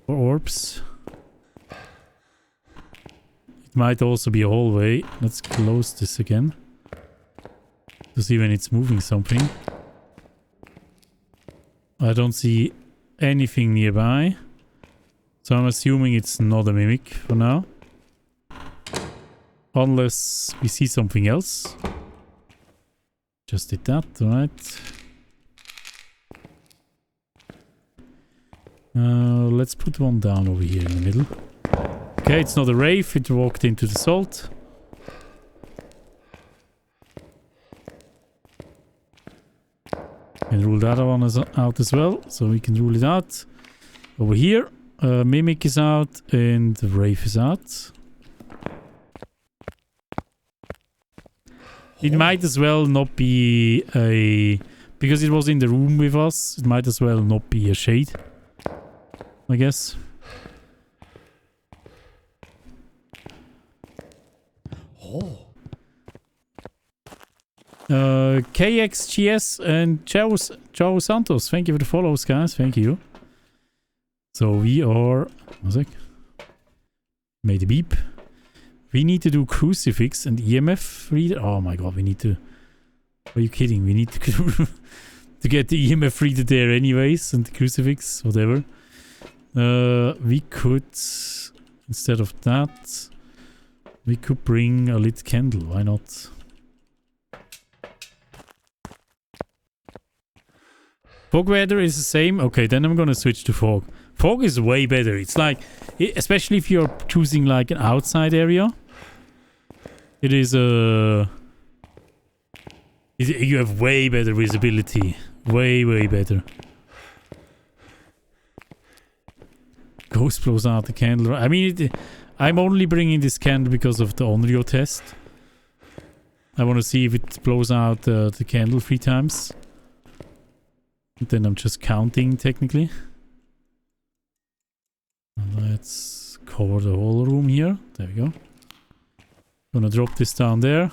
For orbs. It might also be a hallway. Let's close this again. To see when it's moving something. I don't see anything nearby. So I'm assuming it's not a mimic for now. Unless we see something else. Just did that, alright. Let's put one down over here in the middle. Okay, it's not a wraith, it walked into the salt. And rule that one out as well, so we can rule it out. Over here, Mimic is out and the Wraith is out. It might as well not be a... Because it was in the room with us, it might as well not be a shade. I guess. Oh. KXGS and Joe Santos. Thank you for the follows, guys. Thank you. So we are... One sec. Made a beep. We need to do crucifix and EMF reader. Oh my god, we need to... Are you kidding? We need to... to get the EMF reader there anyways. And the crucifix, whatever. We could... Instead of that... We could bring a lit candle. Why not? Fog weather is the same. Okay, then I'm gonna switch to fog. Fog is way better. It's like, especially if you're choosing like an outside area, it is you have way better visibility. Way better. Ghost blows out the candle. I mean, I'm only bringing this candle because of the Onryo test. I want to see if it blows out the candle 3 times. Then I'm just counting technically. Let's cover the whole room here. There we go. Gonna drop this down there.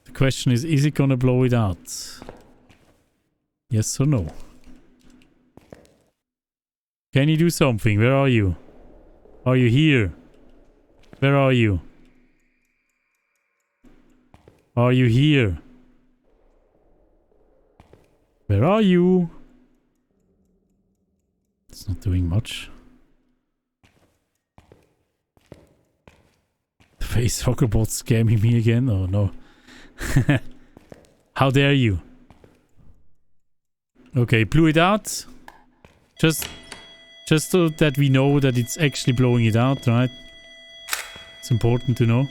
The question is it gonna blow it out? Yes or no? Can you do something? Where are you? Are you here? Where are you? Are you here? Where are you? It's not doing much. The face hugger bot scamming me again? Oh no. How dare you? Okay, blew it out. Just so that we know that it's actually blowing it out, right? It's important to know.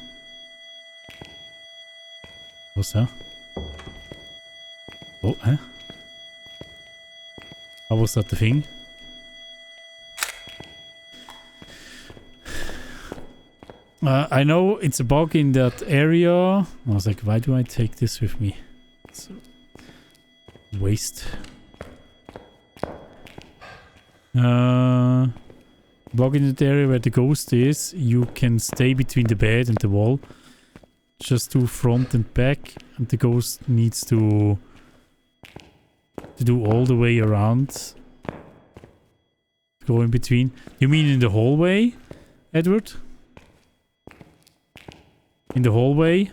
What's that? Oh, huh? How was that the thing? I know it's a bug in that area. I was like, why do I take this with me? It's a waste. Bug in that area where the ghost is. You can stay between the bed and the wall. Just do front and back. And the ghost needs to do all the way around. Go in between. You mean in the hallway, Edward? In the hallway?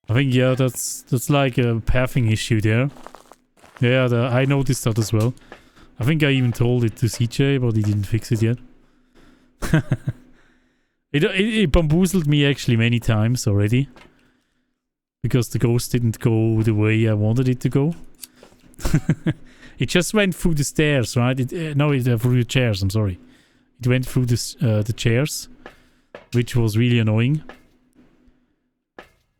I think, yeah, that's like a pathing issue there. Yeah, I noticed that as well. I think I even told it to CJ, but he didn't fix it yet. It bamboozled me actually many times already. Because the ghost didn't go the way I wanted it to go. It just went through the stairs, right? Through the chairs, I'm sorry. It went through the chairs. Which was really annoying.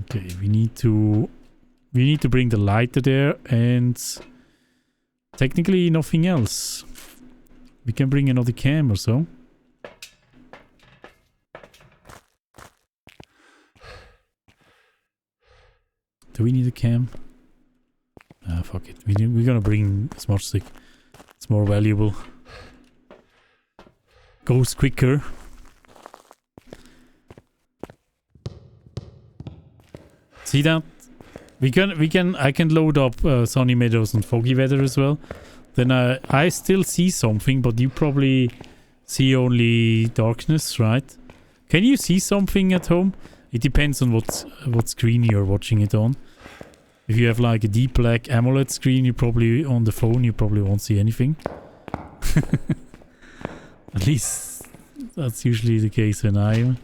Okay, we need to bring the lighter there and technically nothing else. We can bring another cam or so. Do we need a cam? Fuck it. We're gonna bring a smart stick. It's more valuable. Goes quicker. See that? I can load up Sunny Meadows and Foggy Weather as well. Then I still see something, but you probably see only darkness, right? Can you see something at home? It depends on what screen you're watching it on. If you have like a deep black AMOLED screen, you probably on the phone you probably won't see anything. At least that's usually the case when I'm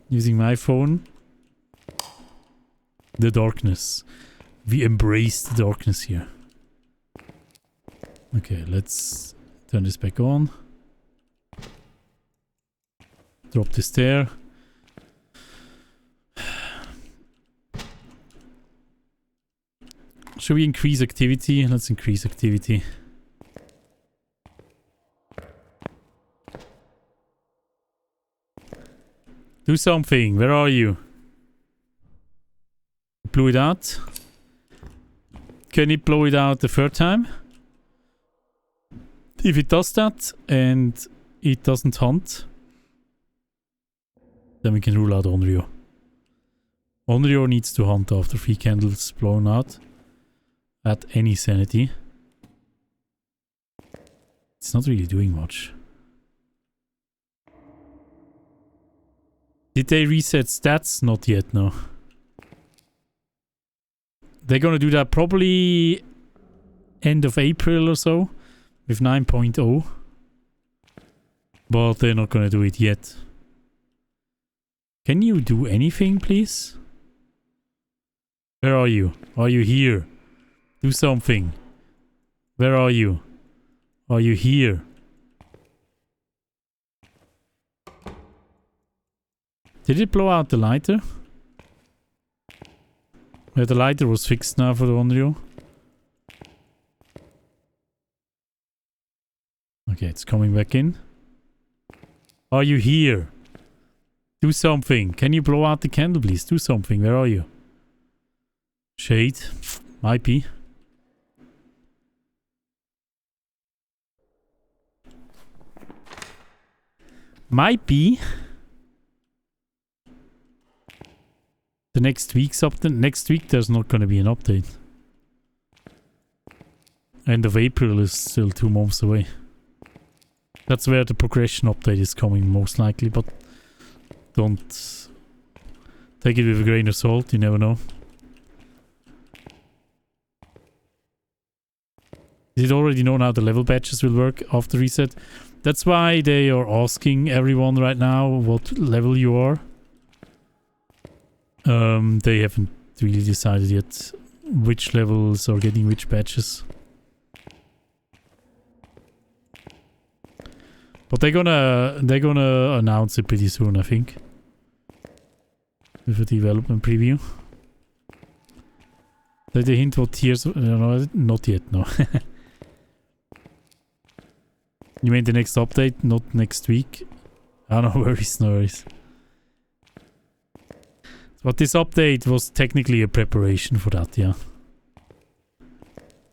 using my phone. The darkness. We embrace the darkness here. Okay, let's turn this back on. Drop this there. Should we increase activity? Let's increase activity. Do something. Where are you? Blew it out. Can it blow it out the third time? If it does that and it doesn't hunt, then we can rule out Onryo. Onryo needs to hunt after 3 candles blown out at any sanity. It's not really doing much. Did they reset stats? Not yet, no. They're gonna do that probably end of April or so with 9.0. But they're not gonna do it yet. Can you do anything, please? Where are you? Are you here? Do something. Where are you? Are you here? Did it blow out the lighter? Yeah, the lighter was fixed now for the Onryo. Okay, it's coming back in. Are you here? Do something. Can you blow out the candle, please? Do something. Where are you? Shade. Might be. Might be. The next week's update. Next week there's not going to be an update. End of April is still 2 months away. That's where the progression update is coming most likely, but don't take it with a grain of salt, you never know. Is it already known how the level patches will work after reset? That's why they are asking everyone right now what level you are. They haven't really decided yet which levels are getting which patches. But they're gonna announce it pretty soon, I think. With a development preview. Did they hint what tiers? No, not yet, no. You mean the next update, not next week? Oh, no worries, no worries. But this update was technically a preparation for that, yeah.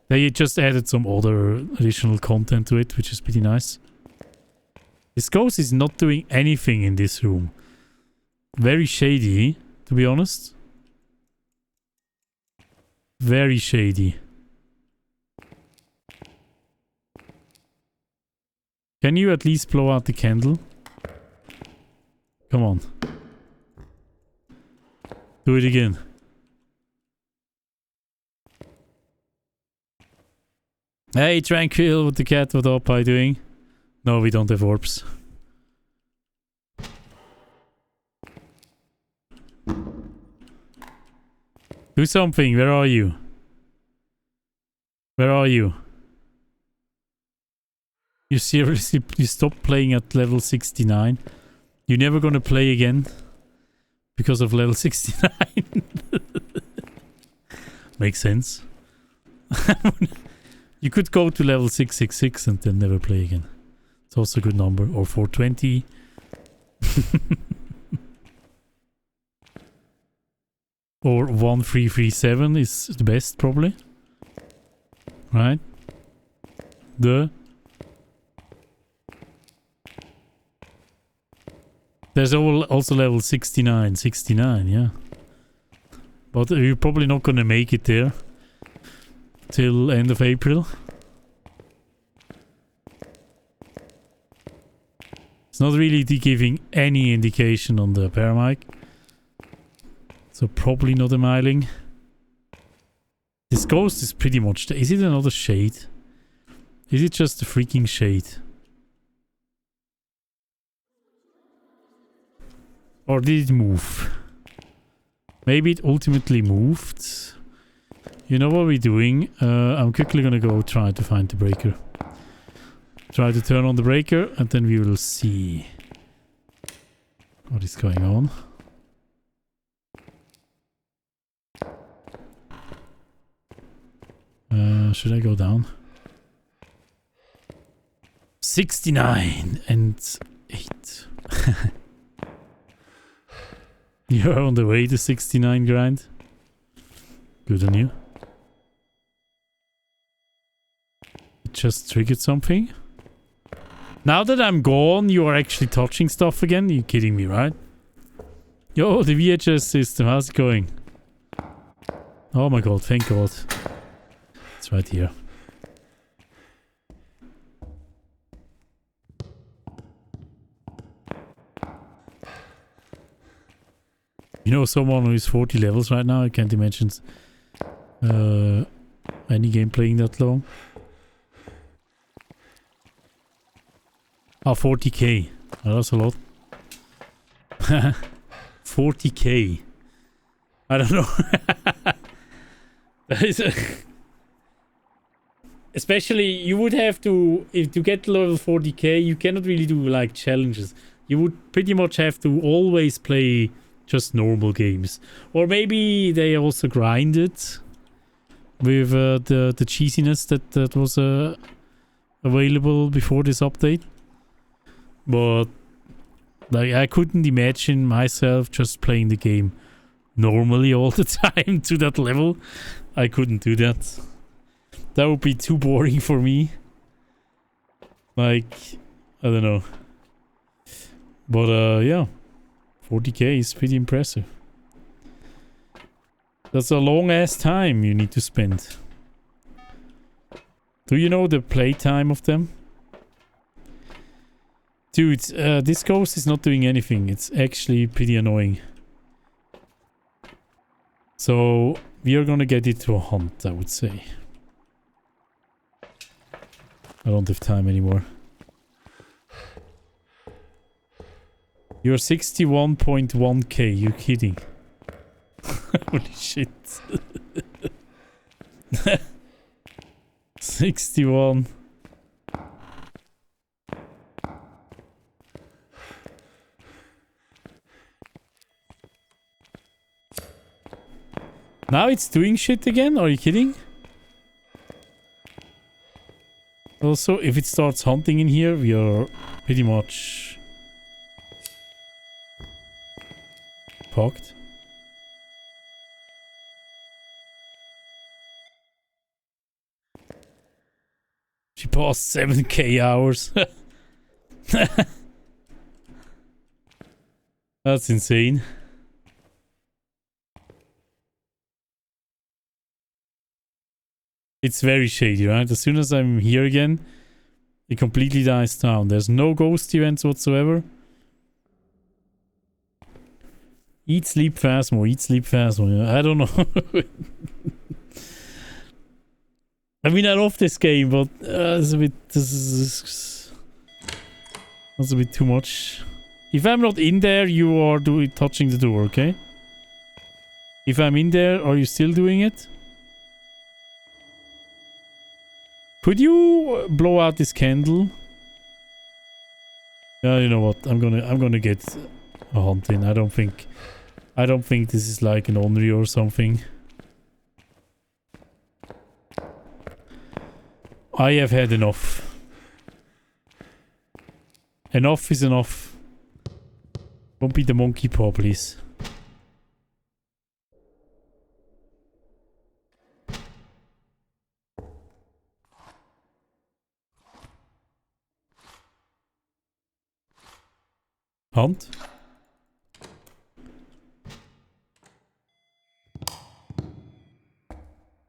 They just added some other additional content to it, which is pretty nice. This ghost is not doing anything in this room. Very shady, to be honest. Very shady. Can you at least blow out the candle? Come on. Do it again. Hey, Tranquil with the cat, what up? How you doing? No, we don't have orbs. Do something, where are you? Where are you? You seriously, you stopped playing at level 69? You're never gonna play again? Because of level 69? Makes sense. You could go to level 666 and then never play again. It's also a good number. Or 420. Or 1337 is the best, probably. Right? There's also level 69. 69, yeah. But you're probably not gonna make it there. Till end of April. It's not really giving any indication on the paramic. So probably not a miling. This ghost is pretty much... Is it another shade? Is it just a freaking shade? Or did it move? Maybe it ultimately moved. You know what we're doing? I'm quickly gonna go try to find the breaker. Try to turn on the breaker and then we will see what is going on. Should I go down? 69 and 8. You're on the way to 69 grind. Good on you. It just triggered something. Now that I'm gone, you are actually touching stuff again? You're kidding me, right? Yo, the VHS system, how's it going? Oh my god, thank god. It's right here. You know someone who is 40 levels right now? I can't imagine any game playing that long. Oh, 40k. Oh, that's a lot. 40k. I don't know. That is especially, you would have to, if to get level 40k, you cannot really do like challenges. You would pretty much have to always play just normal games. Or maybe they also grind it with the cheesiness that was available before this update. But like, I couldn't imagine myself just playing the game normally all the time to that level. I couldn't do that. That would be too boring for me. Like, I don't know. But yeah, 40k is pretty impressive. That's a long ass time you need to spend. Do you know the playtime of them? Dude, this ghost is not doing anything. It's actually pretty annoying. So, we are gonna get it to a hunt, I would say. I don't have time anymore. You're 61.1k, you're kidding. Holy shit. 61. Now it's doing shit again? Are you kidding? Also, if it starts hunting in here, we are pretty much fucked. She passed 7k hours. That's insane. It's very shady, right? As soon as I'm here again, it completely dies down. There's no ghost events whatsoever. Eat, sleep, Phasmo. Eat, sleep, Phasmo. I don't know. I mean, I love this game, but it's a bit... That's a bit too much. If I'm not in there, you are touching the door, okay? If I'm in there, are you still doing it? Could you blow out this candle? Yeah, you know what? I'm gonna get a hunt in. I don't think this is like an ornery or something. I have had enough. Enough is enough. Don't be the monkey paw, please. Hunt?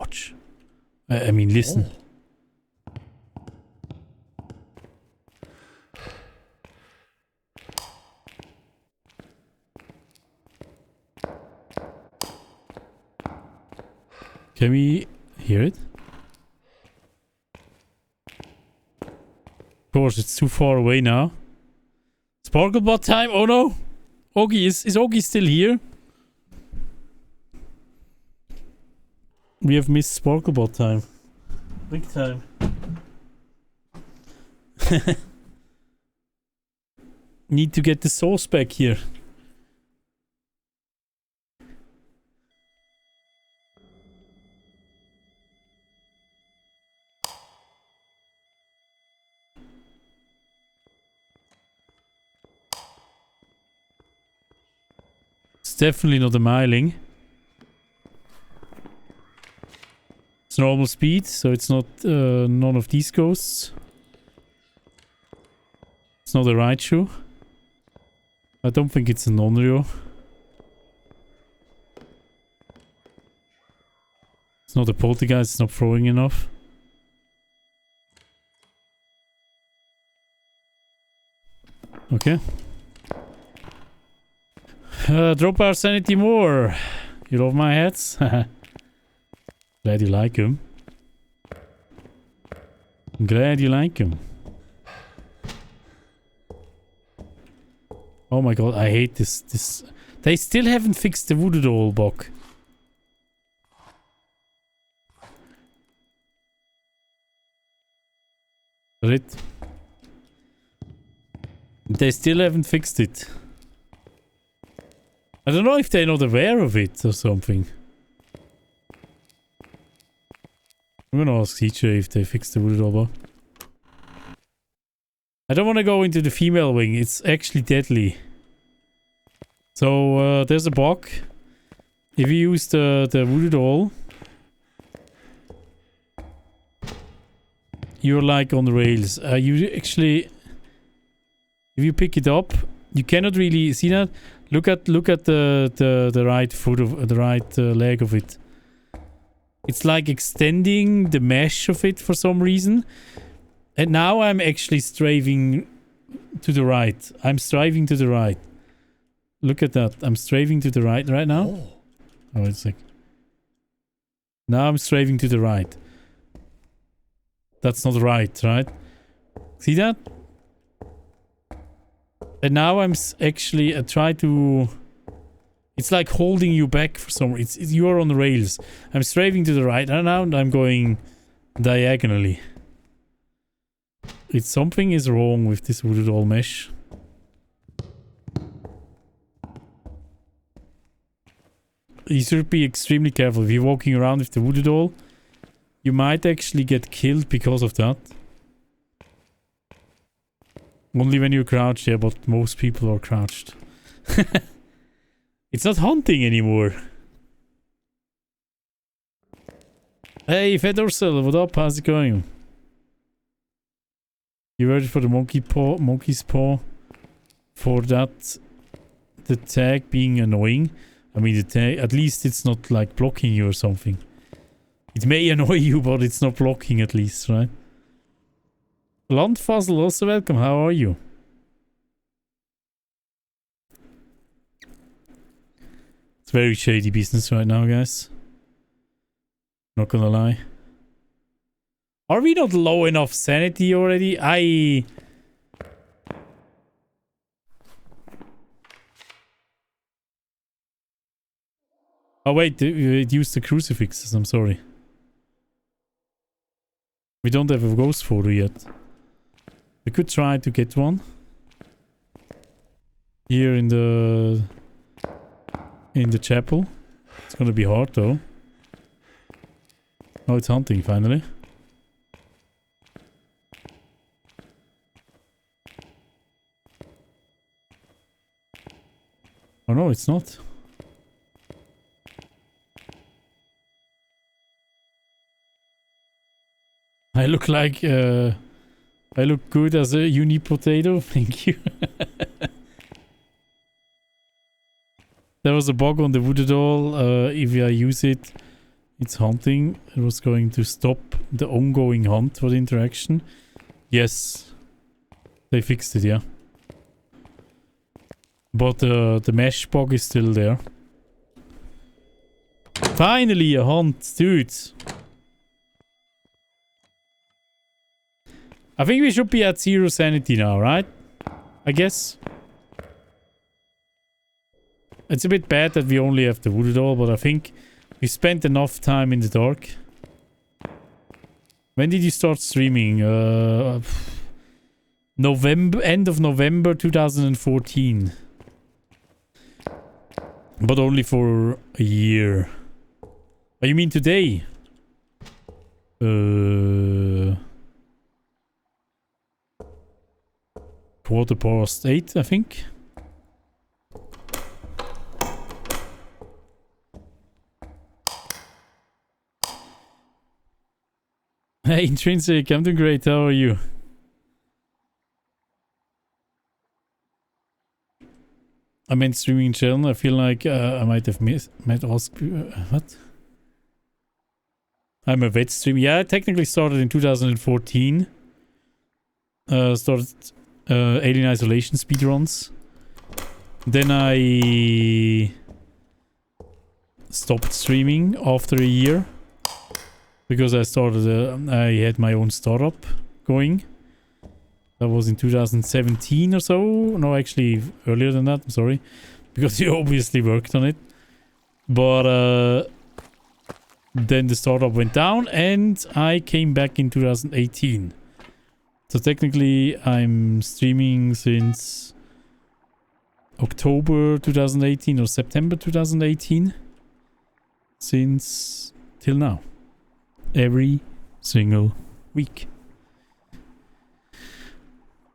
Watch. I mean, listen. Oh. Can we hear it? Of course, it's too far away now. Sparklebot time? Oh no! Augie, is Augie still here? We have missed Sparklebot time. Big time. Need to get the sauce back here. definitely not a miling. It's normal speed, so it's not none of these ghosts. It's not a Raichu. I don't think it's a Nonryo. It's not a Poltergeist, it's not throwing enough. Okay. Drop our sanity more. You love my hats? Glad you like them. Glad you like them. Oh my god, I hate this. They still haven't fixed the voodoo doll bug. Right? They still haven't fixed it. I don't know if they're not aware of it or something. I'm gonna ask teacher if they fixed the voodoo doll bug. I don't want to go into the female wing. It's actually deadly. So there's a bug. If you use the voodoo doll, you're like on the rails. You actually, if you pick it up, you cannot really see that. Look at the right foot of the right leg of it. It's like extending the mesh of it for some reason. And now I'm actually strafing to the right. I'm striving to the right. Look at that. I'm strafing to the right now. Oh, it's like... Now I'm strafing to the right. That's not right? See that? And now I'm actually... I try to... It's like holding you back for some reason. You're on the rails. I'm strafing to the right and now I'm going diagonally. Something is wrong with this voodoo doll mesh. You should be extremely careful. If you're walking around with the voodoo doll, you might actually get killed because of that. Only when you're crouched, yeah, but most people are crouched. It's not hunting anymore. Hey, Fedorsel, what up? How's it going? You ready for the monkey's paw? For that, the tag being annoying. I mean, the tag, at least it's not like blocking you or something. It may annoy you, but it's not blocking at least, right? Landfuzzle, also welcome. How are you? It's very shady business right now, guys. Not gonna lie. Are we not low enough sanity already? Oh wait, it used the crucifixes, I'm sorry. We don't have a ghost photo yet. We could try to get one. Here in the chapel. It's gonna be hard though. Oh, it's hunting finally. Oh no, it's not. I look like I look good as a uni potato. Thank you. There was a bug on the voodoo doll. If I use it, it's hunting. It was going to stop the ongoing hunt for the interaction. Yes, they fixed it. Yeah. But the mesh bug is still there. Finally a hunt, dude. I think we should be at 0 sanity now, right? I guess. It's a bit bad that we only have the voodoo doll, but I think we spent enough time in the dark. When did you start streaming? November, end of November 2014. But only for a year. Oh, you mean today? 8:15, I think. Hey, Intrinsic, I'm doing great. How are you? I meant streaming in general. I feel like I might have asked what? I'm a vet streamer. Yeah, I technically started in 2014. Started Alien Isolation speedruns. Then I stopped streaming after a year because I had my own startup going. That was in 2017 or so. No, actually earlier than that. I'm sorry, because you obviously worked on it. But then the startup went down, and I came back in 2018. So technically, I'm streaming since October 2018 or September 2018. Since till now. Every single week.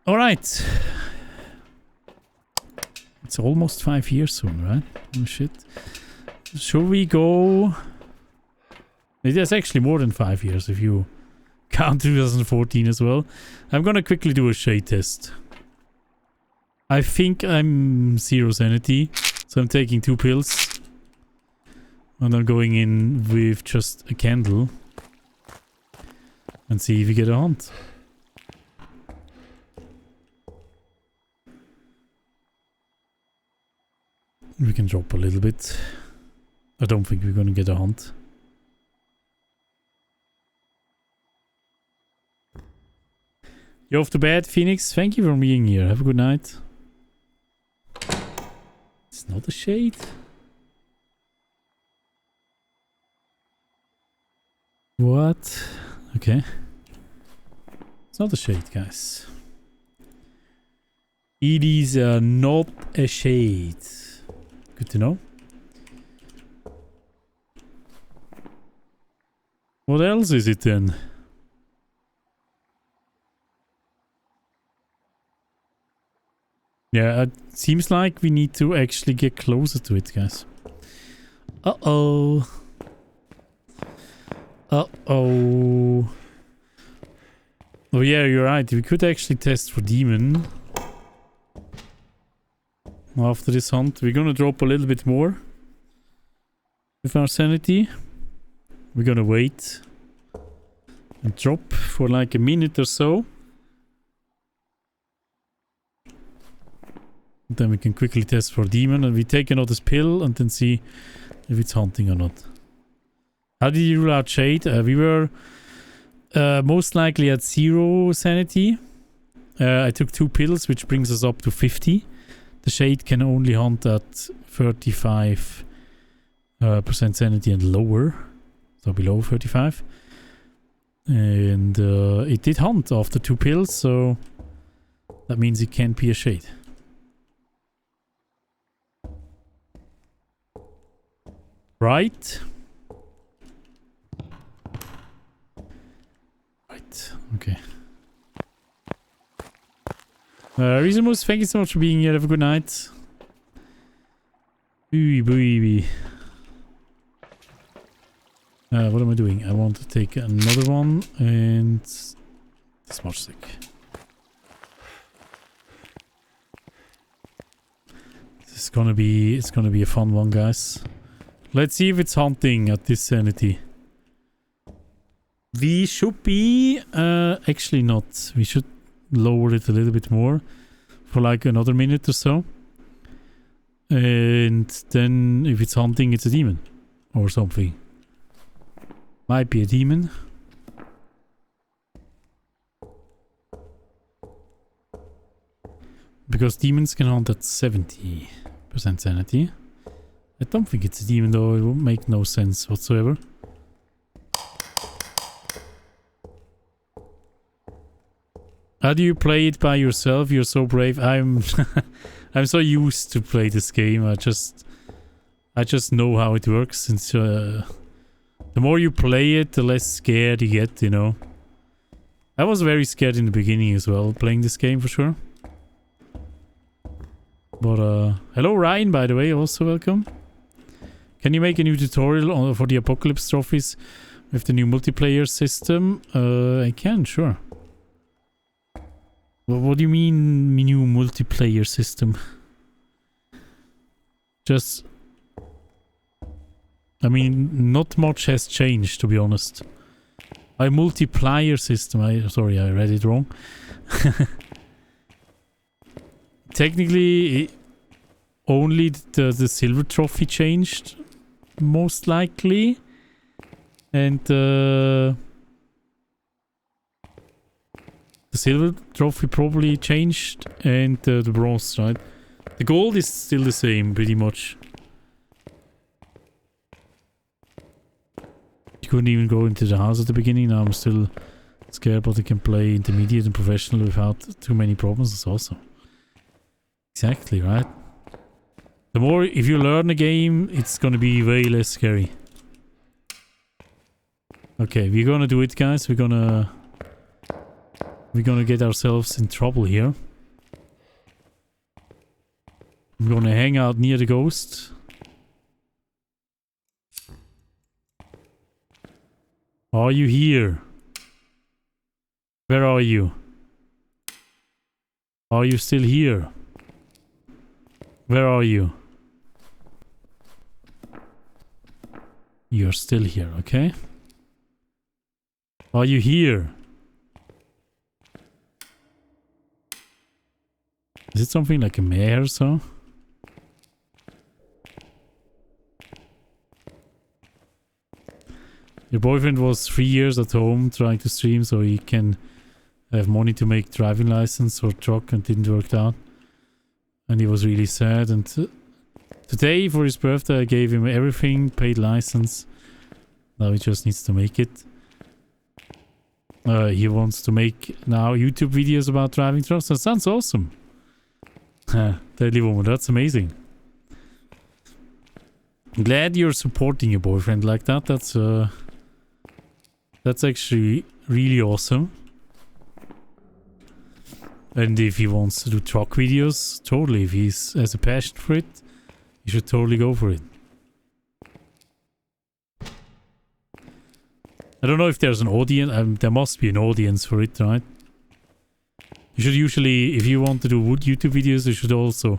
Alright. It's almost 5 years soon, right? Oh shit. Should we go... It is actually more than 5 years if you count 2014 as well. I'm gonna quickly do a shade test. I think I'm 0 sanity, so I'm taking 2 pills. And I'm going in with just a candle. And see if we get a hunt. We can drop a little bit. I don't think we're gonna get a hunt. You're off to bed, Phoenix. Thank you for being here. Have a good night. It's not a shade. What? Okay. It's not a shade, guys. It is not a shade. Good to know. What else is it then? Yeah, it seems like we need to actually get closer to it, guys. Uh-oh. Uh-oh. Oh yeah, you're right. We could actually test for demon. After this hunt. We're gonna drop a little bit more. With our sanity. We're gonna wait. And drop for like a minute or so. Then we can quickly test for demon. And we take another pill and then see if it's hunting or not. How did you rule out shade? We were most likely at 0 sanity. I took 2 pills, which brings us up to 50. The shade can only hunt at 35% sanity and lower. So below 35. And it did hunt after 2 pills, so that means it can't be a shade. Right? Right, okay. Reasonable, thank you so much for being here. Have a good night. What am I doing? I want to take another one and smudge stick. It's gonna be a fun one, guys. Let's see if it's hunting at this sanity. We should be actually not. We should lower it a little bit more for like another minute or so. And then if it's hunting, it's a demon or something. Might be a demon. Because demons can hunt at 70% sanity. I don't think it's a demon though, it would make no sense whatsoever. How do you play it by yourself? You're so brave. I'm I'm so used to play this game. I just know how it works since the more you play it, the less scared you get, you know. I was very scared in the beginning as well, playing this game for sure. But hello Ryan, by the way, also welcome. Can you make a new tutorial for the apocalypse trophies? With the new multiplayer system, I can, sure. What do you mean, new multiplayer system? Just... I mean, not much has changed, to be honest. A multiplayer system, sorry, I read it wrong. Technically, only the silver trophy changed, most likely. And the silver trophy probably changed, and the bronze, right? The gold is still the same, pretty much. You couldn't even go into the house at the beginning. Now I'm still scared, but I can play intermediate and professional without too many problems. That's awesome. Exactly, right? The more, if you learn a game, it's gonna be way less scary. Okay, we're gonna do it, guys. We're gonna get ourselves in trouble here. I'm gonna hang out near the ghost. Are you here? Where are you? Are you still here? Where are you? You're still here, okay? Are you here? Is it something like a mare or so? Your boyfriend was 3 years at home trying to stream so he can have money to make driving license or truck, and didn't work out. And he was really sad, and today for his birthday I gave him everything, paid license. Now he just needs to make it. He wants to make now YouTube videos about driving trucks. That sounds awesome. Deadly Woman, that's amazing. I'm glad you're supporting your boyfriend like that. That's actually really awesome. And if he wants to do truck videos, totally. If he has a passion for it, you should totally go for it. I don't know if there's an audience. There must be an audience for it, right? You should usually, if you want to do YouTube videos, you should also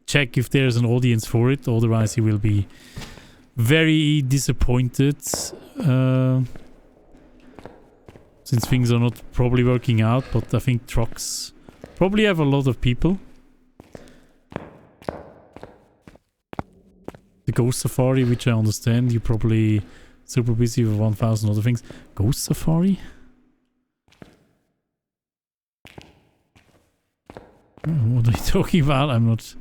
check if there's an audience for it. Otherwise, you will be very disappointed. Since things are not probably working out, but I think trucks probably have a lot of people. The Ghost Safari, which I understand, you're probably super busy with 1,000 other things. Ghost Safari? What are you talking about? I'm not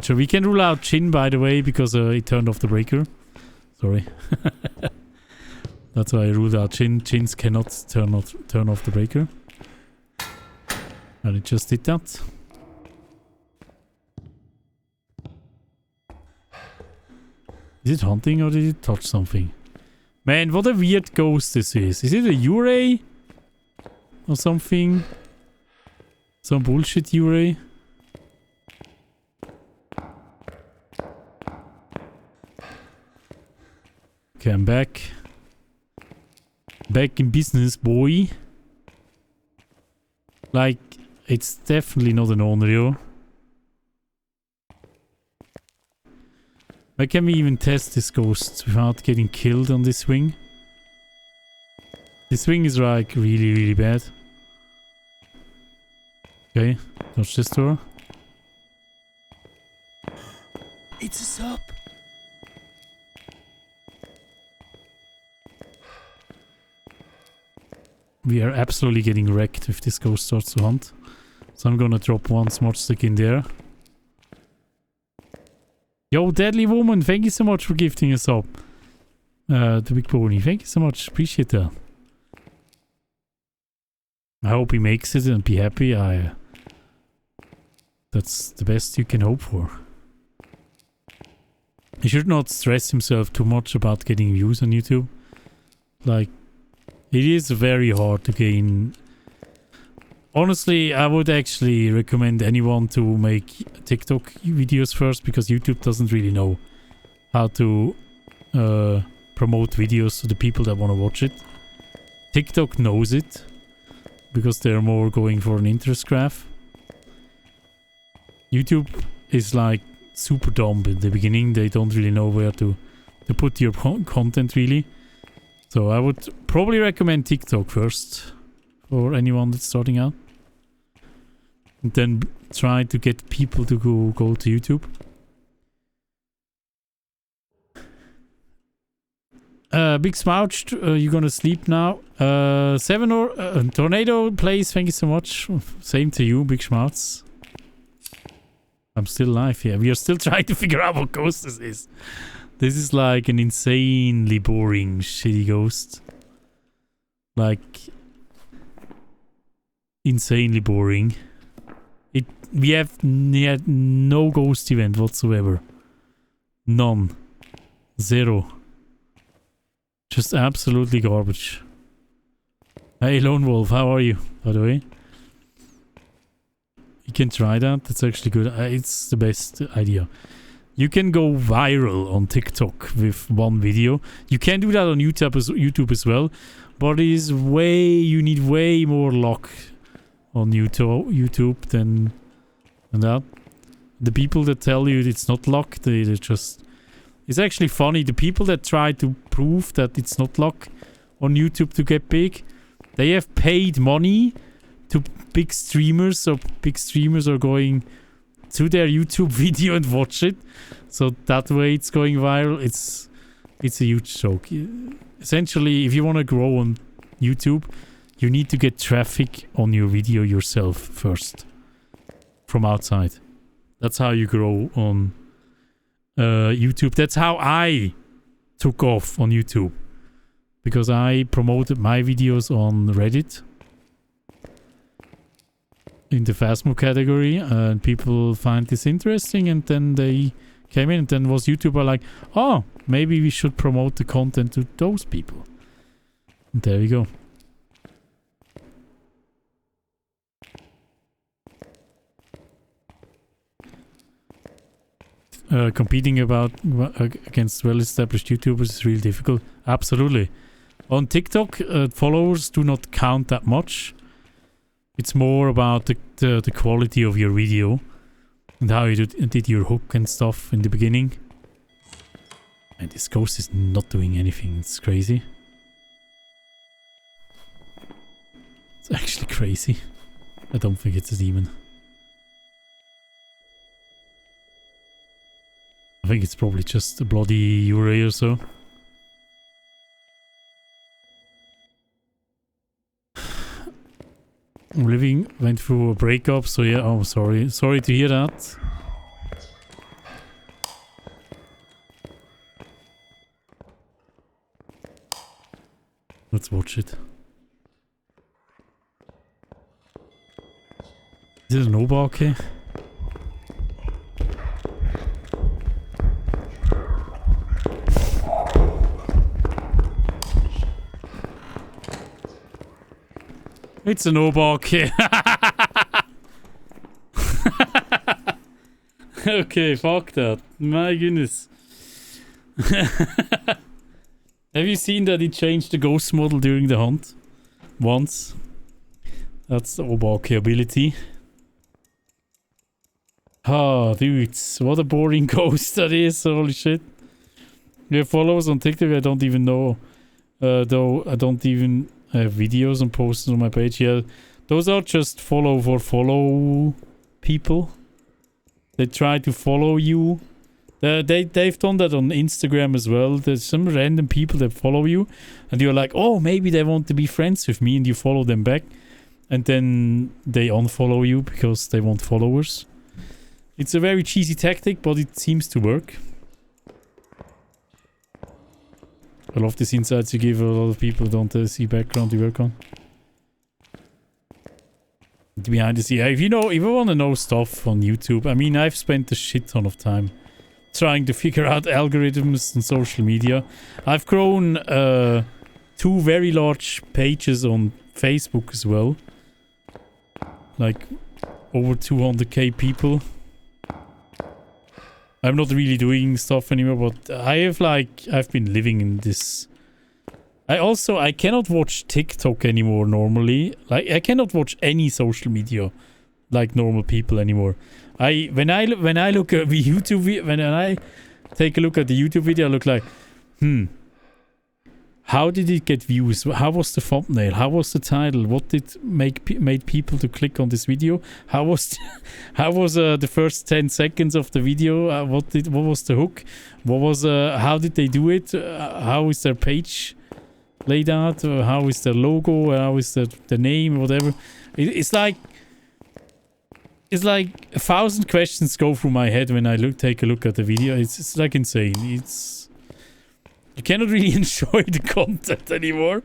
sure. We can rule out Chin, by the way, because he turned off the breaker. Sorry. That's why I ruled out Chin. Chins cannot turn off the breaker. And it just did that. Is it hunting or did it touch something? Man, what a weird ghost this is. Is it a Uray? Or something? Some bullshit Uray? Okay, I'm back. Back in business, boy. Like, it's definitely not an Onryo. Why can we even test this ghost without getting killed on this wing? This wing is like really, really bad. Okay, touch this door. It's a sub. We are absolutely getting wrecked if this ghost starts to hunt. So I'm gonna drop one smart stick in there. Yo, Deadly Woman, thank you so much for gifting us up. The Big Pony, thank you so much. Appreciate that. I hope he makes it and be happy. That's the best you can hope for. He should not stress himself too much about getting views on YouTube. Like, it is very hard to gain. Honestly, I would actually recommend anyone to make TikTok videos first, because YouTube doesn't really know how to promote videos to the people that want to watch it. TikTok knows it because they're more going for an interest graph. YouTube is like super dumb in the beginning. They don't really know where to put your content really. So I would probably recommend TikTok first for anyone that's starting out. And then try to get people to go to YouTube. Big Smouched, you're gonna sleep now. Seven or Tornado plays, thank you so much. Same to you, Big Schmouts. I'm still alive here. We are still trying to figure out what ghost this is. This is like an insanely boring, shitty ghost. Like, insanely boring. We had no ghost event whatsoever. None. Zero. Just absolutely garbage. Hey Lone Wolf, how are you, by the way? You can try that. That's actually good. It's the best idea. You can go viral on TikTok with one video. You can do that on YouTube as well. But it is you need way more luck on YouTube than that. The people that tell you it's not luck, they're just... It's actually funny. The people that try to prove that it's not luck on YouTube to get big, they have paid money to big streamers. So big streamers are going to their YouTube video and watch it. So that way it's going viral. It's a huge joke. Essentially, if you want to grow on YouTube, you need to get traffic on your video yourself first. From outside. That's how you grow on YouTube. That's how I took off on YouTube. Because I promoted my videos on Reddit. In the Phasmo category. And people find this interesting. And then they came in. And then was YouTuber like, oh, maybe we should promote the content to those people. And there we go. Competing against well-established YouTubers is really difficult. Absolutely. On TikTok, followers do not count that much. It's more about the quality of your video and how you did your hook and stuff in the beginning. And this ghost is not doing anything. It's crazy. It's actually crazy. I don't think it's a demon. I think it's probably just a bloody Uri or so. Living went through a breakup, so yeah, oh sorry. Sorry to hear that. Let's watch it. Is it an Obake? It's an Obake. Okay, fuck that. My goodness. Have you seen that he changed the ghost model during the hunt? Once. That's the Obake ability. Ah, dudes. What a boring ghost that is. Holy shit. You have followers on TikTok? I don't even know. Though I don't even have videos and posts on my page. Yeah, those are just follow people. They try to follow you. They've done that on Instagram as well. There's some random people that follow you and you're like, oh, maybe they want to be friends with me, and you follow them back and then they unfollow you because they want followers. It's a very cheesy tactic, but it seems to work. I love these insights you give. A lot of people don't see background you work on. Behind the scene. If you want to know stuff on YouTube, I mean, I've spent a shit ton of time trying to figure out algorithms and social media. I've grown 2 very large pages on Facebook as well. Like over 200k people. I'm not really doing stuff anymore, but I've been living in this. I cannot watch TikTok anymore normally. Like, I cannot watch any social media like normal people anymore. When I look at the YouTube, when I take a look at the YouTube video, I look like, how did it get views? How was the thumbnail? How was the title? What did made people to click on this video? How was the first 10 seconds of the video? What was the hook? How did they do it? How is their page laid out? How is the logo? How is the name? Whatever. It's like 1,000 questions go through my head when I take a look at the video. It's like insane. You cannot really enjoy the content anymore.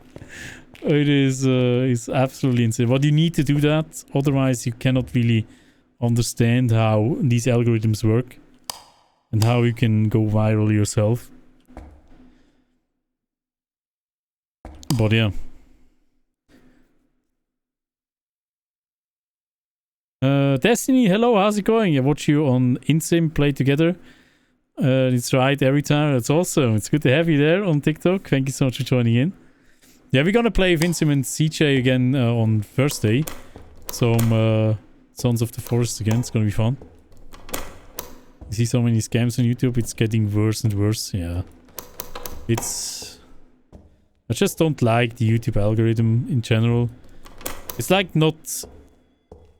It is it's absolutely insane. But you need to do that, otherwise you cannot really understand how these algorithms work and how you can go viral yourself. But yeah. Destiny, hello, how's it going? I watch you on Insim play together. It's right every time. That's awesome. It's good to have you there on TikTok. Thank you so much for joining in. Yeah, we're gonna play Insim and CJ again on Thursday. Some Sons of the Forest again. It's gonna be fun. You see so many scams on YouTube. It's getting worse and worse. Yeah. I just don't like the YouTube algorithm in general. It's like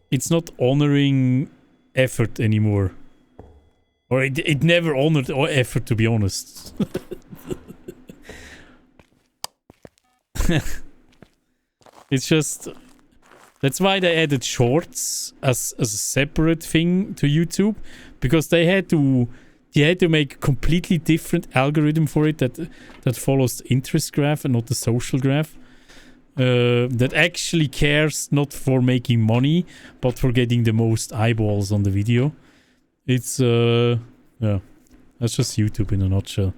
it's not honoring effort anymore. Or it never honored effort, to be honest. It's just... That's why they added shorts as a separate thing to YouTube. Because they had to make a completely different algorithm for it that follows the interest graph and not the social graph. That actually cares not for making money, but for getting the most eyeballs on the video. It's, yeah, that's just YouTube in a nutshell.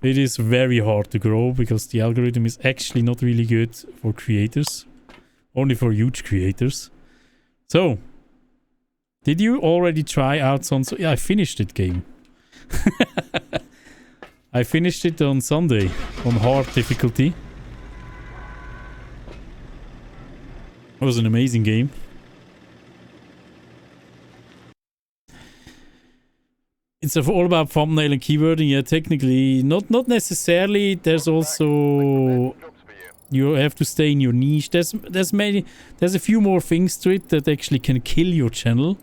It is very hard to grow because the algorithm is actually not really good for creators. Only for huge creators. So, did you already try out Sons? Yeah, I finished it game. I finished it on Sunday on hard difficulty. It was an amazing game. It's all about thumbnail and keywording. Yeah, technically, not necessarily. There's also you have to stay in your niche. There's a few more things to it that actually can kill your channel.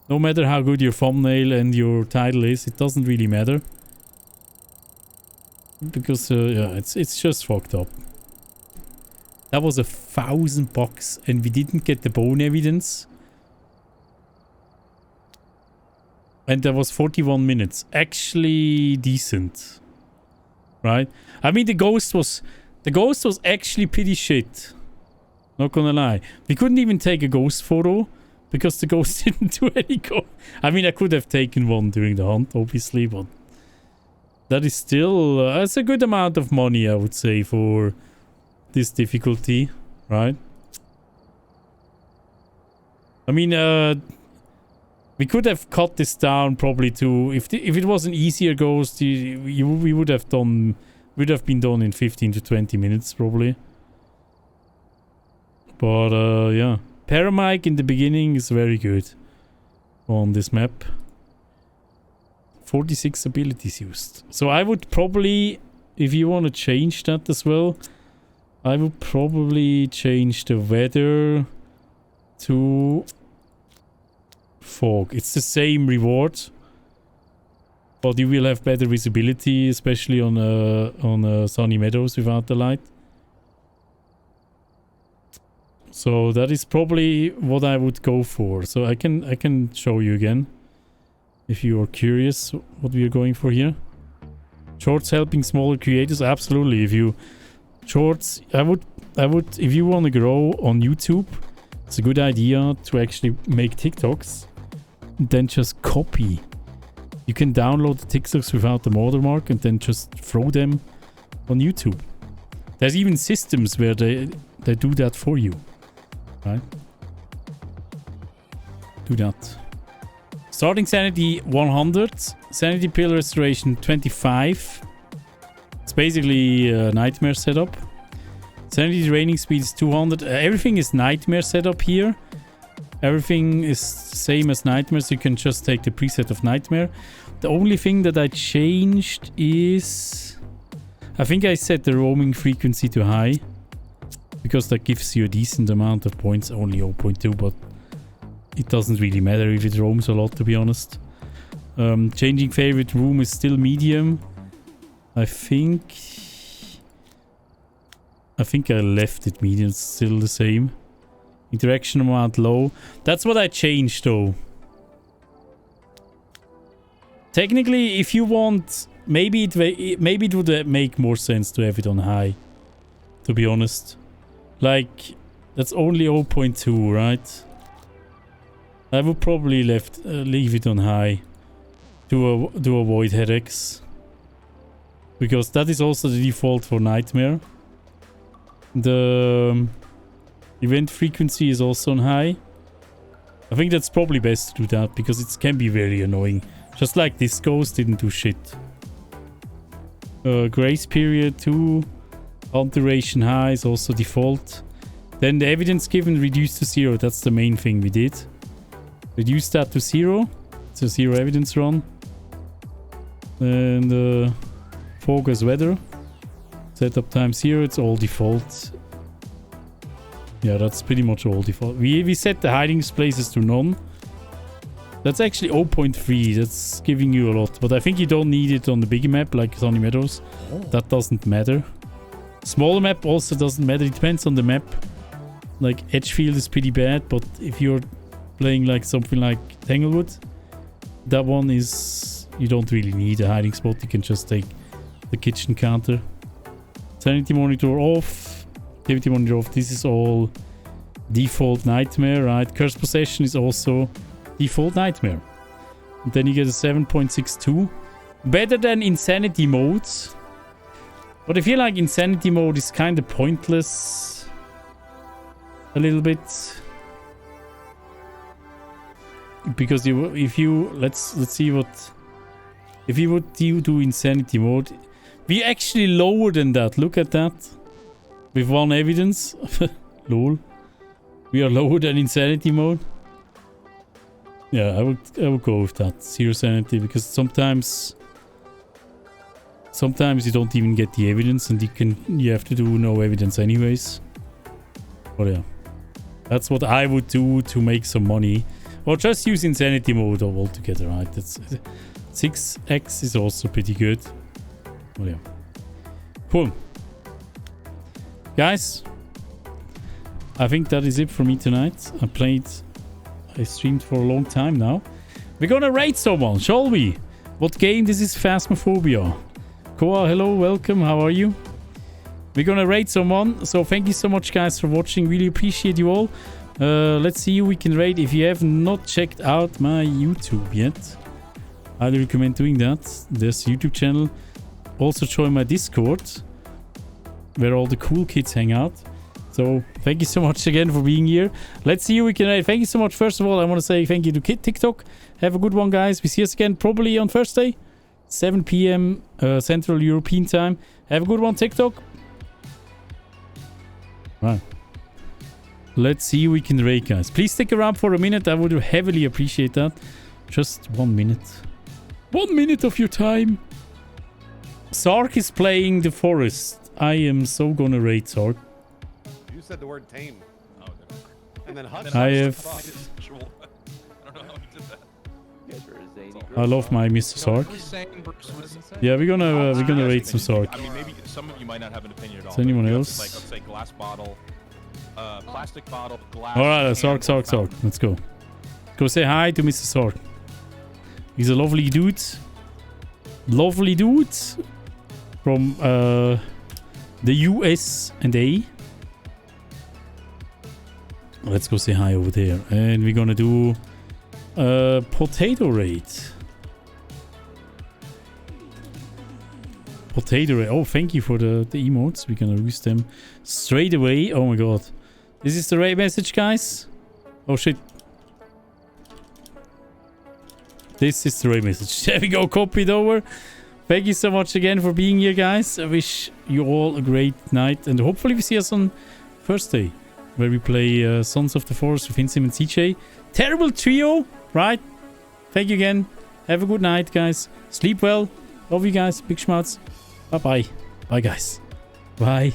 No matter how good your thumbnail and your title is, it doesn't really matter. Because yeah, it's just fucked up. That was $1,000 and we didn't get the bone evidence. And that was 41 minutes. Actually decent. Right? I mean, the ghost was actually pretty shit. Not gonna lie. We couldn't even take a ghost photo because the ghost didn't do any go. I mean, I could have taken one during the hunt, obviously, but that is still that's a good amount of money, I would say, for this difficulty, right? I mean, we could have cut this down probably to if it was an easier ghost, we would have been done in 15 to 20 minutes probably. But yeah, Paramic in the beginning is very good on this map. 46 abilities used. So I would probably, if you want to change that as well, I would probably change the weather to fog. It's the same reward, but you will have better visibility, especially on sunny meadows without the light. So that is probably what I would go for. So I can show you again if you are curious what we are going for here. Shorts helping smaller creators, absolutely. If you shorts, I would if you want to grow on YouTube, it's a good idea to actually make TikToks and then just copy. You can download the TikToks without the watermark and then just throw them on YouTube. There's even systems where they do that for you. Right? Do that. Starting sanity 100. Sanity pill restoration 25. It's basically a nightmare setup. Sanity draining speed is 200. Everything is nightmare setup here. Everything is same as nightmare, so you can just take the preset of nightmare. The only thing that I changed is... I think I set the roaming frequency to high. Because that gives you a decent amount of points, only 0.2, but it doesn't really matter if it roams a lot, to be honest. Changing favorite room is still medium. I think I left it medium, it's still the same. Interaction amount low. That's what I changed though. Technically, if you want, maybe it would make more sense to have it on high. To be honest. Like, that's only 0.2, right? I would probably leave it on high to avoid headaches. Because that is also the default for Nightmare. The event frequency is also on high. I think that's probably best to do that because it can be very annoying. Just like this ghost didn't do shit. Grace period 2. Alteration high is also default. Then the evidence given reduced to 0. That's the main thing we did. Reduce that to 0. It's a 0 evidence run. And focus weather. Setup time 0. It's all default. Yeah, that's pretty much all default. We set the hiding places to none. That's actually 0.3. That's giving you a lot. But I think you don't need it on the bigger map like Sunny Meadows. That doesn't matter. Smaller map also doesn't matter. It depends on the map. Like Edgefield is pretty bad, but if you're playing like something like Tanglewood, that one is... You don't really need a hiding spot. You can just take the kitchen counter. Sanity monitor off. Activity monitor off. This is all default Nightmare, right? Curse Possession is also default Nightmare. And then you get a 7.62. Better than Insanity modes. But I feel like Insanity mode is kind of pointless. A little bit. Because if you... Let's see what... If you would do Insanity mode... We actually lower than that. Look at that. With one evidence. Lol. We are lower than Insanity mode. Yeah, I would go with that. 0 sanity, because sometimes you don't even get the evidence and you have to do no evidence anyways. But yeah. That's what I would do to make some money. Or just use Insanity mode altogether, right? That's 6x is also pretty good. But yeah. Cool. Guys, I think that is it for me tonight. I streamed for a long time now. We're gonna raid someone, shall we? What game? This is Phasmophobia. Koa, hello, welcome, how are you? We're gonna raid someone, so thank you so much guys for watching, really appreciate you all. Let's see who we can raid. If you have not checked out my YouTube yet, I'd recommend doing that. There's a YouTube channel. Also join my Discord, where all the cool kids hang out. So thank you so much again for being here. Let's see who we can raid. Thank you so much. First of all, I want to say thank you to TikTok. Have a good one, guys. We see us again probably on Thursday, 7 p.m. Central European time. Have a good one, TikTok. Right. Let's see who we can raid, guys. Please stick around for a minute. I would heavily appreciate that. Just 1 minute. 1 minute of your time. Sark is playing the forest. I am so gonna raid Sark. You said the word tame. Oh, and then Hudson. I have... I don't know how he did that. I love my Mr. Sark. Yeah, we're gonna raid some Sark. I mean, maybe some of you might not have an opinion at all. Is anyone else? Like, let's say glass bottle, plastic bottle, glass. Alright, Sark. Let's go. Go say hi to Mr. Sark. He's a lovely dude. Lovely dude. From the US and A. Let's go say hi over there. And we're gonna do a potato raid. Potato raid. Oh, thank you for the emotes. We're gonna use them straight away. Oh my god. This is the raid message, guys. Oh shit. This is the right message. There we go. Copied over. Thank you so much again for being here, guys. I wish you all a great night. And hopefully we see us on Thursday, where we play Sons of the Forest with Vincent and CJ. Terrible trio, right? Thank you again. Have a good night, guys. Sleep well. Love you guys. Big schmutz. Bye-bye. Bye, guys. Bye.